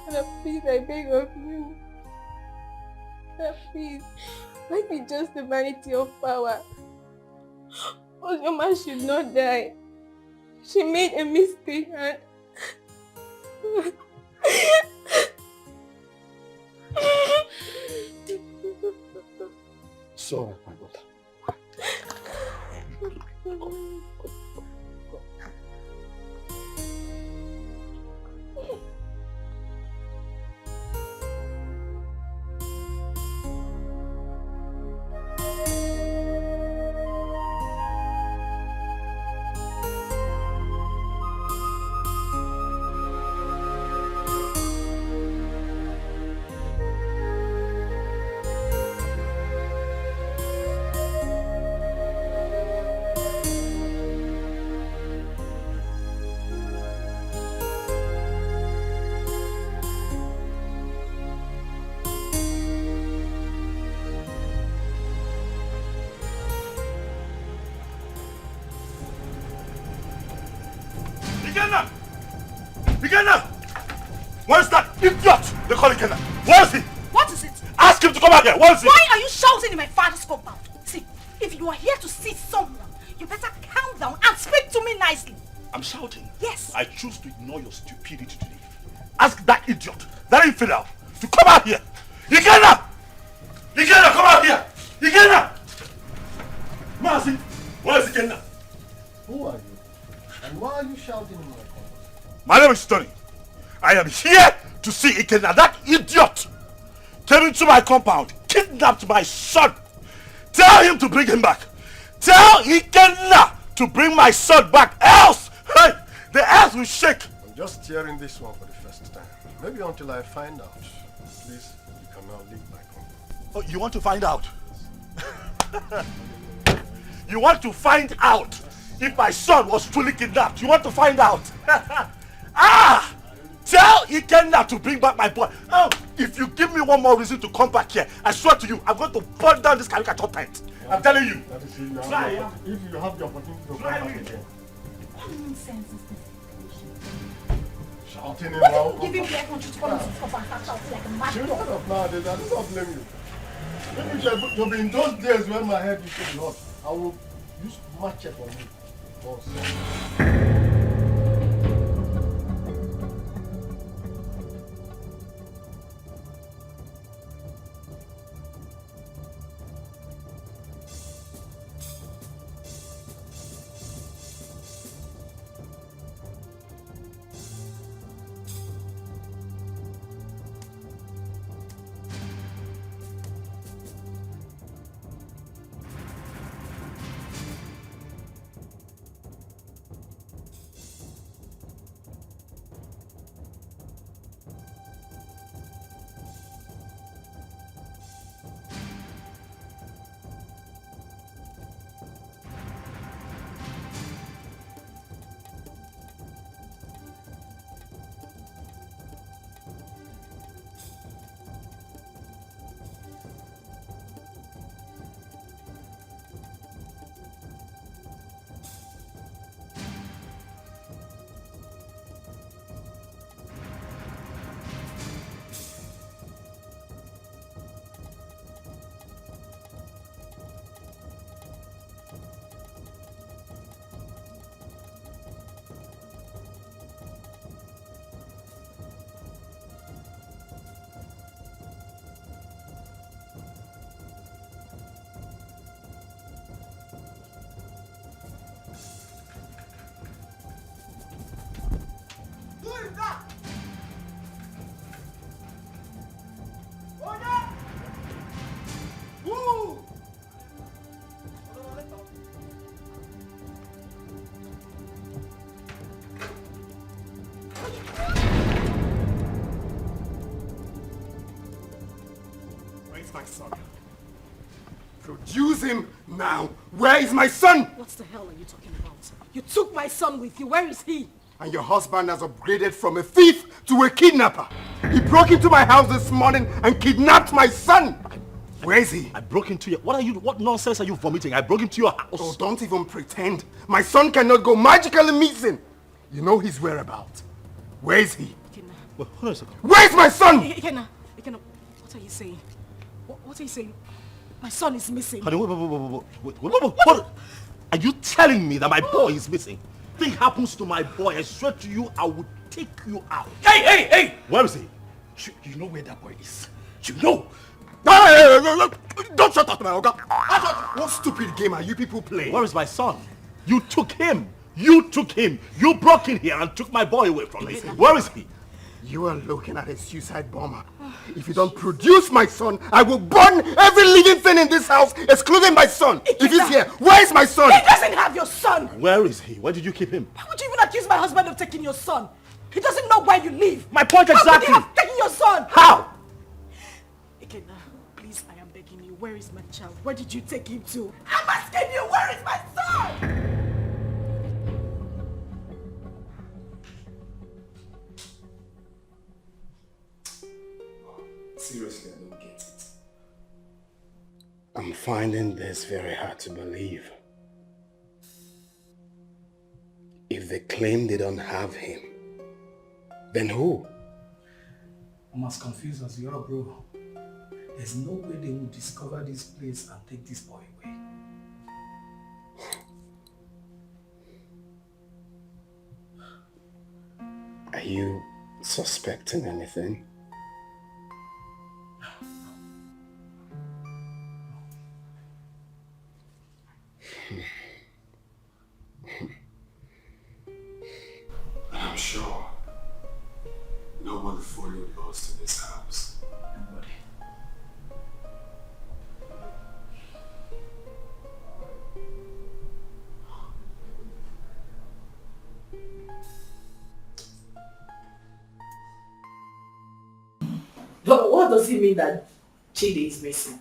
Father, please, I beg of you. Father, please, let me just the vanity of power. Ozioma should not die. She made a mistake and... So, my daughter. Ikenna! Where is that idiot? They call Ikenna. Where is he? What is it? Ask him to come out here. Where is he? Why are you shouting in my father's compound? See, if you are here to see someone, you better calm down and speak to me nicely. I'm shouting. Yes. I choose to ignore your stupidity today. Ask that idiot, that infidel, to come out here. Ikenna! Ikenna, come out here! Ikenna! Mazi, where is Ikenna? Who are you? And why are you shouting in my compound? My name is Tony. I am here to see Ikenna. That idiot came into my compound, kidnapped my son. Tell him to bring him back. Tell Ikenna to bring my son back, else, hey, the earth will shake. I'm just hearing this one for the first time. Maybe until I find out. Please, you can now leave my compound. Oh, you want to find out? You want to find out if my son was truly kidnapped? You want to find out? Ah! Tell Ikenna to bring back my boy. Oh, if you give me one more reason to come back here, I swear to you, I'm going to burn down this caricature tent. I'm telling you. That is if you have the opportunity to come back again. What nonsense is this? Shouting What around. did you give him the air control to come into this compound and start shouting like a mad Shut dog? up nowadays, I do not blame you. Maybe it should be in those days when my head used to be hot. I will use machete on you. Also. My son. Produce him now. Where is my son? What the hell are you talking about? You took my son with you. Where is he? And your husband has upgraded from a thief to a kidnapper. He broke into my house this morning and kidnapped my son. Where is he? I broke into your... What nonsense are you vomiting? I broke into your house. Oh, don't even pretend. My son cannot go magically missing. You know his whereabouts. Where is he? Well, hold on a second. Where is my son? Ikenna, what are you saying? What are you saying? My son is missing. Honey, what? Are you telling me that my boy is missing? Thing happens to my boy, I swear to you, I will take you out. Hey! Where is he? You know where that boy is? You know? Don't shut up, my Oga. What stupid game are you people playing? Where is my son? You took him. You broke in here and took my boy away from me. Where is he? You are looking at a suicide bomber. If you don't produce my son, I will burn every living thing in this house, excluding my son. If he's here, where is my son? He doesn't have your son. Where is he? Where did you keep him? How would you even accuse my husband of taking your son? He doesn't know where you live. My point exactly. How could he have taken your son? How? Ikenna, please, I am begging you. Where is my child? Where did you take him to? I'm asking you, where is my son? Seriously, I don't get it. I'm finding this very hard to believe. If they claim they don't have him, Then who? I'm as confused as you are, bro. There's no way they will discover this place and take this boy away. Are you suspecting anything? I'm sure no one followed us to this house. Nobody. But what does it mean that Chidi is missing?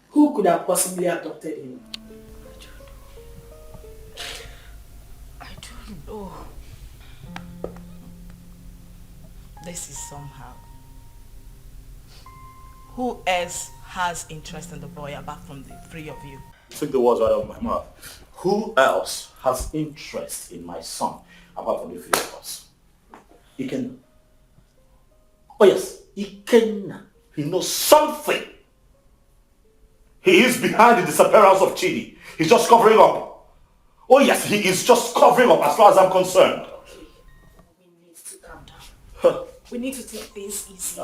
Who could have possibly abducted him? I don't know. This is somehow. Who else has interest in the boy apart from the three of you? Took the words right out of my mouth. Who else has interest in my son apart from the three of us? Ikenna. Oh yes, Ikenna. He knows something. He is behind the disappearance of Chidi. He's just covering up. Oh yes, he is just covering up as far as I'm concerned. We need to calm down. We need to take things easy.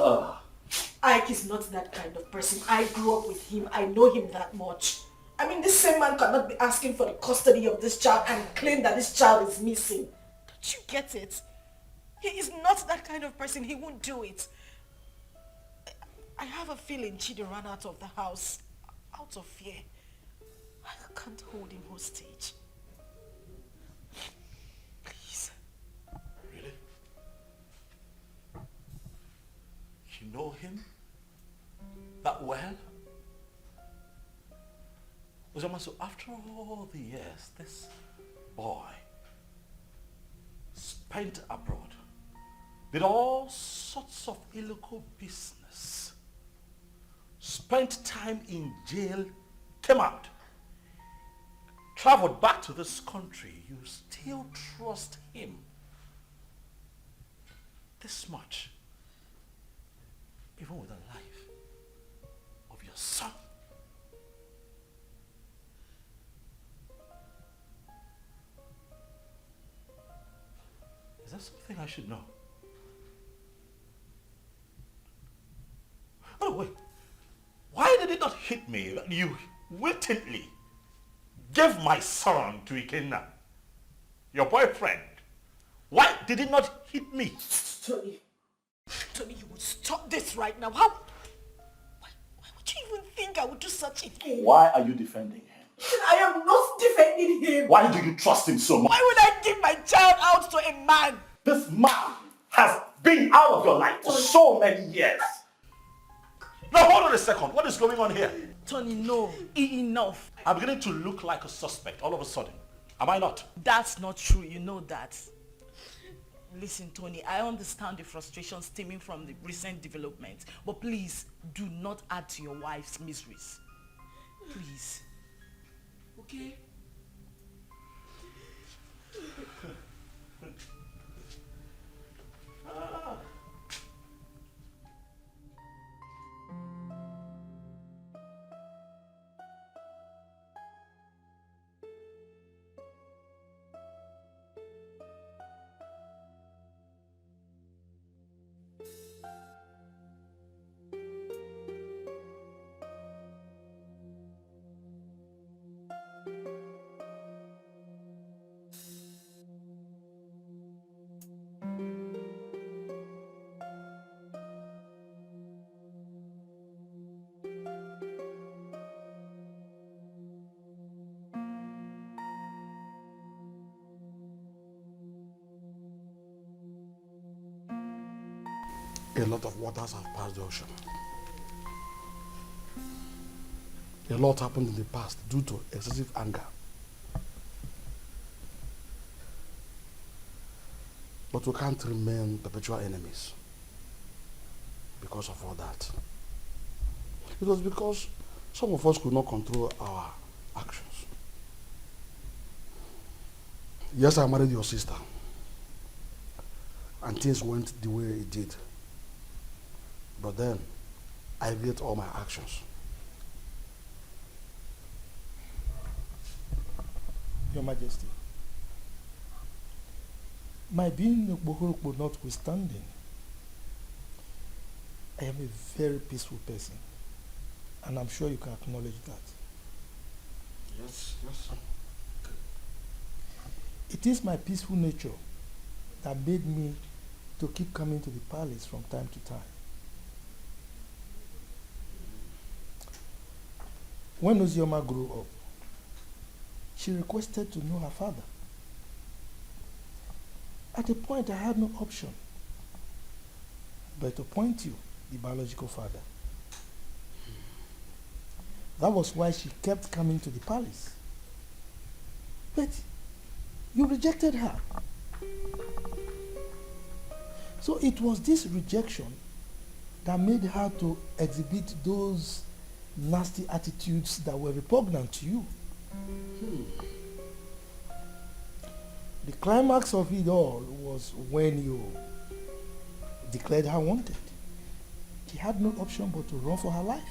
Ike is not that kind of person. I grew up with him. I know him that much. I mean, this same man cannot be asking for the custody of this child and claim that this child is missing. Don't you get it? He is not that kind of person. He won't do it. I have a feeling Chidi ran out of the house out of fear. I can't hold him hostage. Please. Really? You know him that well? Ozioma, so after all the years, this boy spent abroad, did all sorts of illegal business, spent time in jail, came out, traveled back to this country. You still trust him this much, even with the life of your son. Is that something I should know? Oh wait, why did it not hit me that you wittingly gave my son to Ikenna, your boyfriend? Why did it not hit me? Tony, you would stop this right now. Why would you even think I would do such a thing? Why are you defending him? I am not defending him. Why do you trust him so much? Why would I give my child out to a man? This man has been out of your life for so many years. Now hold on a second. What is going on here? Tony, no. Enough. I'm beginning to look like a suspect all of a sudden. Am I not? That's not true. You know that. Listen, Tony, I understand the frustration stemming from the recent development, but please do not add to your wife's miseries. Please. Okay? A lot of waters have passed the ocean. A lot happened in the past due to excessive anger. But we can't remain perpetual enemies because of all that. It was because some of us could not control our actions. Yes, I married your sister. and things went the way it did. But then, I regret all my actions. Your Majesty, my being Okbohorokbo notwithstanding, I am a very peaceful person, and I'm sure you can acknowledge that. Yes, yes. It is my peaceful nature that made me to keep coming to the palace from time to time. When Ozioma grew up, she requested to know her father. At a point, I had no option but to appoint you, the biological father. That was why she kept coming to the palace. But you rejected her. So it was this rejection that made her to exhibit those nasty attitudes that were repugnant to you. The climax of it all was when you declared her wanted. She had no option but to run for her life.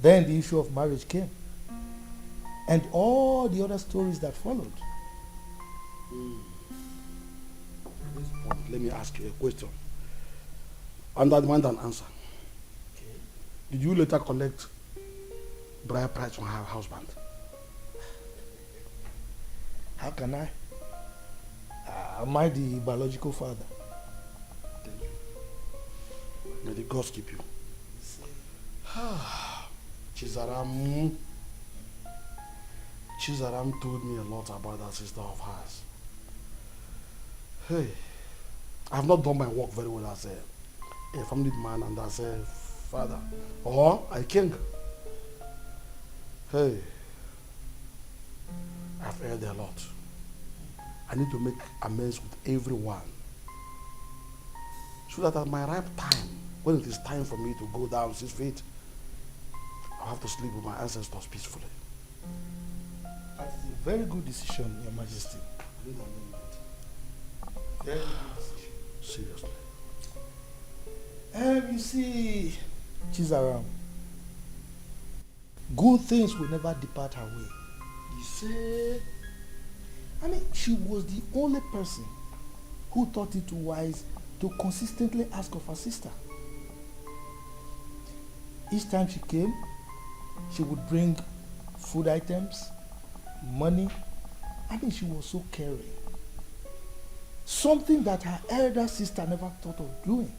Then the issue of marriage came, and all the other stories that followed. At this point, let me ask you a question. Under demand an answer. Okay. Did you later collect bride price from her husband? How can I? Am I the biological father? May the gods keep you. Chizaram told me a lot about that sister of hers. Hey, I have not done my work very well as a family man and as a father or a king. Hey, I've erred a lot. I need to make amends with everyone so that at my ripe time, when it is time for me to go down 6 feet, I'll have to sleep with my ancestors peacefully. That is a very good decision, Your Majesty. Very good decision. Seriously. You see, Chizaram, good things will never depart her way. You say? I mean, she was the only person who thought it wise to consistently ask of her sister. Each time she came, she would bring food items, money. I mean, she was so caring. Something that her elder sister never thought of doing.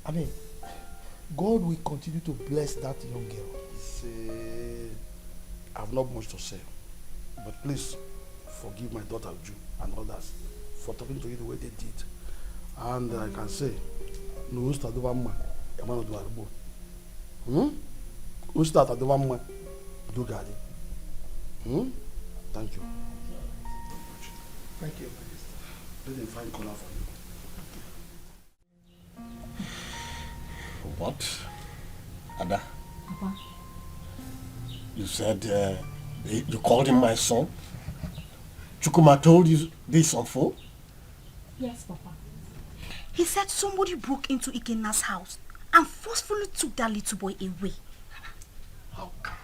I mean, God will continue to bless that young girl. See, I have not much to say, but please forgive my daughter Ju and others for talking to you the way they did. And I can say, no usta do vamma, emano do arbo. Usta do vamma, do gadi. Thank you. Thank you. Let them find color for you. What? Ada? Papa. You said you called him my son? Chukuma told you this on phone? Yes, Papa. He said somebody broke into Ikena's house and forcefully took that little boy away. How come?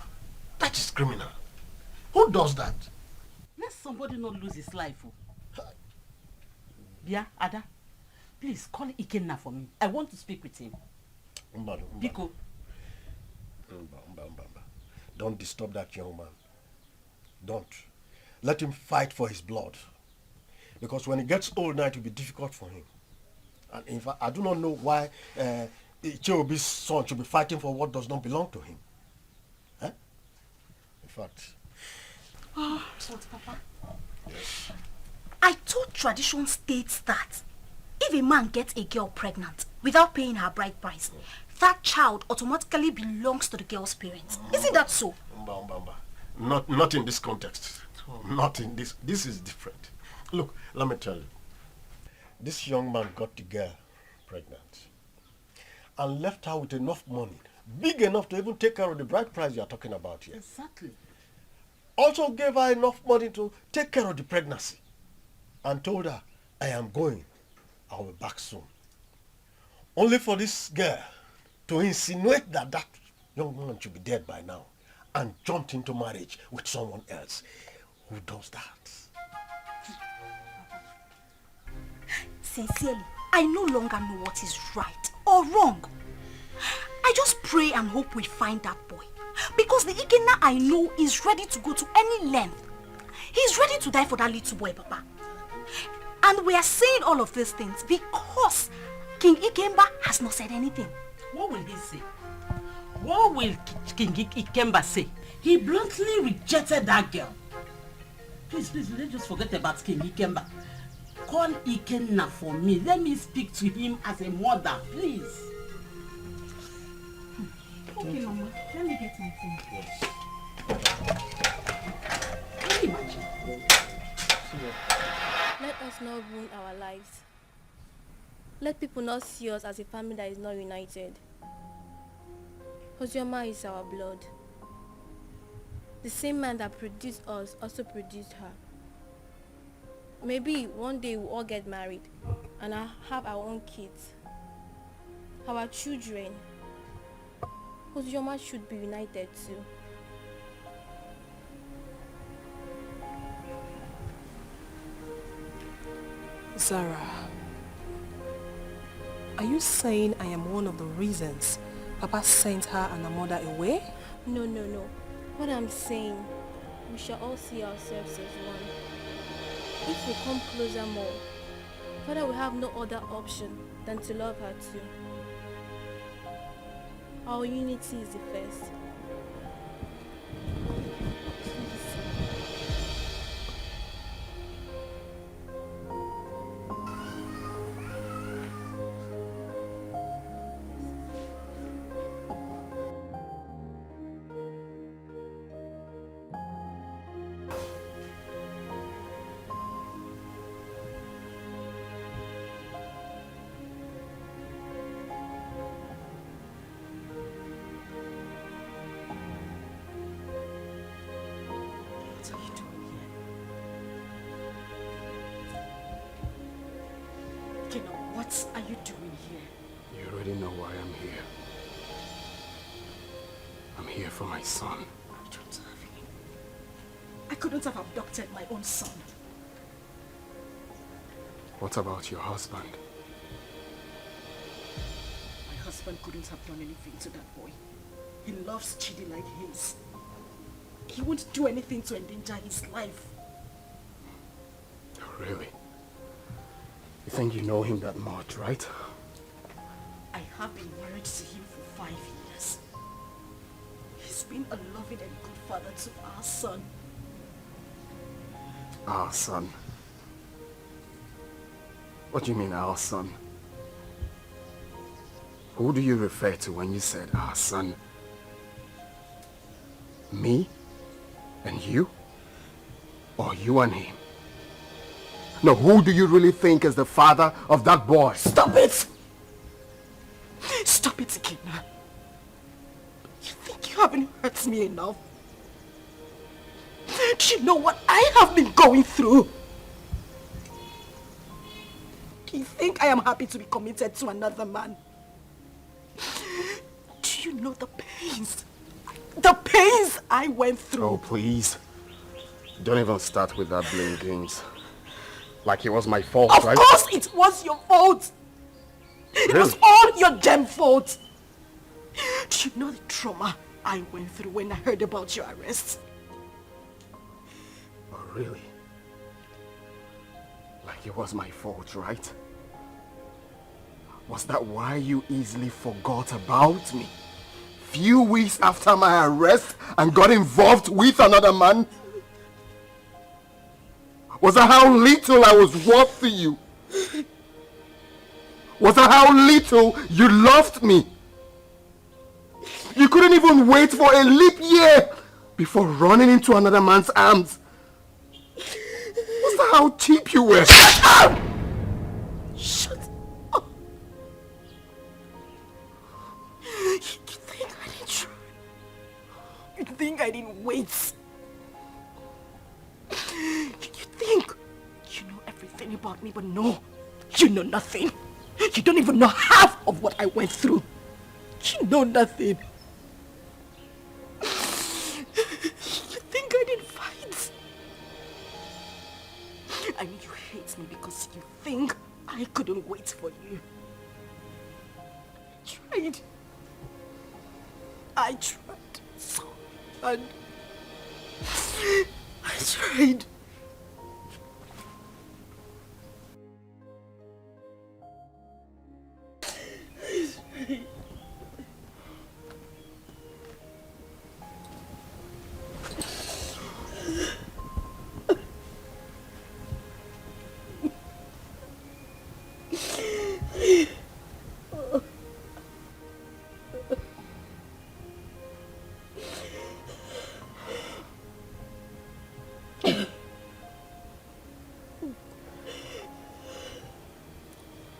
That is criminal. Who does that? Let somebody not lose his life. Yeah, Ada, please call Ikenna for me. I want to speak with him. Biko. Don't disturb that young man. Don't. Let him fight for his blood. Because when he gets old now, it will be difficult for him. And in fact, I do not know why Icheobi's son should be fighting for what does not belong to him. Huh? In fact. Oh, Papa. Yes. I thought tradition states that if a man gets a girl pregnant without paying her bride price, that child automatically belongs to the girl's parents. Isn't that so? Not in this context. Not in this. This is different. Look, let me tell you. This young man got the girl pregnant and left her with enough money, big enough to even take care of the bride price you are talking about here. Exactly. also gave her enough money to take care of the pregnancy and told her, I am going. I will be back soon. Only for this girl to insinuate that that young man should be dead by now and jumped into marriage with someone else. Who does that? Sincerely, I no longer know what is right or wrong. I just pray and hope we find that boy. Because the Ikena I know is ready to go to any length. He's ready to die for that little boy, Papa. And we are saying all of these things because King Ikemba has not said anything. What will he say? What will King Ikemba say? He bluntly rejected that girl. Please, let's just forget about King Ikemba. Call Ikenna for me. Let me speak to him as a mother, please. Okay, Mama. Let me get my phone. Yes. Can you imagine? Let us not ruin our lives. Let people not see us as a family that is not united. Ozioma is our blood. The same man that produced us also produced her. Maybe one day we'll all get married and I'll have our own kids, our children. Ozioma should be united too. Zara, are you saying I am one of the reasons Papa sent her and her mother away? No. What I'm saying, we shall all see ourselves as one. If we come closer more, Father will have no other option than to love her too. Our unity is the first. What are you doing here? You already know why I'm here. I'm here for my son. I don't have him. I couldn't have abducted my own son. What about your husband? My husband couldn't have done anything to that boy. He loves Chidi like his. He won't do anything to endanger his life. Oh, really? You think you know him that much, right? I have been married to him for 5 years. He's been a loving and good father to our son. Our son? What do you mean, our son? Who do you refer to when you said our son? Me? And you? Or you and him? No, who do you really think is the father of that boy? Stop it! Stop it, Ikena. You think you haven't hurt me enough? Do you know what I have been going through? Do you think I am happy to be committed to another man? Do you know the pains? The pains I went through. Oh, please. Don't even start with that blame games. Like it was my fault, right? Of course it was your fault. It was all your damn fault. Do you know the trauma I went through when I heard about your arrest? Oh, really? Like it was my fault, right? Was that why you easily forgot about me? Few weeks after my arrest and got involved with another man? Was that how little I was worth to you? Was that how little you loved me? You couldn't even wait for a leap year before running into another man's arms. Was that how cheap you were? Shut up! Shut up! You think I didn't try? You think I didn't wait? about me, but no, you know nothing. You don't even know half of what I went through. You know nothing. You think I didn't fight? I mean, you hate me because you think I couldn't wait for you. I tried so hard. I tried.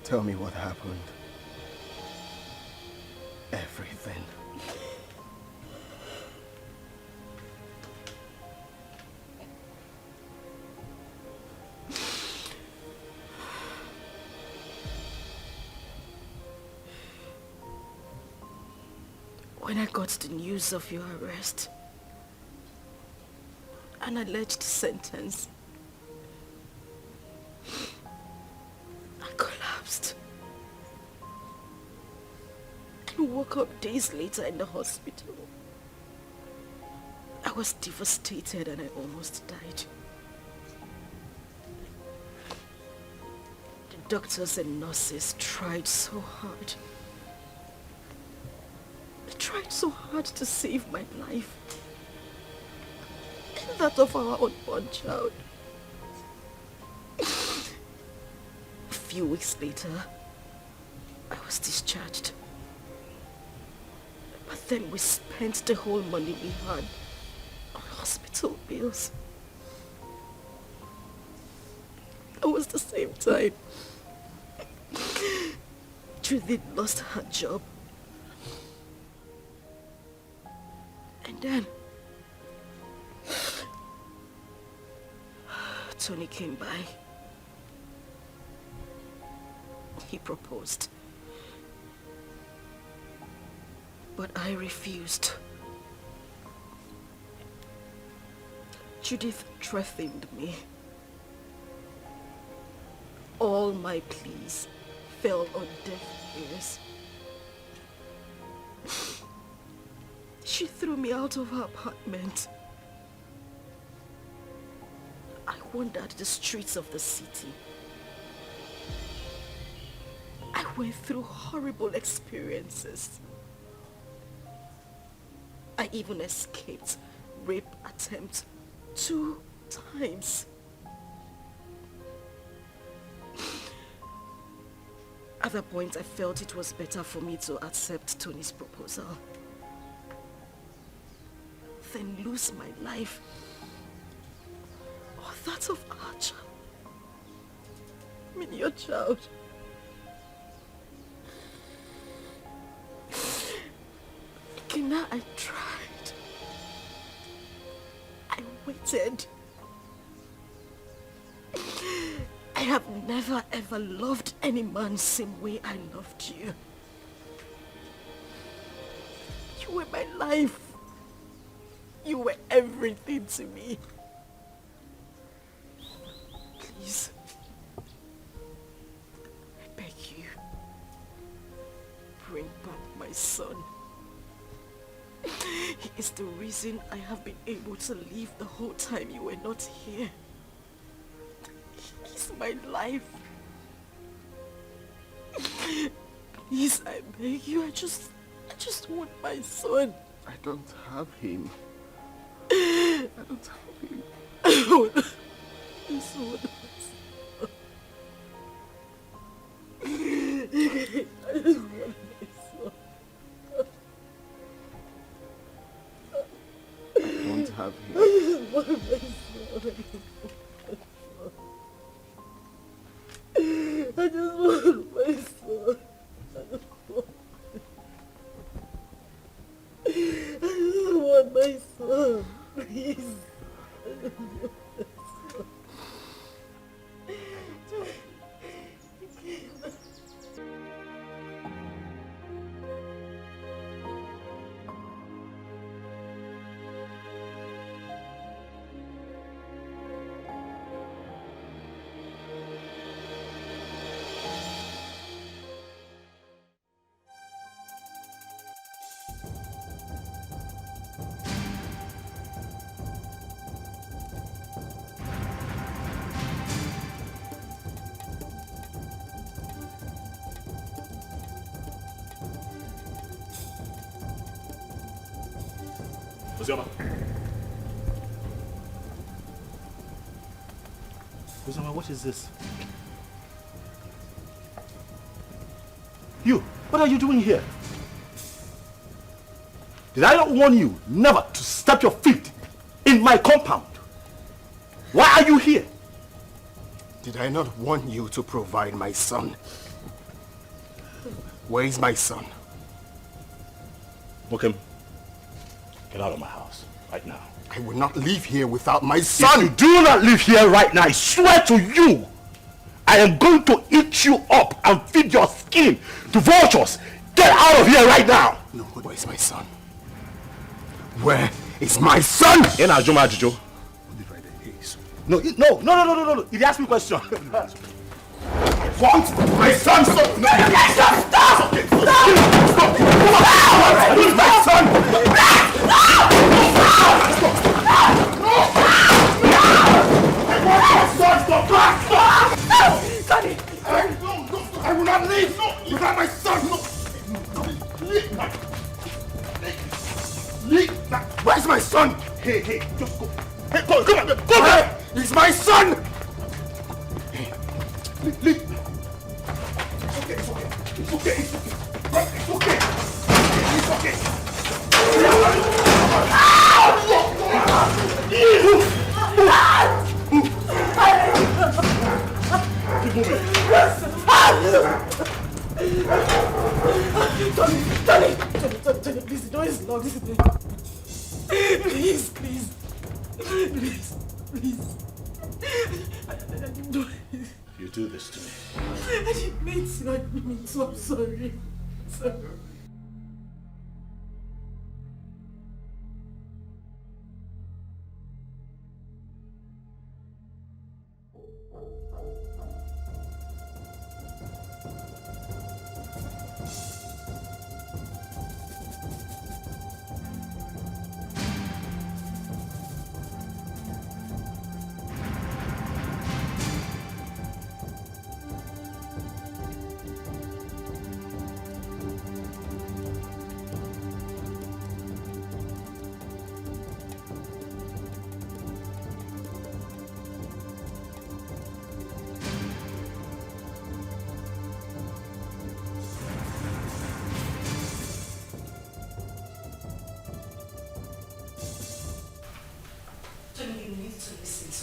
Tell me what happened. Everything. When I got the news of your arrest, an alleged sentence, I collapsed and woke up days later in the hospital. I was devastated and I almost died. The doctors and nurses tried so hard. They tried so hard to save my life and that of our unborn child. A few weeks later, I was discharged. But then we spent the whole money we had on hospital bills. It was the same time Judith lost her job. And then Tony came by. He proposed. But I refused. Judith threatened me. All my pleas fell on deaf ears. She threw me out of her apartment. I wandered the streets of the city. I went through horrible experiences. I even escaped rape attempt 2 times. At that point, I felt it was better for me to accept Tony's proposal than lose my life or that of our child. I mean, your child. Kina, I tried. I waited. I have never ever loved any man same way I loved you. You were my life. You were everything to me. Please, I beg you, bring back my son. He is the reason I have been able to live the whole time you were not here. He's my life. Please, I beg you, I just want my son. I don't have him. I don't have him. I want my son. I just want my son. I don't have him. I just want my son. I just want my son. I just want my son. Please. I just want my son. Ozioma. Ozioma, what is this? You, what are you doing here? Did I not warn you never to step your feet in my compound? Why are you here? Did I not warn you to provide my son? Where is my son? Okay, get out of my house right now. I will not leave here without my son. If you do not leave here right now, I swear to you, I am going to eat you up and feed your skin to vultures. Get out of here right now. No, where is my son? Where is my son? In Ajuma Ajujo. No, no. He asked me a question. Want my son? Stop! No, stop! Stop! Okay. Stop! Where is my son? Sonny! I will not leave without my son! Leave! Where's my son? Hey, just go. Hey, come on! Go back! He's my son! Leave! It's okay. Tony, please, the door is locked. Please. You do this to me. I didn't mean to, I'm sorry.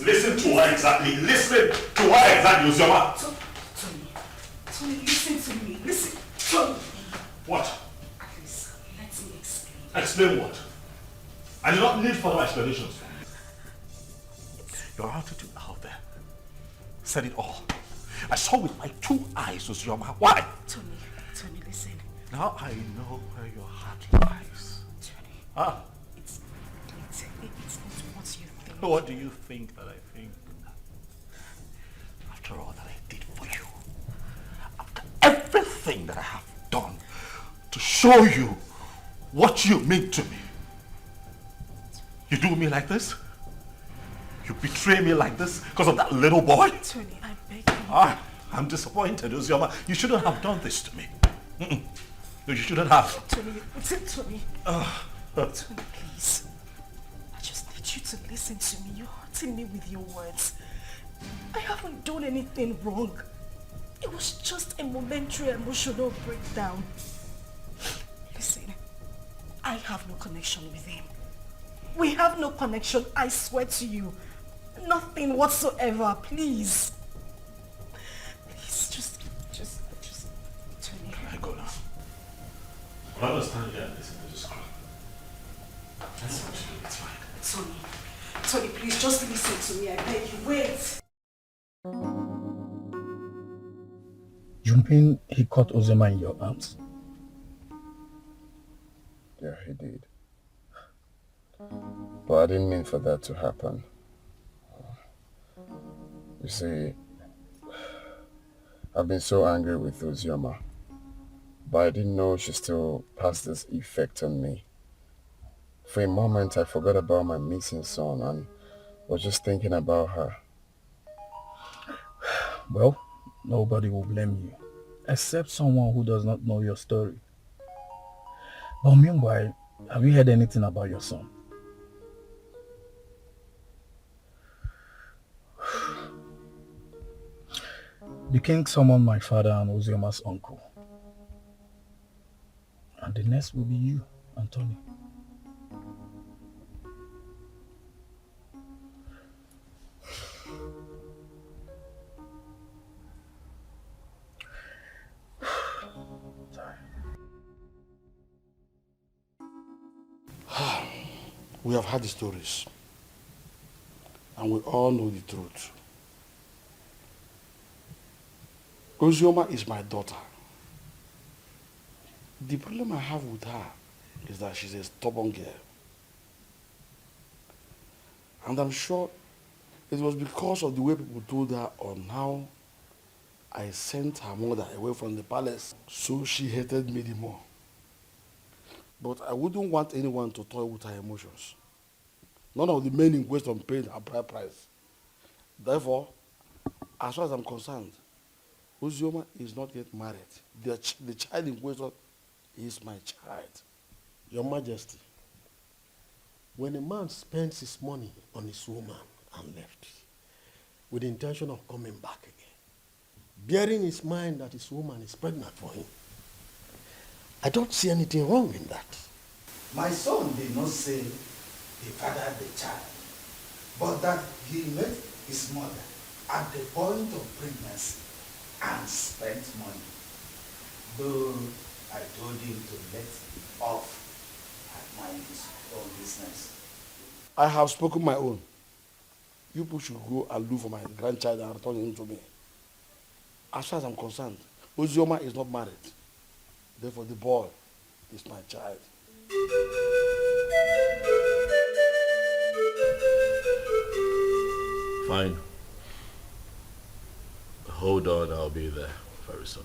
Listen to what exactly? Ozioma? Tony, listen to me. Listen, Tony. What? Please, let me explain. Explain what? I do not need further explanations from you. Your attitude out there said it all. I saw with my 2 eyes, Ozioma. Why? Tony, listen. Now I know where your heart lies. Tony. It's not what you think. What do you think that I think? After all that I did for you, after everything that I have done to show you what you mean to me, you do me like this? You betray me like this because of that little boy? Tony, I beg you. I'm disappointed, Ozioma. You shouldn't have done this to me. No, you shouldn't have. Tony, Tony, please. I just need you to listen to me. You're hurting me with your words. I haven't done anything wrong. It was just a momentary emotional breakdown. Listen, I have no connection with him. We have no connection, I swear to you. Nothing whatsoever, please. Please, just, Tony. I go now. I understand you and listen to this crap. That's what you do, it's fine. Tony, please, just listen to me, I beg you. Wait. You mean he caught Ozioma in your arms? Yeah, he did. But I didn't mean for that to happen. You see, I've been so angry with Ozioma, but I didn't know she still has this effect on me. For a moment, I forgot about my missing son and was just thinking about her. Well, nobody will blame you, except someone who does not know your story. But meanwhile, have you heard anything about your son? The king summoned my father and Ozioma's uncle. And the next will be you, Anthony. We have heard the stories, and we all know the truth. Ozioma is my daughter. The problem I have with her is that she's a stubborn girl. And I'm sure it was because of the way people told her on how I sent her mother away from the palace, so she hated me the more. But I wouldn't want anyone to toy with her emotions. None of the men in question paid a bride price. Therefore, as far as I'm concerned, Ozioma is not yet married. The child in question is my child. Your Majesty, when a man spends his money on his woman and left, with the intention of coming back again, bearing in his mind that his woman is pregnant for him, I don't see anything wrong in that. My son did not say he fathered the child, but that he met his mother at the point of pregnancy and spent money. Though I told him to let off and mind his own business. I have spoken my own. You people should go and look for my grandchild and return him to me. As far as I'm concerned, Ozioma is not married. Therefore, the boy is my child. Fine. Hold on, I'll be there very soon.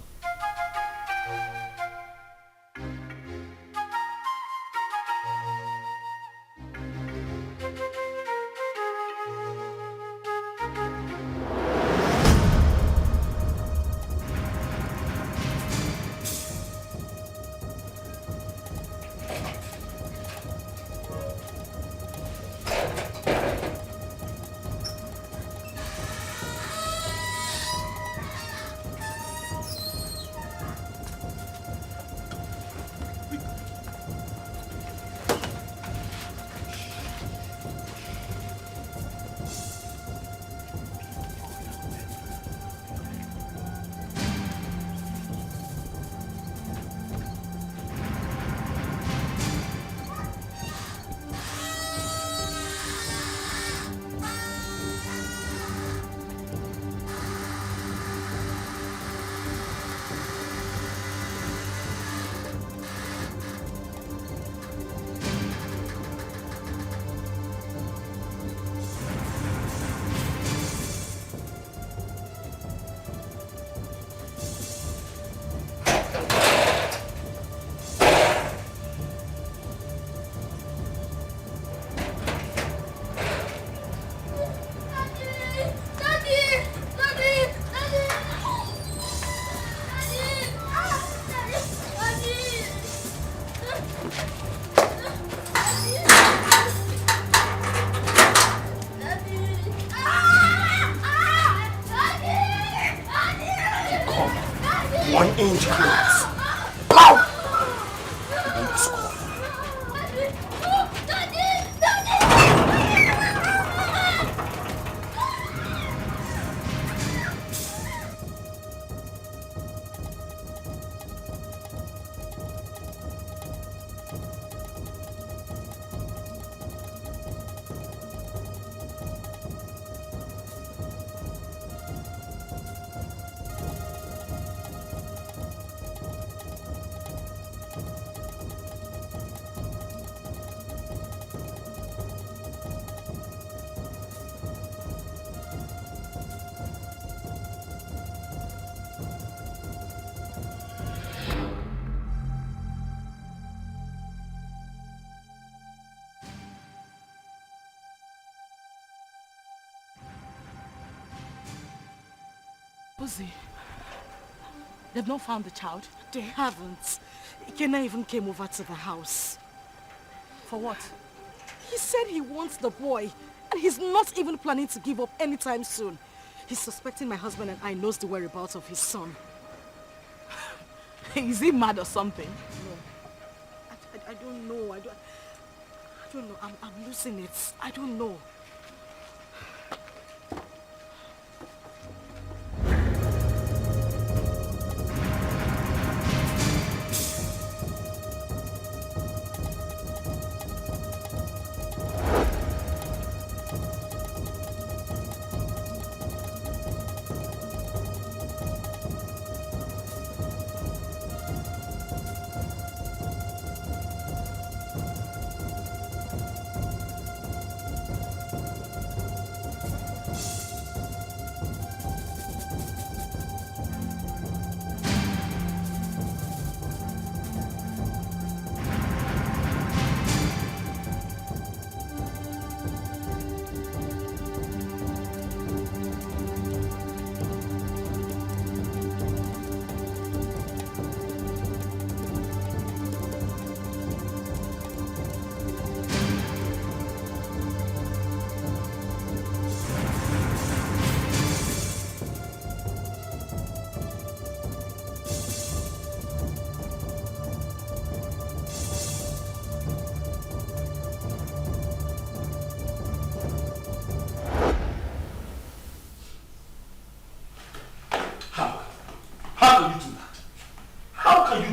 Uzi, they've not found the child. They haven't. Ikena even came over to the house. For what? He said he wants the boy, and he's not even planning to give up anytime soon. He's suspecting my husband and I knows the whereabouts of his son. Is he mad or something? No. I don't know. I don't know. I'm losing it. I don't know.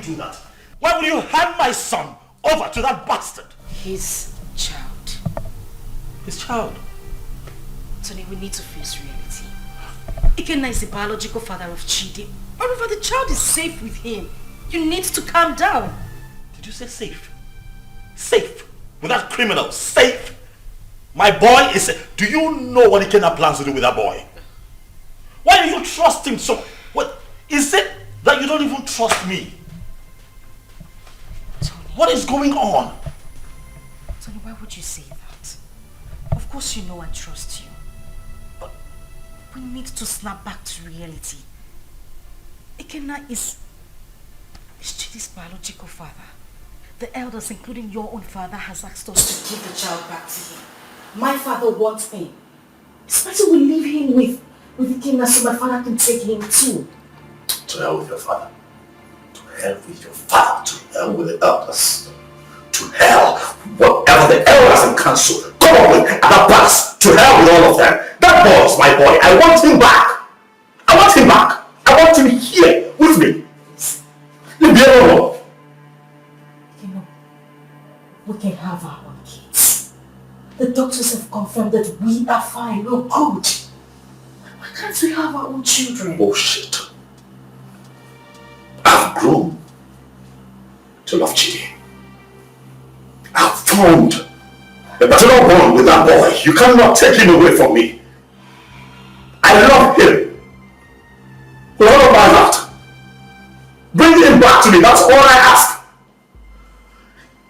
Do that? Why would you hand my son over to that bastard? His child. His child? Tony, we need to face reality. Ikenna is the biological father of Chidi. However, the child is safe with him. You need to calm down. Did you say safe? Safe? With that criminal? Safe? My boy is safe. Do you know what Ikenna plans to do with that boy? Why do you trust him so? What is it that you don't even trust me? What is going on? Tony, why would you say that? Of course you know I trust you. But we need to snap back to reality. Ikenna is Chidi's biological father. The elders, including your own father, has asked us to give the child back to him. My father wants him. It's better we leave him with Ikenna so my father can take him too. To hell with your father. To hell with your father. To hell with the elders. To hell, whatever the elders and council come up with at the past. To hell with all of them. That boy is my boy. I want him back. I want him back. I want him here with me. Leave me alone. You know, we can have our own kids. The doctors have confirmed that we are fine. We're good. Why can't we have our own children? Bullshit. I've grown to love Chidi. I've formed a paternal bond with that boy. You cannot take him away from me. I love him. With all of my heart. Bring him back to me. That's all I ask.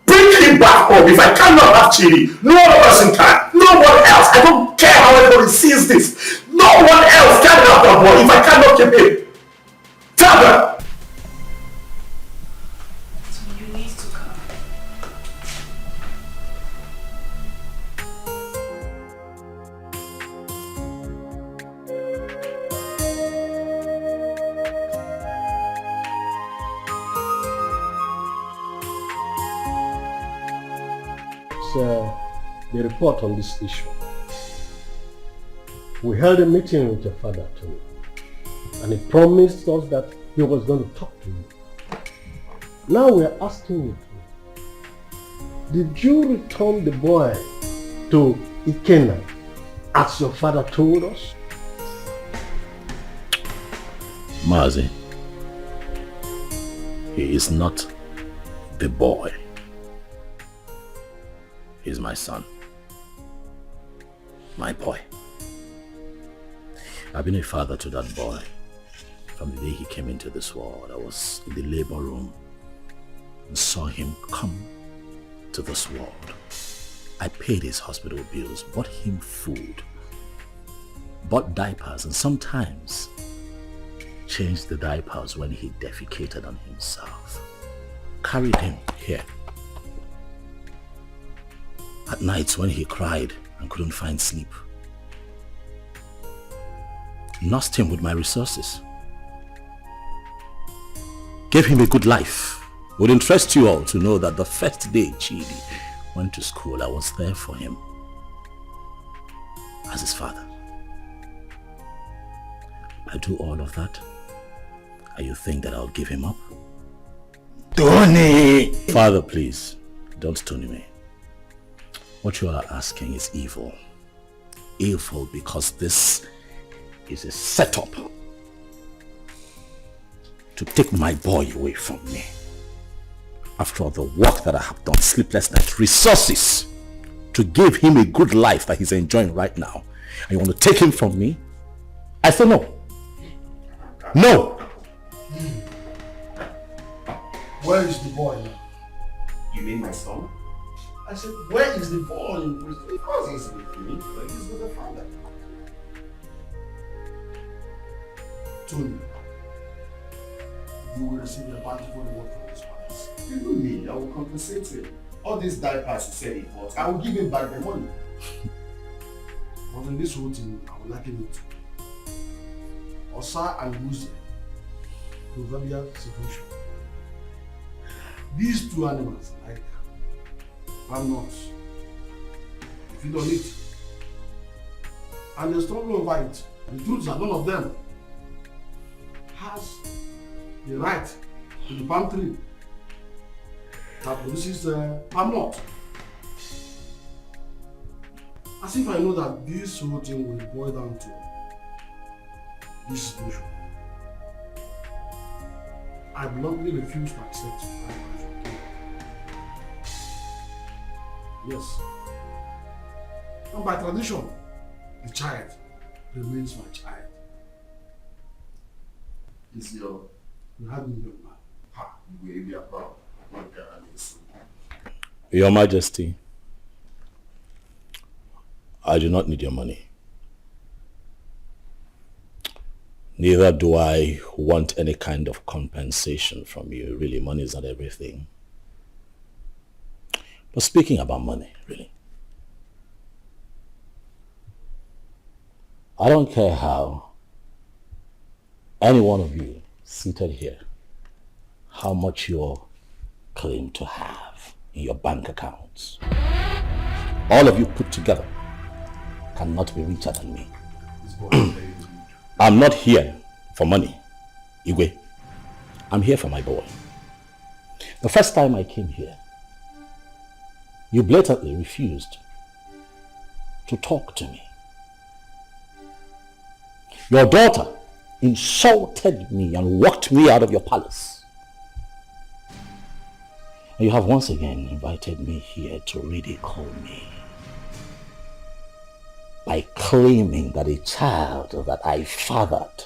Bring him back home. If I cannot have Chidi, no other person can. No one else. I don't care how everybody sees this. No one else can have that boy if I cannot keep him. Tell them. The report on this issue. We held a meeting with your father, Tony, and he promised us that he was going to talk to you. Now we are asking you, did you return the boy to Ikenna as your father told us? Mazi, he is not the boy. He's my son. My boy. I've been a father to that boy from the day he came into this world. I was in the labor room and saw him come to this world. I paid his hospital bills, bought him food, bought diapers, and sometimes changed the diapers when he defecated on himself. Carried him here. At nights when he cried and couldn't find sleep, nursed him with my resources. Gave him a good life. It would interest you all to know that the first day Chidi went to school, I was there for him as his father. I do all of that, and you think that I'll give him up? Tony! Father, please, don't Tony me. What you are asking is evil. Evil because this is a setup to take my boy away from me. After all the work that I have done, sleepless nights, resources to give him a good life that he's enjoying right now, and you want to take him from me? I say no. No! Where is the boy now? You mean my son? I said, where is the boy in prison? Of course he's with me, but he's with the father. Tony, you will receive a bountiful reward from his fathers. Even me, I will compensate him. All these diapers he said he bought, I will give him back the money. But in this whole thing, I will liken it to Osa and Uzi, proverbial situation. These two animals, like palm nuts, you feed on it, and they struggle over it. The truth is that none of them has the right to the palm tree that produces palm nut. As if I know that this whole thing will boil down to this situation. I bluntly refuse to accept my wife. Yes. And by tradition, the child remains my child. You had me young man. Ha, you will be a proud. Your Majesty, I do not need your money. Neither do I want any kind of compensation from you. Really, money is not everything. But speaking about money, really, I don't care how any one of you seated here, how much you claim to have in your bank accounts. All of you put together cannot be richer than me. I'm not here for money, Igwe. I'm here for my boy. The first time I came here, you blatantly refused to talk to me. Your daughter insulted me and walked me out of your palace. And you have once again invited me here to ridicule me by claiming that a child that I fathered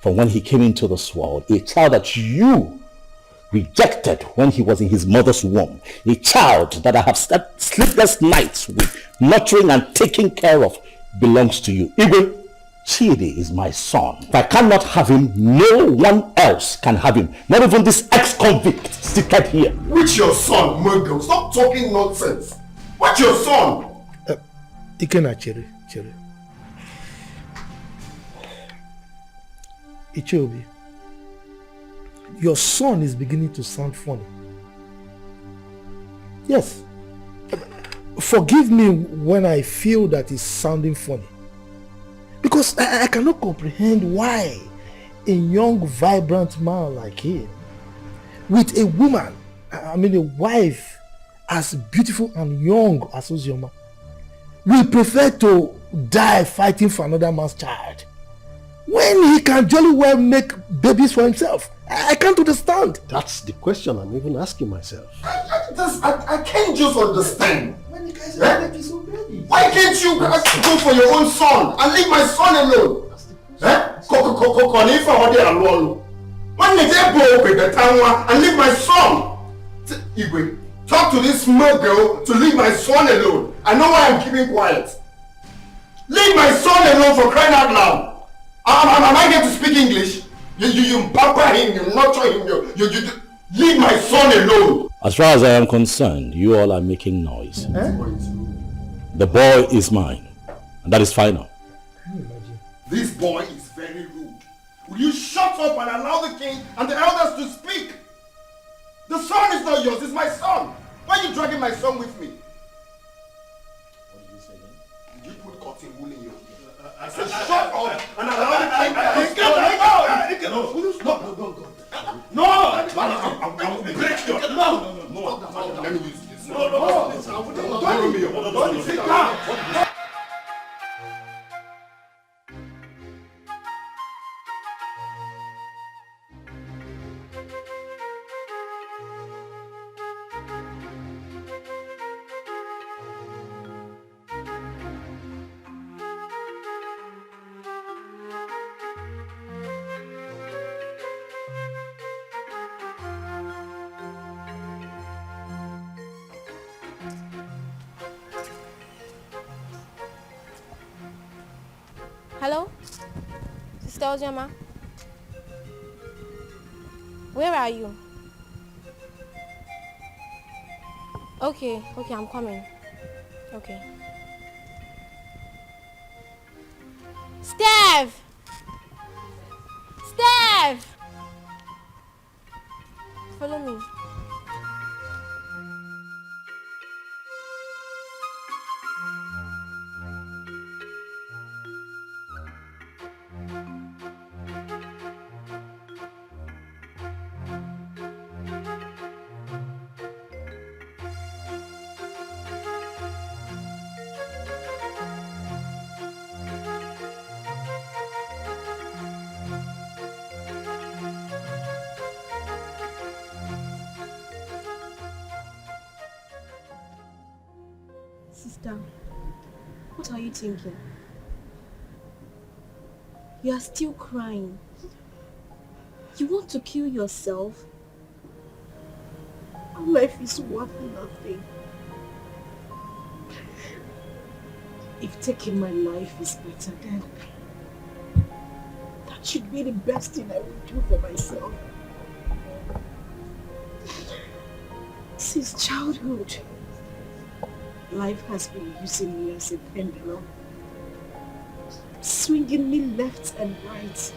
from when he came into this world, a child that you rejected when he was in his mother's womb, a child that I have slept sleepless nights with, nurturing and taking care of, belongs to you. Igwe, Chidi is my son. If I cannot have him, no one else can have him. Not even this ex-convict seated here. Which your son, Murdo? Stop talking nonsense. What's your son? Ikena Chere. Ichobi, your son is beginning to sound funny. Yes. Forgive me when I feel that it's sounding funny. Because I cannot comprehend why a young, vibrant man like him, with a woman, a wife as beautiful and young as Ozioma, will prefer to die fighting for another man's child when he can jolly well make babies for himself. I can't understand. That's the question I'm even asking myself. I can't just understand. When you guys are making so baby, why can't you go for your own son and leave my son alone? When you go with the town and leave my son? Igwe, talk to this small girl to leave my son alone. I know why I'm keeping quiet. Leave my son alone, for crying out loud. Am I going to speak English? You pamper him, you nurture him, you leave my son alone. As far as I am concerned, you all are making noise. The boy is mine, and that is final. This boy is very rude. Will you shut up and allow the king and the elders to speak? The son is not yours, it's my son. Why are you dragging my son with me? What did you say then? Did you put cotton wool in your ear? I said shut up and allow the king to speak. No! I will break your... No! Let me use this. No! Don't sit down! Hello? Sister Ozioma? Where are you? Okay, I'm coming. Okay. Steph! Steph! Follow me. Sister, what are you thinking? You are still crying. You want to kill yourself? Our life is worth nothing. If taking my life is better, then that should be the best thing I would do for myself. Since childhood, life has been using me as a pendulum, swinging me left and right.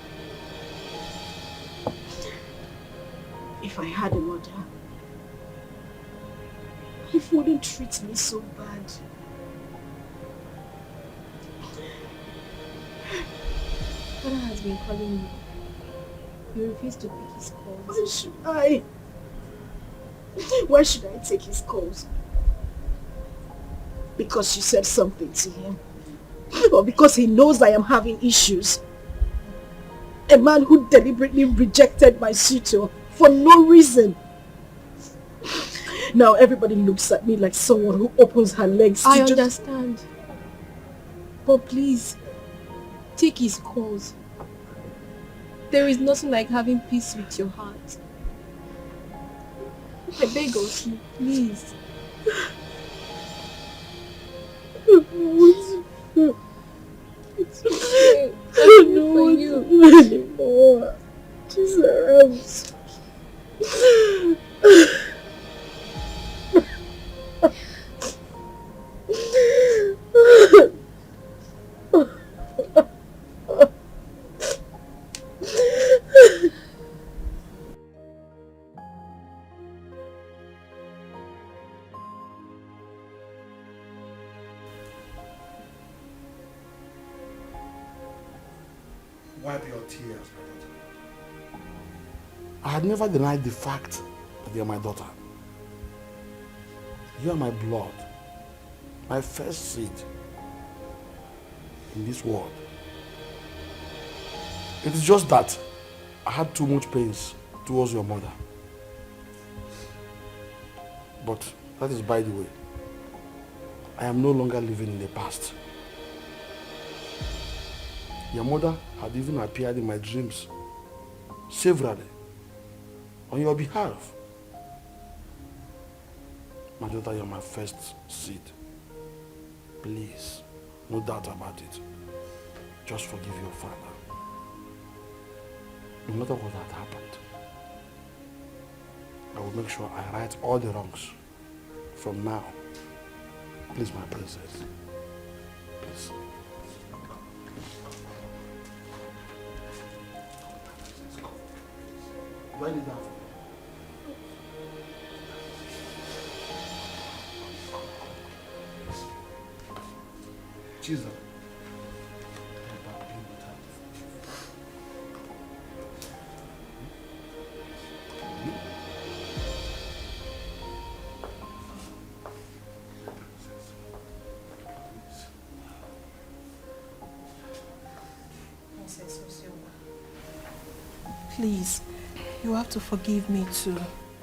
If I had a mother, life wouldn't treat me so bad. Father has been calling you. You refuse to pick his calls. Why should I? Why should I take his calls? Because you said something to him? Or because he knows I am having issues? A man who deliberately rejected my suitor for no reason. Now everybody looks at me like someone who opens her legs to I understand. But please, take his calls. There is nothing like having peace with your heart. I beg of you, please. It's okay. I don't want to do anymore. Jesus. Wipe your tears, my daughter. I had never denied the fact that you are my daughter. You are my blood, my first seed in this world. It is just that I had too much pains towards your mother. But that is by the way. I am no longer living in the past. Your mother had even appeared in my dreams severally on your behalf. My daughter, you are my first seed. Please, no doubt about it. Just forgive your father. No matter what had happened, I will make sure I right all the wrongs from now. Please, my princess. Please. Do I need that? Jesus. Please, you have to forgive me too.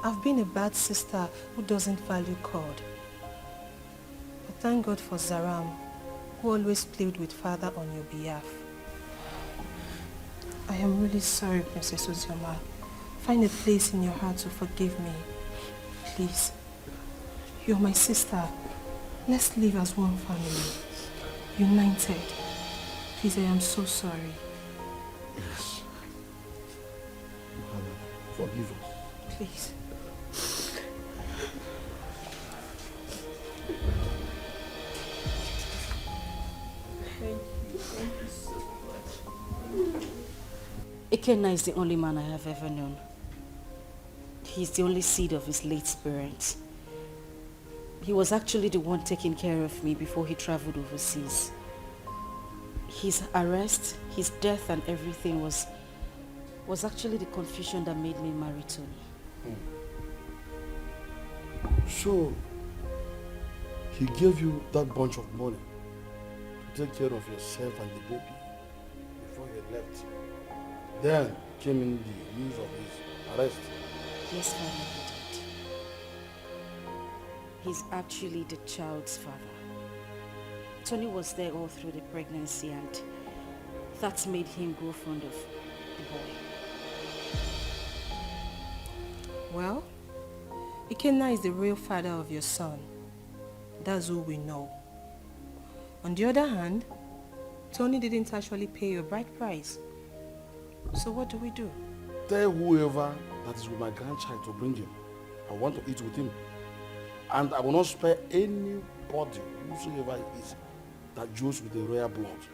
I've been a bad sister who doesn't value God. But thank God for Zaram, who always played with Father on your behalf. I am really sorry, Princess Ozioma. Find a place in your heart to forgive me. Please. You're my sister. Let's live as one family. United. Please, I am so sorry. Yes. Forgive us. Please. Thank you so much. Ikenna is the only man I have ever known. He's the only seed of his late parents. He was actually the one taking care of me before he traveled overseas. His arrest, his death and everything was actually the confusion that made me marry Tony. So, he gave you that bunch of money to take care of yourself and the baby before you left. Then came in the news of his arrest. Yes, Father, he did. He's actually the child's father. Tony was there all through the pregnancy and that made him grow fond of the boy. Well, Ikenna is the real father of your son. That's all we know. On the other hand, Tony didn't actually pay your bride price. So what do we do? Tell whoever that is with my grandchild to bring him. I want to eat with him. And I will not spare anybody, whosoever it is, that joins with the royal blood.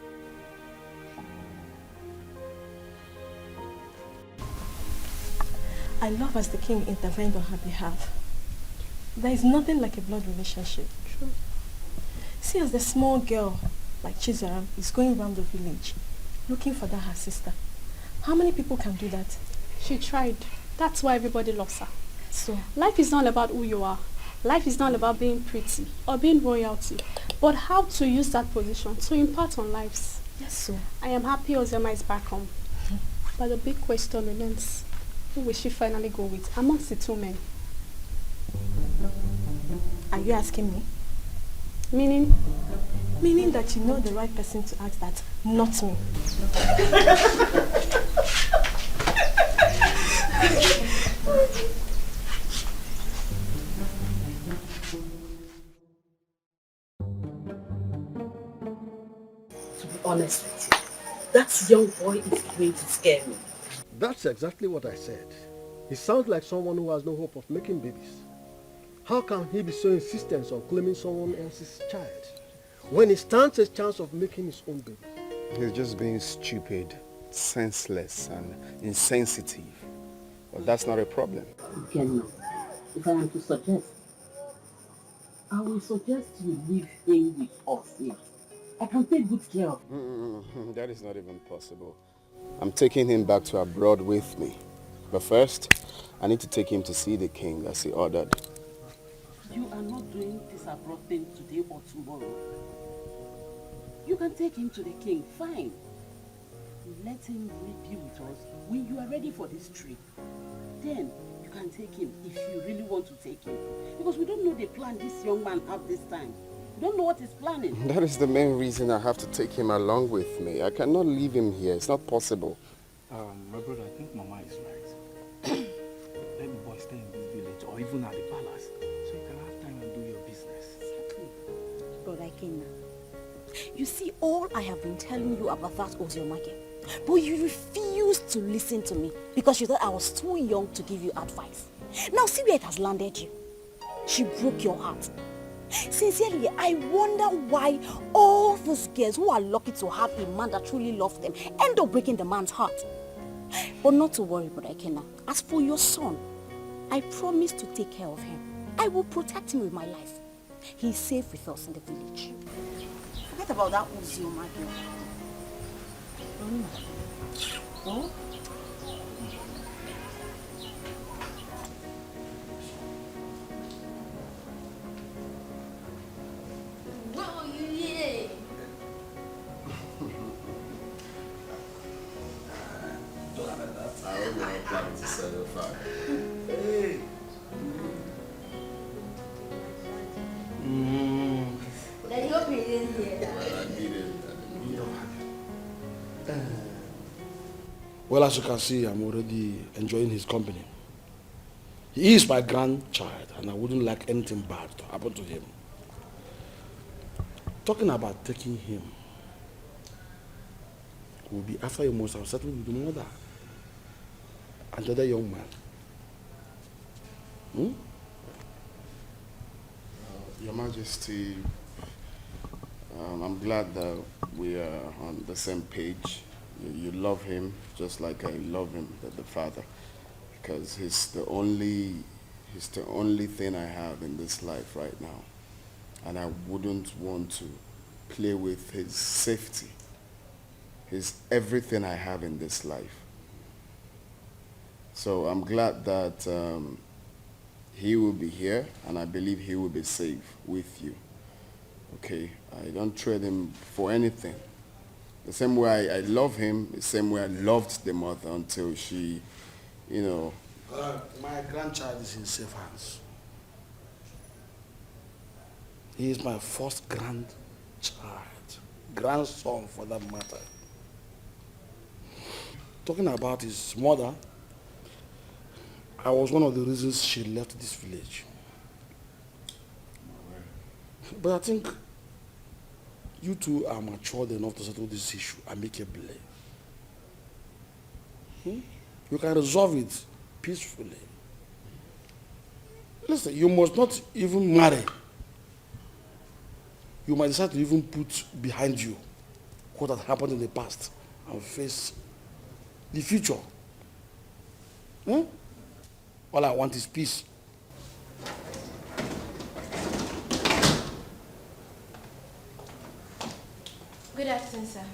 I love as the king intervened on her behalf. There is nothing like a blood relationship. True. See, as the small girl, like Chizaram, is going around the village, looking for her sister. How many people can do that? She tried. That's why everybody loves her. So, life is not about who you are. Life is not about being pretty or being royalty, but how to use that position to impart on lives. Yes, so. I am happy Ozioma is back home. But the big question remains, who will she finally go with amongst the two men? Are you asking me? Meaning? Meaning that you know the right person to ask that, not me. To be honest with you, that young boy is going to scare me. That's exactly what I said. He sounds like someone who has no hope of making babies. How can he be so insistent on claiming someone else's child when he stands a chance of making his own baby? He's just being stupid, senseless and insensitive. But that's not a problem. Again, if I am to suggest, I will suggest you leave him with us here. I can take good care of him. That is not even possible. I'm taking him back to abroad with me. But first, I need to take him to see the king as he ordered. You are not doing this abroad thing today or tomorrow. You can take him to the king, fine. Let him be with us when you are ready for this trip. Then you can take him if you really want to take him. Because we don't know the plan this young man have this time. We don't know what he's planning. That is the main reason I have to take him along with me. I cannot leave him here. It's not possible. My brother, I think Mama is right. Let the boy stay in this village or even at the palace so you can have time and do your business. Brother Ikenna, you see, all I have been telling you about that Ozioma girl, but you refused to listen to me because you thought I was too young to give you advice. Now see where it has landed you. She broke your heart. Sincerely, I wonder why all those girls who are lucky to have a man that truly loves them end up breaking the man's heart. But not to worry, Brother Ekena. As for your son, I promise to take care of him. I will protect him with my life. He's safe with us in the village. Forget about that Ozioma girl. Oh? I was not planning to set a fire. Hey. Daddy, hope he didn't hear that. Well, I didn't. Well, as you can see, I'm already enjoying his company. He is my grandchild, and I wouldn't like anything bad to happen to him. Talking about taking him will be after you must have settled with the mother and the other young man. Your Majesty, I'm glad that we are on the same page. You love him just like I love him, the father, because he's the only thing I have in this life right now, and I wouldn't want to play with his safety. He's everything I have in this life. So I'm glad that he will be here, and I believe he will be safe with you. Okay, I don't trade him for anything. The same way I love him, the same way I loved the mother until she, you know. My grandchild is in safe hands. He is my first grandchild, grandson for that matter. Talking about his mother, I was one of the reasons she left this village. But I think you two are matured enough to settle this issue amicably. You can resolve it peacefully. Listen, you must not even marry. You might decide to even put behind you what had happened in the past and face the future. All I want is peace. Good afternoon, sir.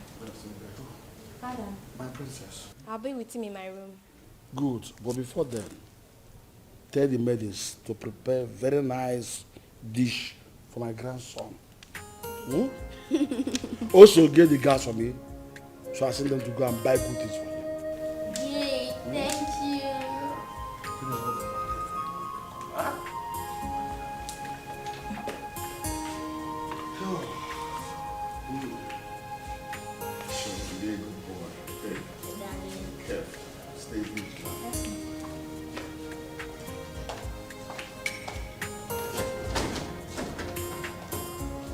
Madam. My princess. I'll be with him in my room. Good, but before then, tell the maidens to prepare very nice dish for my grandson. Also get the gas for me, so I send them to go and buy good things for you. Yay, thank you. Be a good boy. Okay. Careful. Stay vigilant.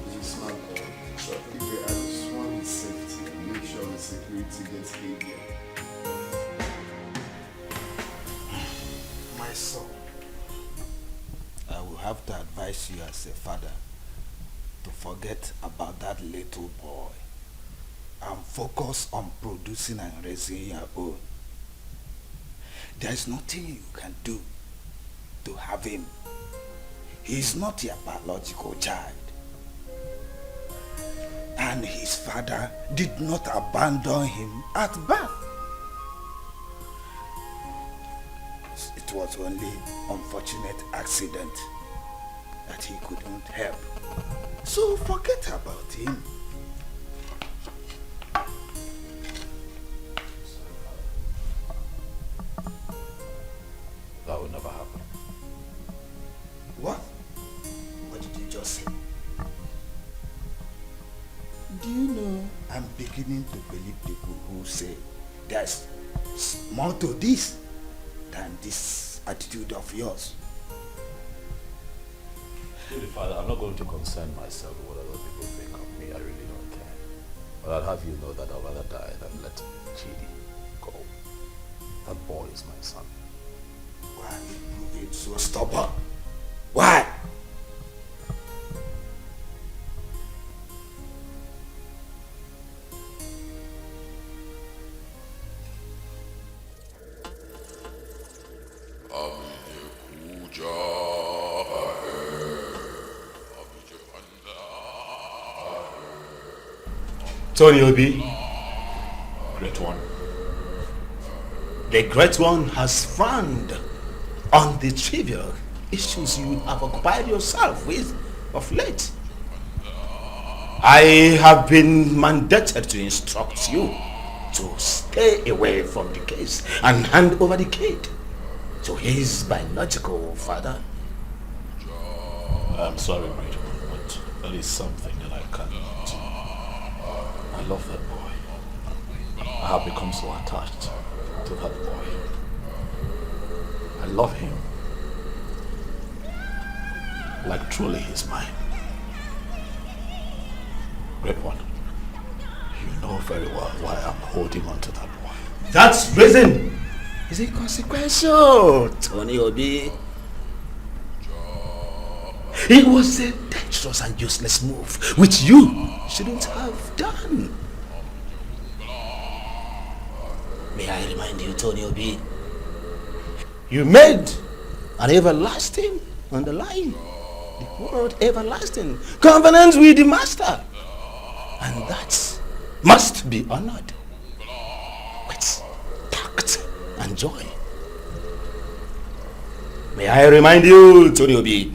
He's a smart boy. So if I just want his safety, make sure the security gets heavier. My son, I will have to advise you as a father to forget about that little boy and focus on producing and raising your own. There is nothing you can do to have him. He is not your biological child. And his father did not abandon him at birth. It was only unfortunate accident that he couldn't help. So forget about him. That would never happen. What? What did you just say? Do you know I'm beginning to believe people who say there's more to this than this attitude of yours? Really, Father, I'm not going to concern myself with what other people think of me. I really don't care. But I'll have you know that I'd rather die than let Chidi go. That boy is my son. Why are you proving so stubborn? Why? Tony Obi, Great One. The Great One has frowned on the trivial issues you have occupied yourself with of late. I have been mandated to instruct you to stay away from the case and hand over the kid to his biological father. I'm sorry, Great One, but there is something that I cannot do. I love that boy. I have become so attached to that boy. I love him. Like truly he's mine. Great One, you know very well why I'm holding on to that boy. That's reason is inconsequential, Tony Obi. It was a dangerous and useless move, which you shouldn't have done. May I remind you, Tony Obi, you made an everlasting underlying, the word everlasting, covenant with the master. And that must be honored with tact and joy. May I remind you, Tony Obi,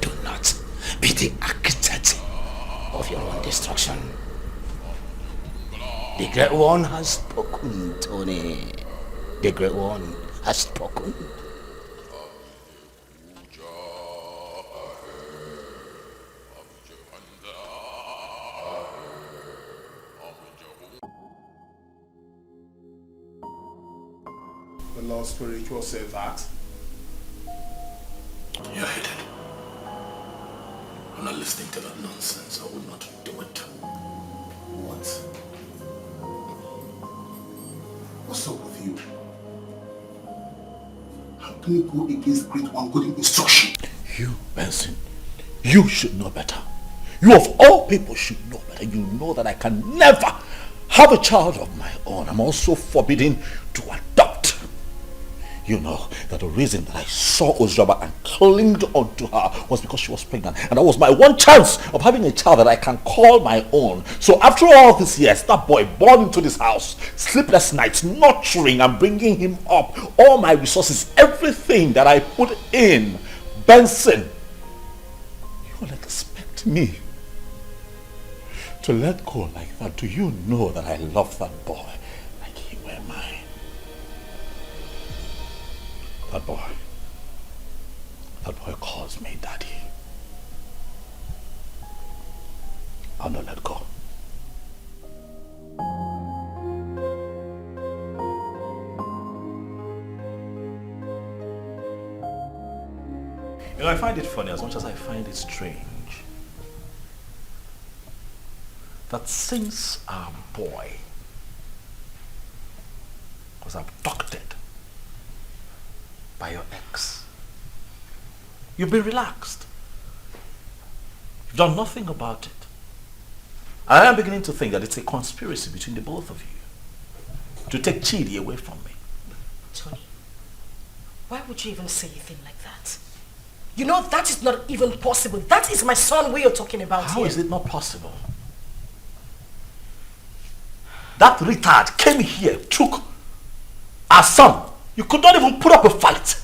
do not be the architect of your own destruction. The Great One has spoken, Tony. The Great One has spoken. The Lord Spiritual said that. You're headed. I'm not listening to that nonsense. I will not do it. What? What's up with you? How can you go against Great One good instruction? You, Benson, you should know better. You of all people should know better. You know that I can never have a child of my own. I'm also forbidden to adopt. You know that the reason that I saw Ozioma and clinged onto her was because she was pregnant. And that was my one chance of having a child that I can call my own. So after all these years, that boy born into this house, sleepless nights, nurturing and bringing him up, all my resources, everything that I put in, Benson, you will expect me to let go like that? Do you know that I love that boy like he were mine? That boy calls me daddy. I'll not let go. You know, I find it funny as much as I find it strange that since our boy was abducted by your ex, you've been relaxed. You've done nothing about it. I am beginning to think that it's a conspiracy between the both of you to take Chidi away from me. Tony, why would you even say a thing like that? You know that is not even possible. That is my son we are talking about How here. is it not possible? That retard came here, took our son. You could not even put up a fight.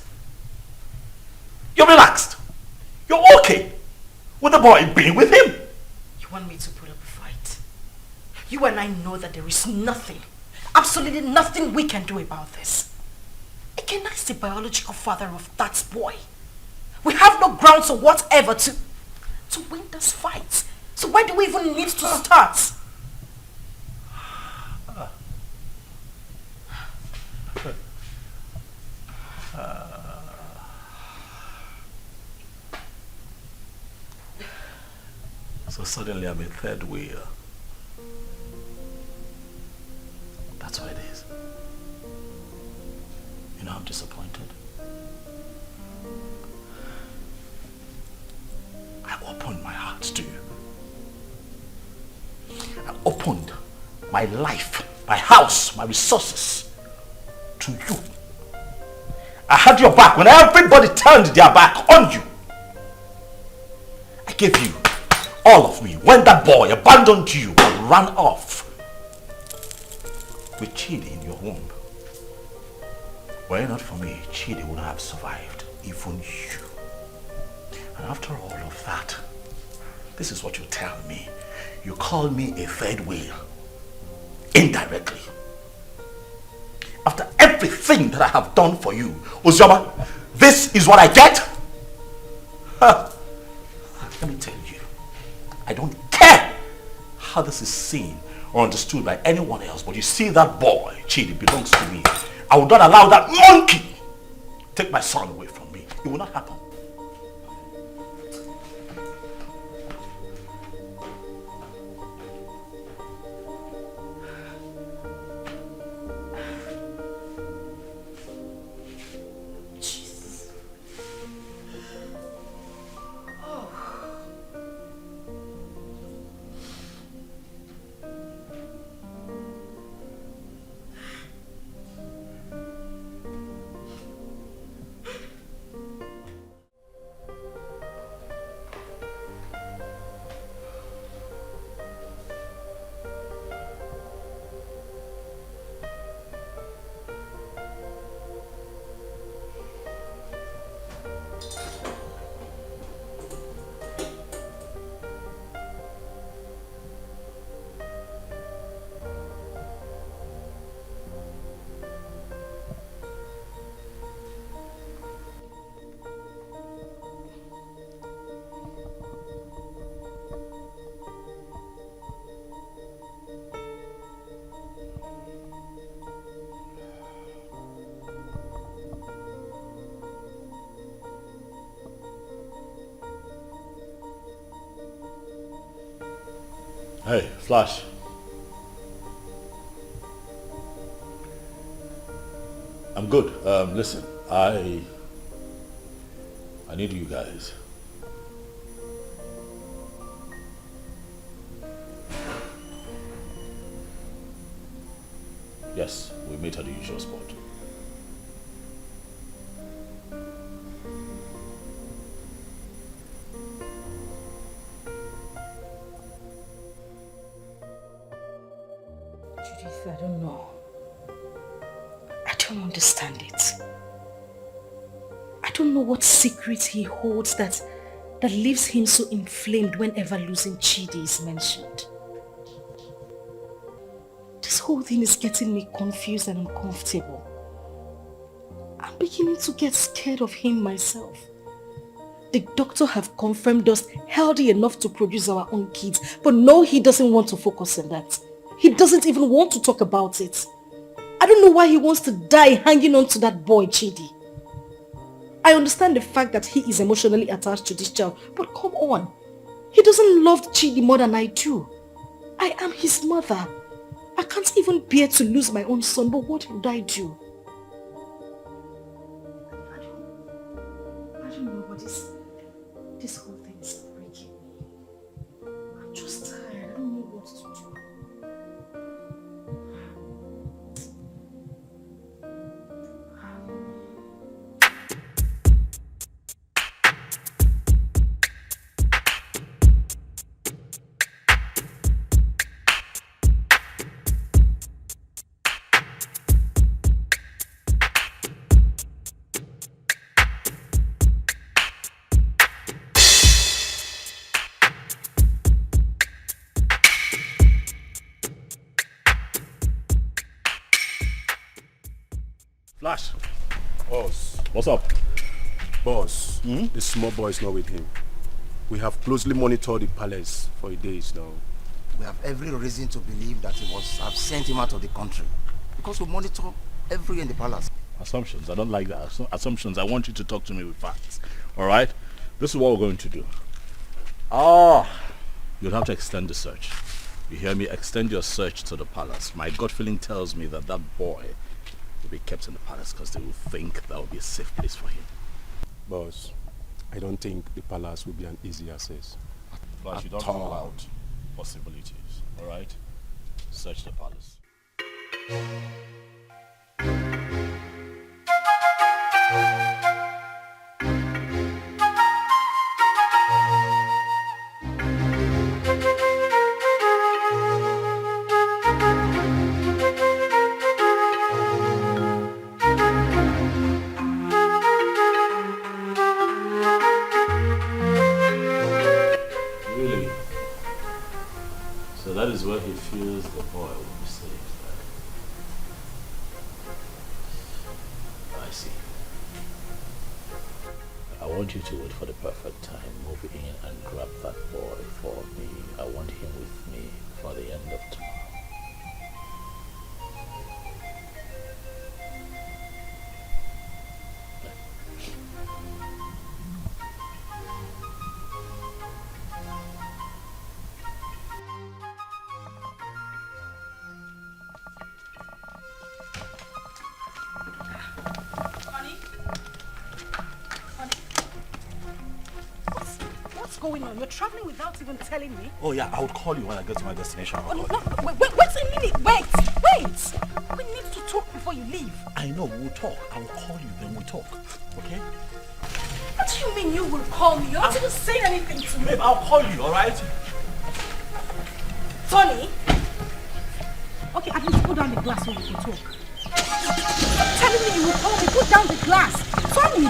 You're relaxed. You're okay with the boy being with him. You want me to put up a fight? You and I know that there is nothing, absolutely nothing we can do about this. Again, that's the biological father of that boy. We have no grounds or whatever to win this fight. So why do we even need to start? So suddenly I'm a third wheel. That's what it is. You know, I'm disappointed. I opened my heart to you. I opened my life, my house, my resources to you. I had your back when everybody turned their back on you. I gave you all of me, when that boy abandoned you and ran off with Chidi in your womb. Were it not for me, Chidi would have survived, even you. And after all of that, this is what you tell me. You call me a third wheel, indirectly. After everything that I have done for you, Ozioma, this is what I get? Huh. Let me tell you, I don't care how this is seen or understood by anyone else, but you see that boy, Chidi, belongs to me. I will not allow that monkey take my son away from me. It will not happen. Hey, Flash. I'm good. Listen, I need you guys. Yes, we meet at the usual spot. I don't know. I don't understand it. I don't know what secret he holds that leaves him so inflamed whenever losing Chidi is mentioned. This whole thing is getting me confused and uncomfortable. I'm beginning to get scared of him myself. The doctor have confirmed us healthy enough to produce our own kids, but no, he doesn't want to focus on that. He doesn't even want to talk about it. I don't know why he wants to die hanging on to that boy, Chidi. I understand the fact that he is emotionally attached to this child, but come on. He doesn't love Chidi more than I do. I am his mother. I can't even bear to lose my own son, but what would I do? I don't know, but this whole thing is breaking me. I'm just tired. I don't know what to do. Flash. Boss. What's up? Boss, the small boy is not with him. We have closely monitored the palace for days now. We have every reason to believe that he must have sent him out of the country. Because we monitor everywhere in the palace. Assumptions. I don't like that. Assumptions. I want you to talk to me with facts. Alright? This is what we're going to do. You'll have to extend the search. You hear me? Extend your search to the palace. My gut feeling tells me that that boy will be kept in the palace because they will think that will be a safe place for him. Boss, I don't think the palace will be an easy access. But you don't rule out possibilities. Alright? Search the palace. couldn't save that. I see. I want you to wait for the perfect time, move in and grab that boy for me. I want him with me for the end of tomorrow. Going on? You're traveling without even telling me? Oh yeah, I would call you when I get to my destination. Oh, no, wait a minute. Wait. We need to talk before you leave. I know, we'll talk. I will call you, then we'll talk. Okay? What do you mean you will call me? You're not even saying anything to me. Babe, I'll call you, alright? Tony? Okay, at least put down the glass so we can talk. Stop telling me you will call me. Put down the glass. Tony!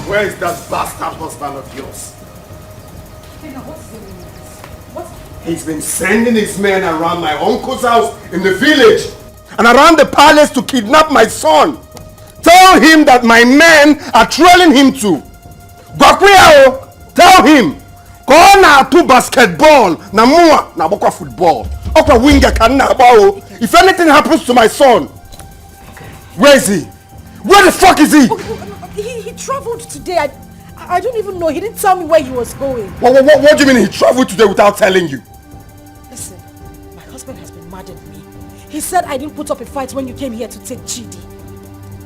Where is that bastard husband of yours? What's the meaning of this? He's been sending his men around my uncle's house in the village and around the palace to kidnap my son. Tell him that my men are trailing him to. Gwakwiyao, tell him. Go na to basketball, na mua na bokwa football. Okwa winger kan na bao. If anything happens to my son, where is he? Where the fuck is he? He traveled today. I don't even know. He didn't tell me where he was going. What do you mean he traveled today without telling you? Listen, my husband has been mad at me. He said I didn't put up a fight when you came here to take Chidi.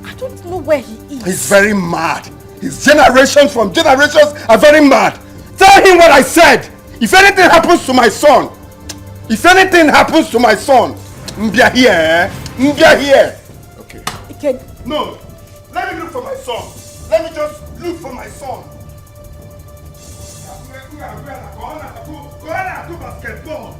I don't know where he is. He's very mad. His generations from generations are very mad. Tell him what I said. If anything happens to my son, Mbia here, eh? Mbia here. Okay. No, let me look for my son. Let me just look for my son. Go on to basketball.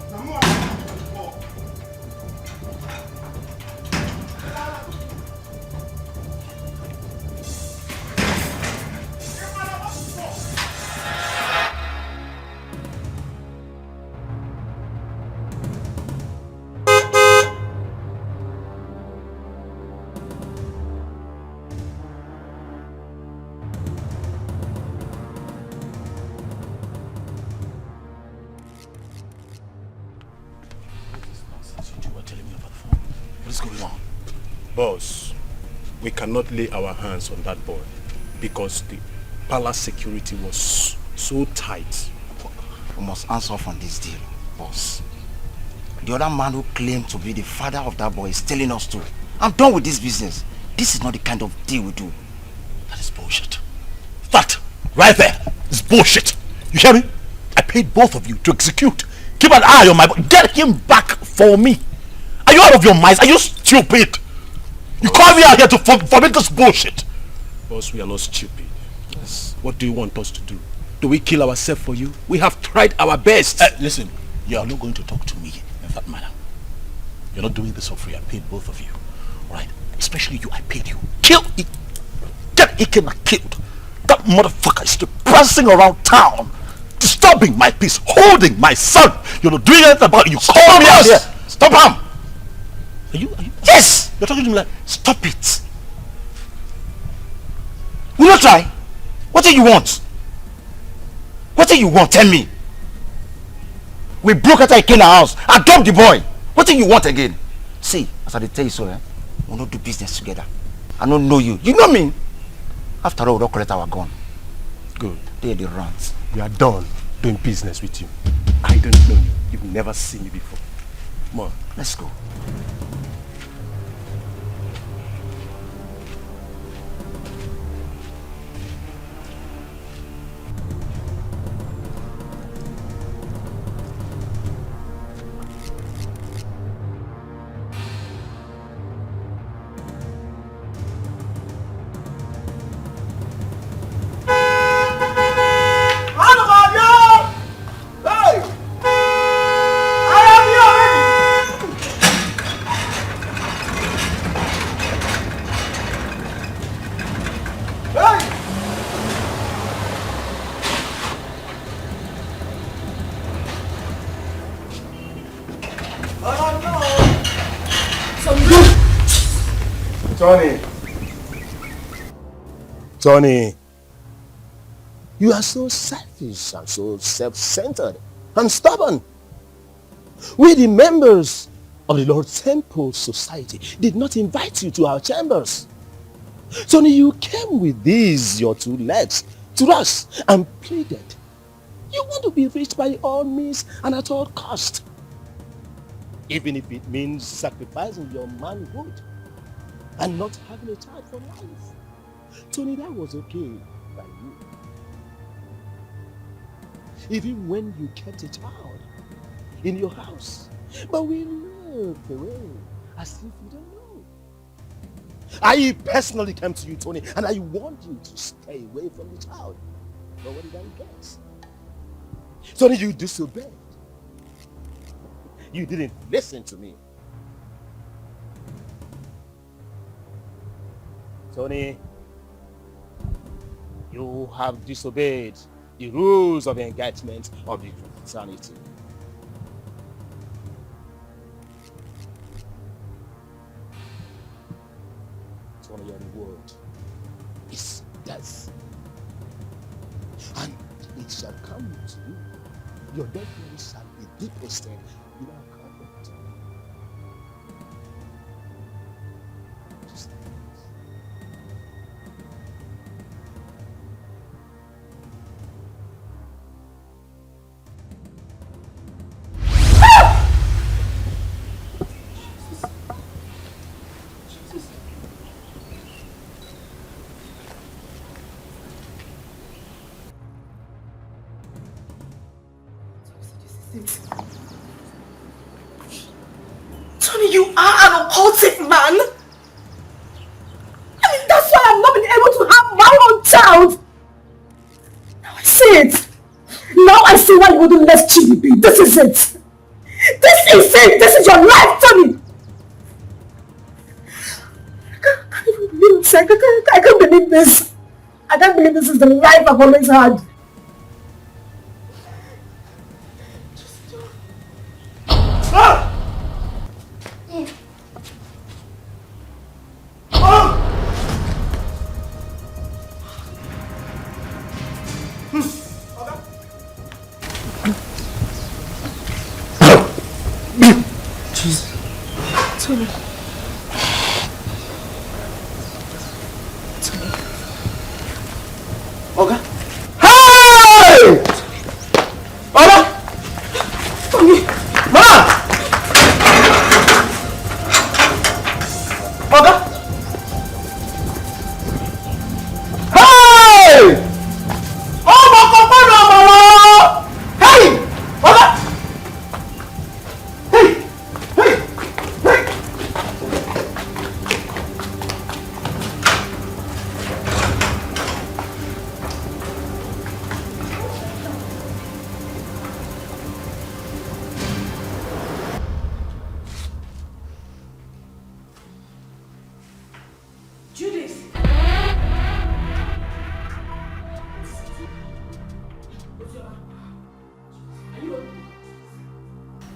Boss, we cannot lay our hands on that boy because the palace security was so tight. We must answer off on this deal, boss. The other man who claimed to be the father of that boy is telling us to. I'm done with this business. This is not the kind of deal we do. That is bullshit. That, right there, is bullshit. You hear me? I paid both of you to execute. Keep an eye on my boy. Get him back for me. Are you out of your minds? Are you stupid? You call me out here to forbid this bullshit. Boss, we are not stupid. Yes. What do you want us to do? Do we kill ourselves for you? We have tried our best. Listen, you are not going to talk to me in that manner. You're not doing this for free. I paid both of you. Alright? Especially you, I paid you. Kill it. Get Ikena killed. That motherfucker is still prancing around town, disturbing my peace, holding my son. You're not doing anything about it. You call me out here. Stop him! Are you? Yes! You're talking to me like, stop it. Will you try? What do you want? What do you want? Tell me. We broke out Ikena's house. I dumped the boy. What do you want again? See, as I tell you so, we'll not do business together. I don't know you. You know me. After all, we don't collect our gun. Good. They're the runs. We are done doing business with you. I don't know you. You've never seen me before. Come on. Let's go. Tony, you are so selfish and so self-centered and stubborn. We, the members of the Lord Temple Society, did not invite you to our chambers. Tony, you came with these, your two legs, to us and pleaded. You want to be rich by all means and at all cost. Even if it means sacrificing your manhood and not having a child for life. Tony, that was okay by you. Even when you kept a child in your house. But we looked away as if you don't know. I personally came to you, Tony, and I warned you to stay away from the child. But what did I get? Tony, you disobeyed. You didn't listen to me. Tony, you have disobeyed the rules of engagement of the fraternity. Tony, your reward is death. And it shall come to you. Your dead body shall be deposited in our covenant. Tony, you are an occultic man. I mean, that's why I've not been able to have my own child. Now I see it. Now I see why you wouldn't let Chidi be. This is it. This is it. This is your life, Tony. I can't believe this. I can't believe this. I can't believe this is the life I've always had. Tony. Oga? Hey! Oga? Tony! Ma! Oga? Hey! Oh, Mama! Hey! Oga?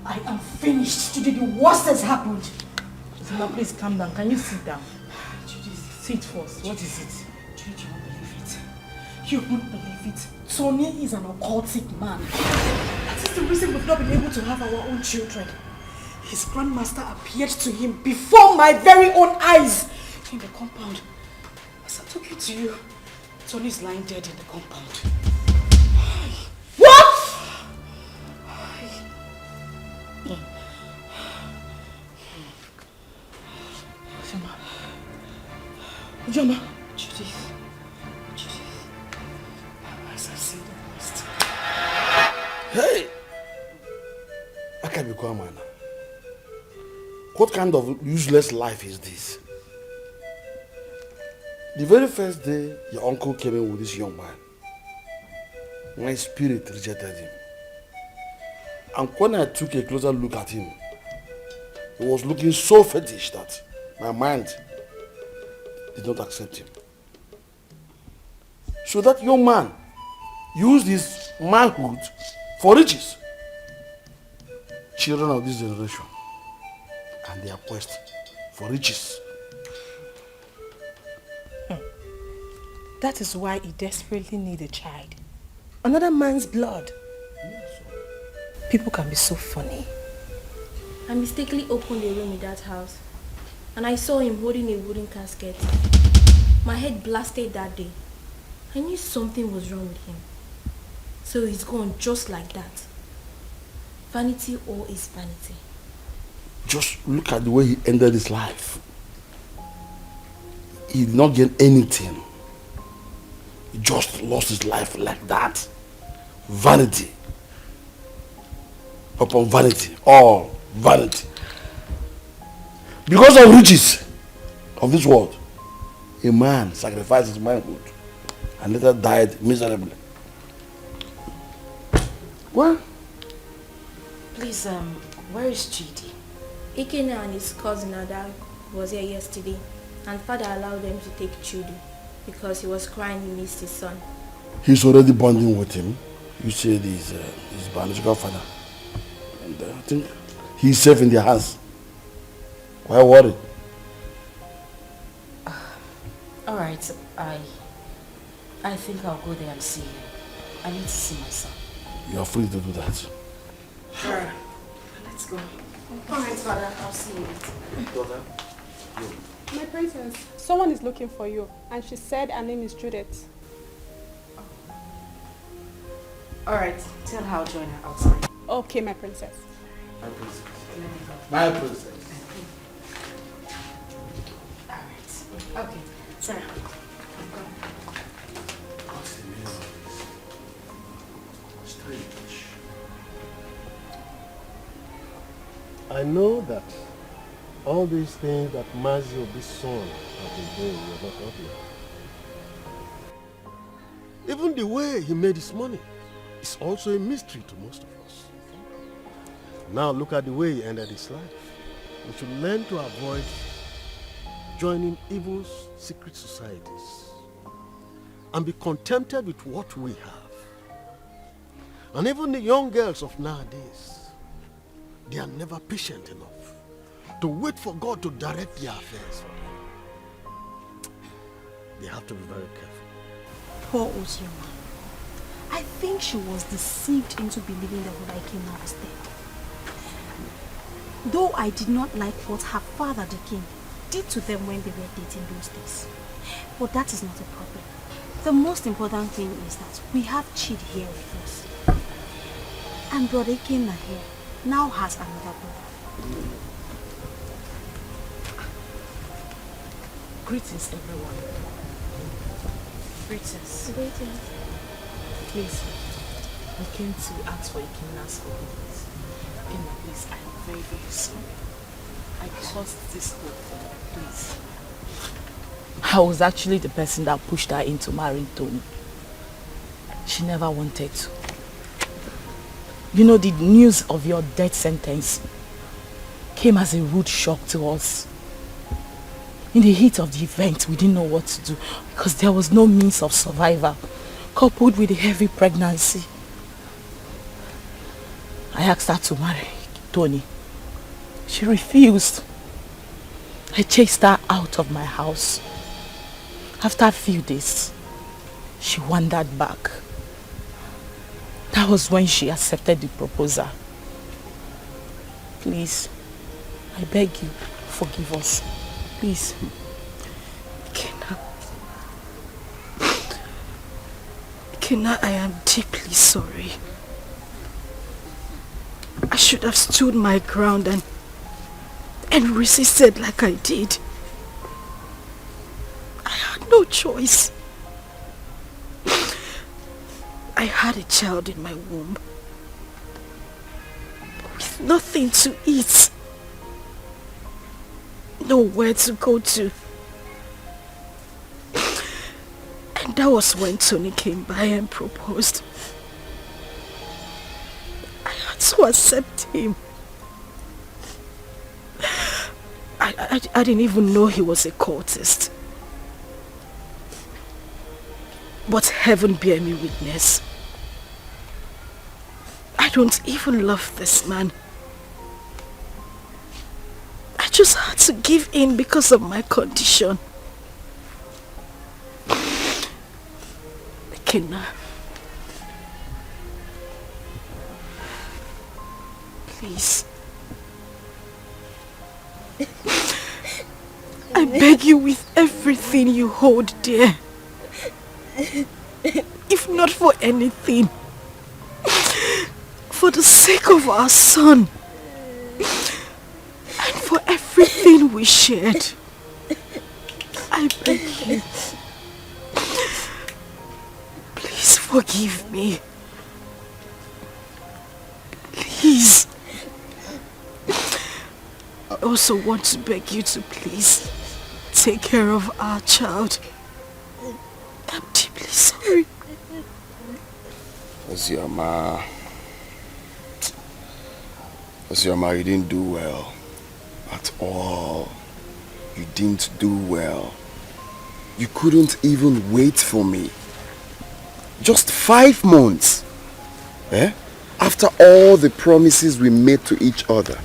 I am finished. Today the worst has happened. Ozioma, please calm down. Can you sit down? Judith, sit first. What is it? Judith, you won't believe it. You won't believe it. Tony is an occultic man. That is the reason we've not been able to have our own children. His grandmaster appeared to him before my very own eyes in the compound. As I took it to you, Tony is lying dead in the compound. What? Ozioma. Judith. As I see the worst. Hey! I can't be quiet, man. What kind of useless life is this? The very first day your uncle came in with this young man, my spirit rejected him. And when I took a closer look at him, he was looking so fetish that my mind did not accept him. So that young man used his manhood for riches. Children of this generation and their quest for riches. That is why he desperately needs a child. Another man's blood. People can be so funny. I mistakenly opened a room in that house and I saw him holding a wooden casket. My head blasted that day. I knew something was wrong with him. So he's gone just like that. Vanity all is vanity. Just look at the way he ended his life. He did not gain anything. He just lost his life like that. Vanity upon vanity, all vanity. Because of riches of this world, a man sacrificed his manhood and later died miserably. What? Please, where is Chidi? Ikena and his cousin Ada was here yesterday and father allowed them to take Chidi because he was crying he missed his son. He's already bonding with him. You said he's his biological father. And I think he's safe in their hands. Why worry? Alright, I think I'll go there and see him. I need to see my son. You are free to do that. Sure. Let's go. Alright, father, I'll see you later. Daughter, My princess, someone is looking for you, and she said her name is Judith. Alright, tell her I'll join her outside. Okay, my princess. My princess. My princess. Alright. Okay, sorry. I know that all these things that Mazio, this son, have been doing, you're not happy. Even the way he made his money is also a mystery to most of us. Now look at the way he ended his life. We should learn to avoid joining evil secret societies and be contented with what we have. And even the young girls of nowadays, they are never patient enough to wait for God to direct their affairs for them. They have to be very careful. Poor Ozioma. I think she was deceived into believing that Ikena was dead. Though I did not like what her father, the king, did to them when they were dating those days. But that is not a problem. The most important thing is that we have Chid here with us. And brother Ikena here now has another brother. Greetings, everyone. Greetings. Greetings. Please, I came to ask for Ikena's forgiveness. Ikena, please, I am very, very sorry. I caused this whole thing, please. I was actually the person that pushed her into marrying Tony. She never wanted to. You know, the news of your death sentence came as a rude shock to us. In the heat of the event, we didn't know what to do because there was no means of survival, coupled with a heavy pregnancy. I asked her to marry Tony. She refused. I chased her out of my house. After a few days, she wandered back. That was when she accepted the proposal. Please, I beg you, forgive us. Please. Kenna, I am deeply sorry. I should have stood my ground and resisted like I did. I had no choice. I had a child in my womb with nothing to eat, nowhere to go to. And that was when Tony came by and proposed. I had to accept him. I didn't even know he was a cultist. But heaven bear me witness. I don't even love this man. I just had to give in because of my condition. Kenna, please. I beg you with everything you hold dear. If not for anything, for the sake of our son and for everything we shared, I beg you. Please forgive me. Please. I also want to beg you to please take care of our child. I'm deeply sorry. Ozioma, you didn't do well. At all. You didn't do well. You couldn't even wait for me. Just 5 months. Eh? After all the promises we made to each other.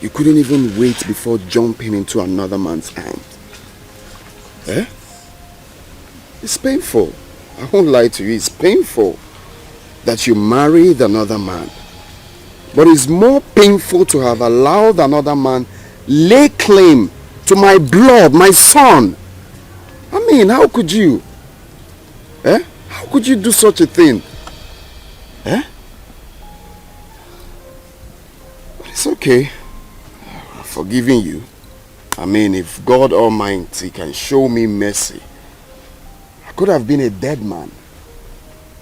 You couldn't even wait before jumping into another man's arms. Eh? It's painful. I won't lie to you. It's painful that you married another man. But it's more painful to have allowed another man lay claim to my blood, my son. I mean, how could you? Eh? How could you do such a thing? Eh? But it's okay. I'm forgiving you. I mean, if God Almighty can show me mercy, I could have been a dead man.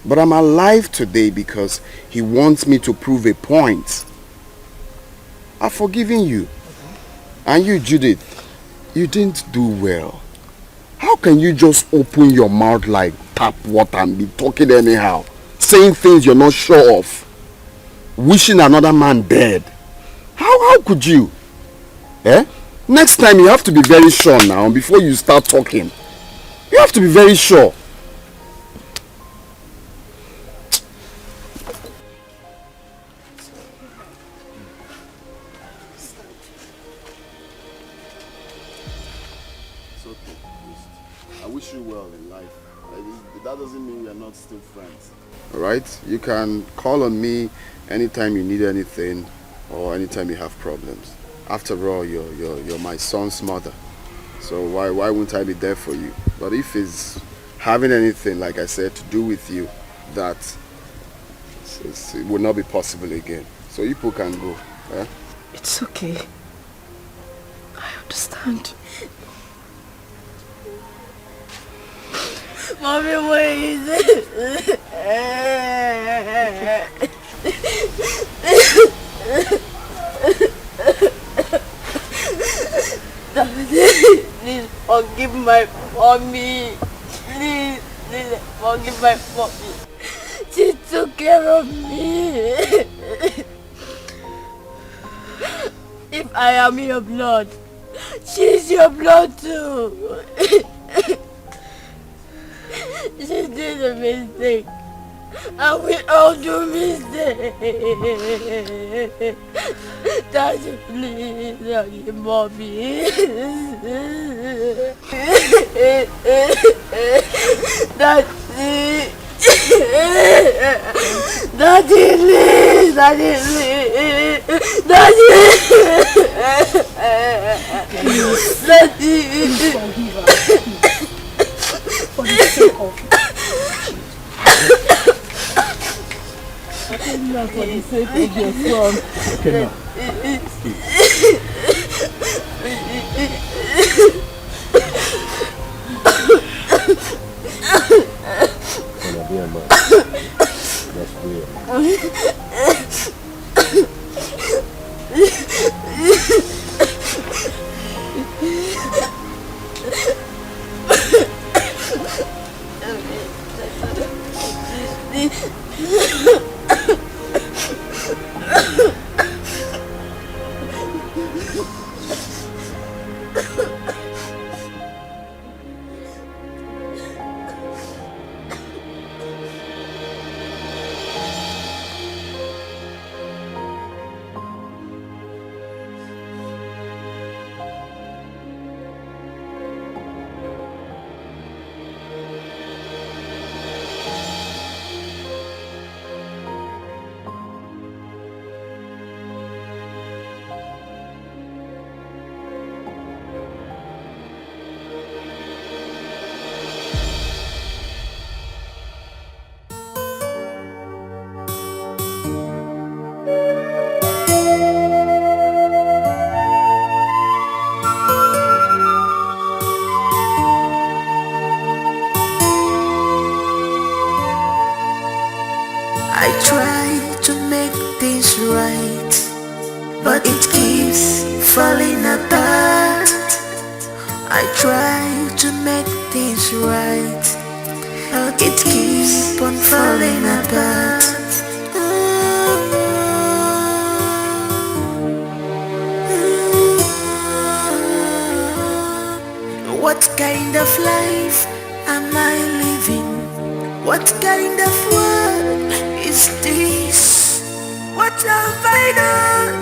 But I'm alive today because he wants me to prove a point. I've forgiven you. And you, Judith, you didn't do well. How can you just open your mouth like tap water and be talking anyhow? Saying things you're not sure of. Wishing another man dead. How could you? Eh? Next time you have to be very sure now before you start talking. You have to be very sure. It's okay. I wish you well in life. That doesn't mean we are not still friends. Alright? You can call on me anytime you need anything or anytime you have problems. After all, you're my son's mother. So why wouldn't I be there for you? But if it's having anything, like I said, to do with you, that it will not be possible again. So you people can go. Eh? It's okay. I understand. Mommy, where is it? Please forgive my mommy. Please forgive my mommy. She took care of me. If I am your blood, she's your blood too. She did a mistake. And we all do mistakes. Daddy, please forgive mommy. Daddy. Daddy, please. Daddy, please. Please forgive her. For the sake of for the sake of your son. Okay, now. Gonna be a man. That's weird. I try to make things right, but it keeps falling apart. I try to make things right, but it keeps on falling apart. What kind of life am I living? What kind of world is this? What have I done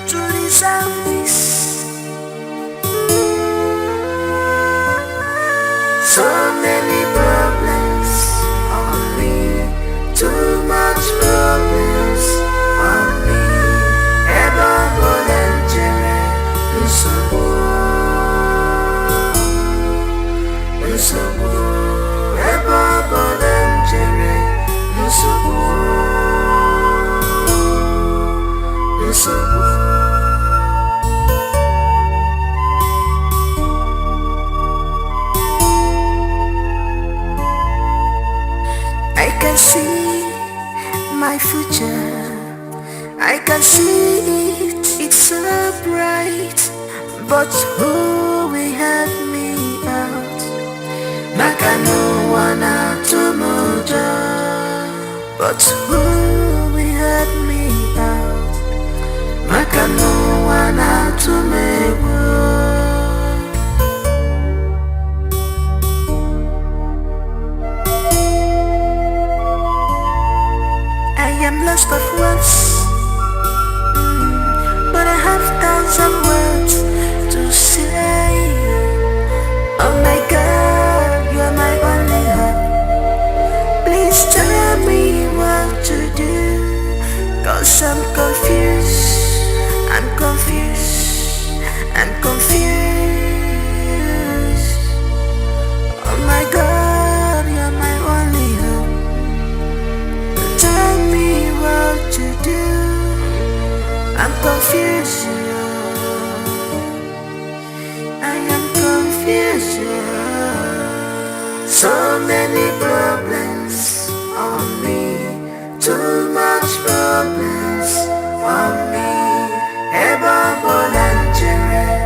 to deserve this? So many problems on me, too much problems on me. Ever volunteer, ever volunteer, I can see my future, I can see it, it's so bright. But who will help me out? Maka no one out to mojo. But who will help me out? Maka no one out to me. I am lost of words, but I have thousands of words to say. Oh my God, you're my only hope. Please tell me what to do, 'cause I'm confused, I'm confused, I'm confused. Oh my God, you're my only hope. Tell me what to do, I'm confused. I am confused. So many problems on me, too much problems on me. Ever volunteer.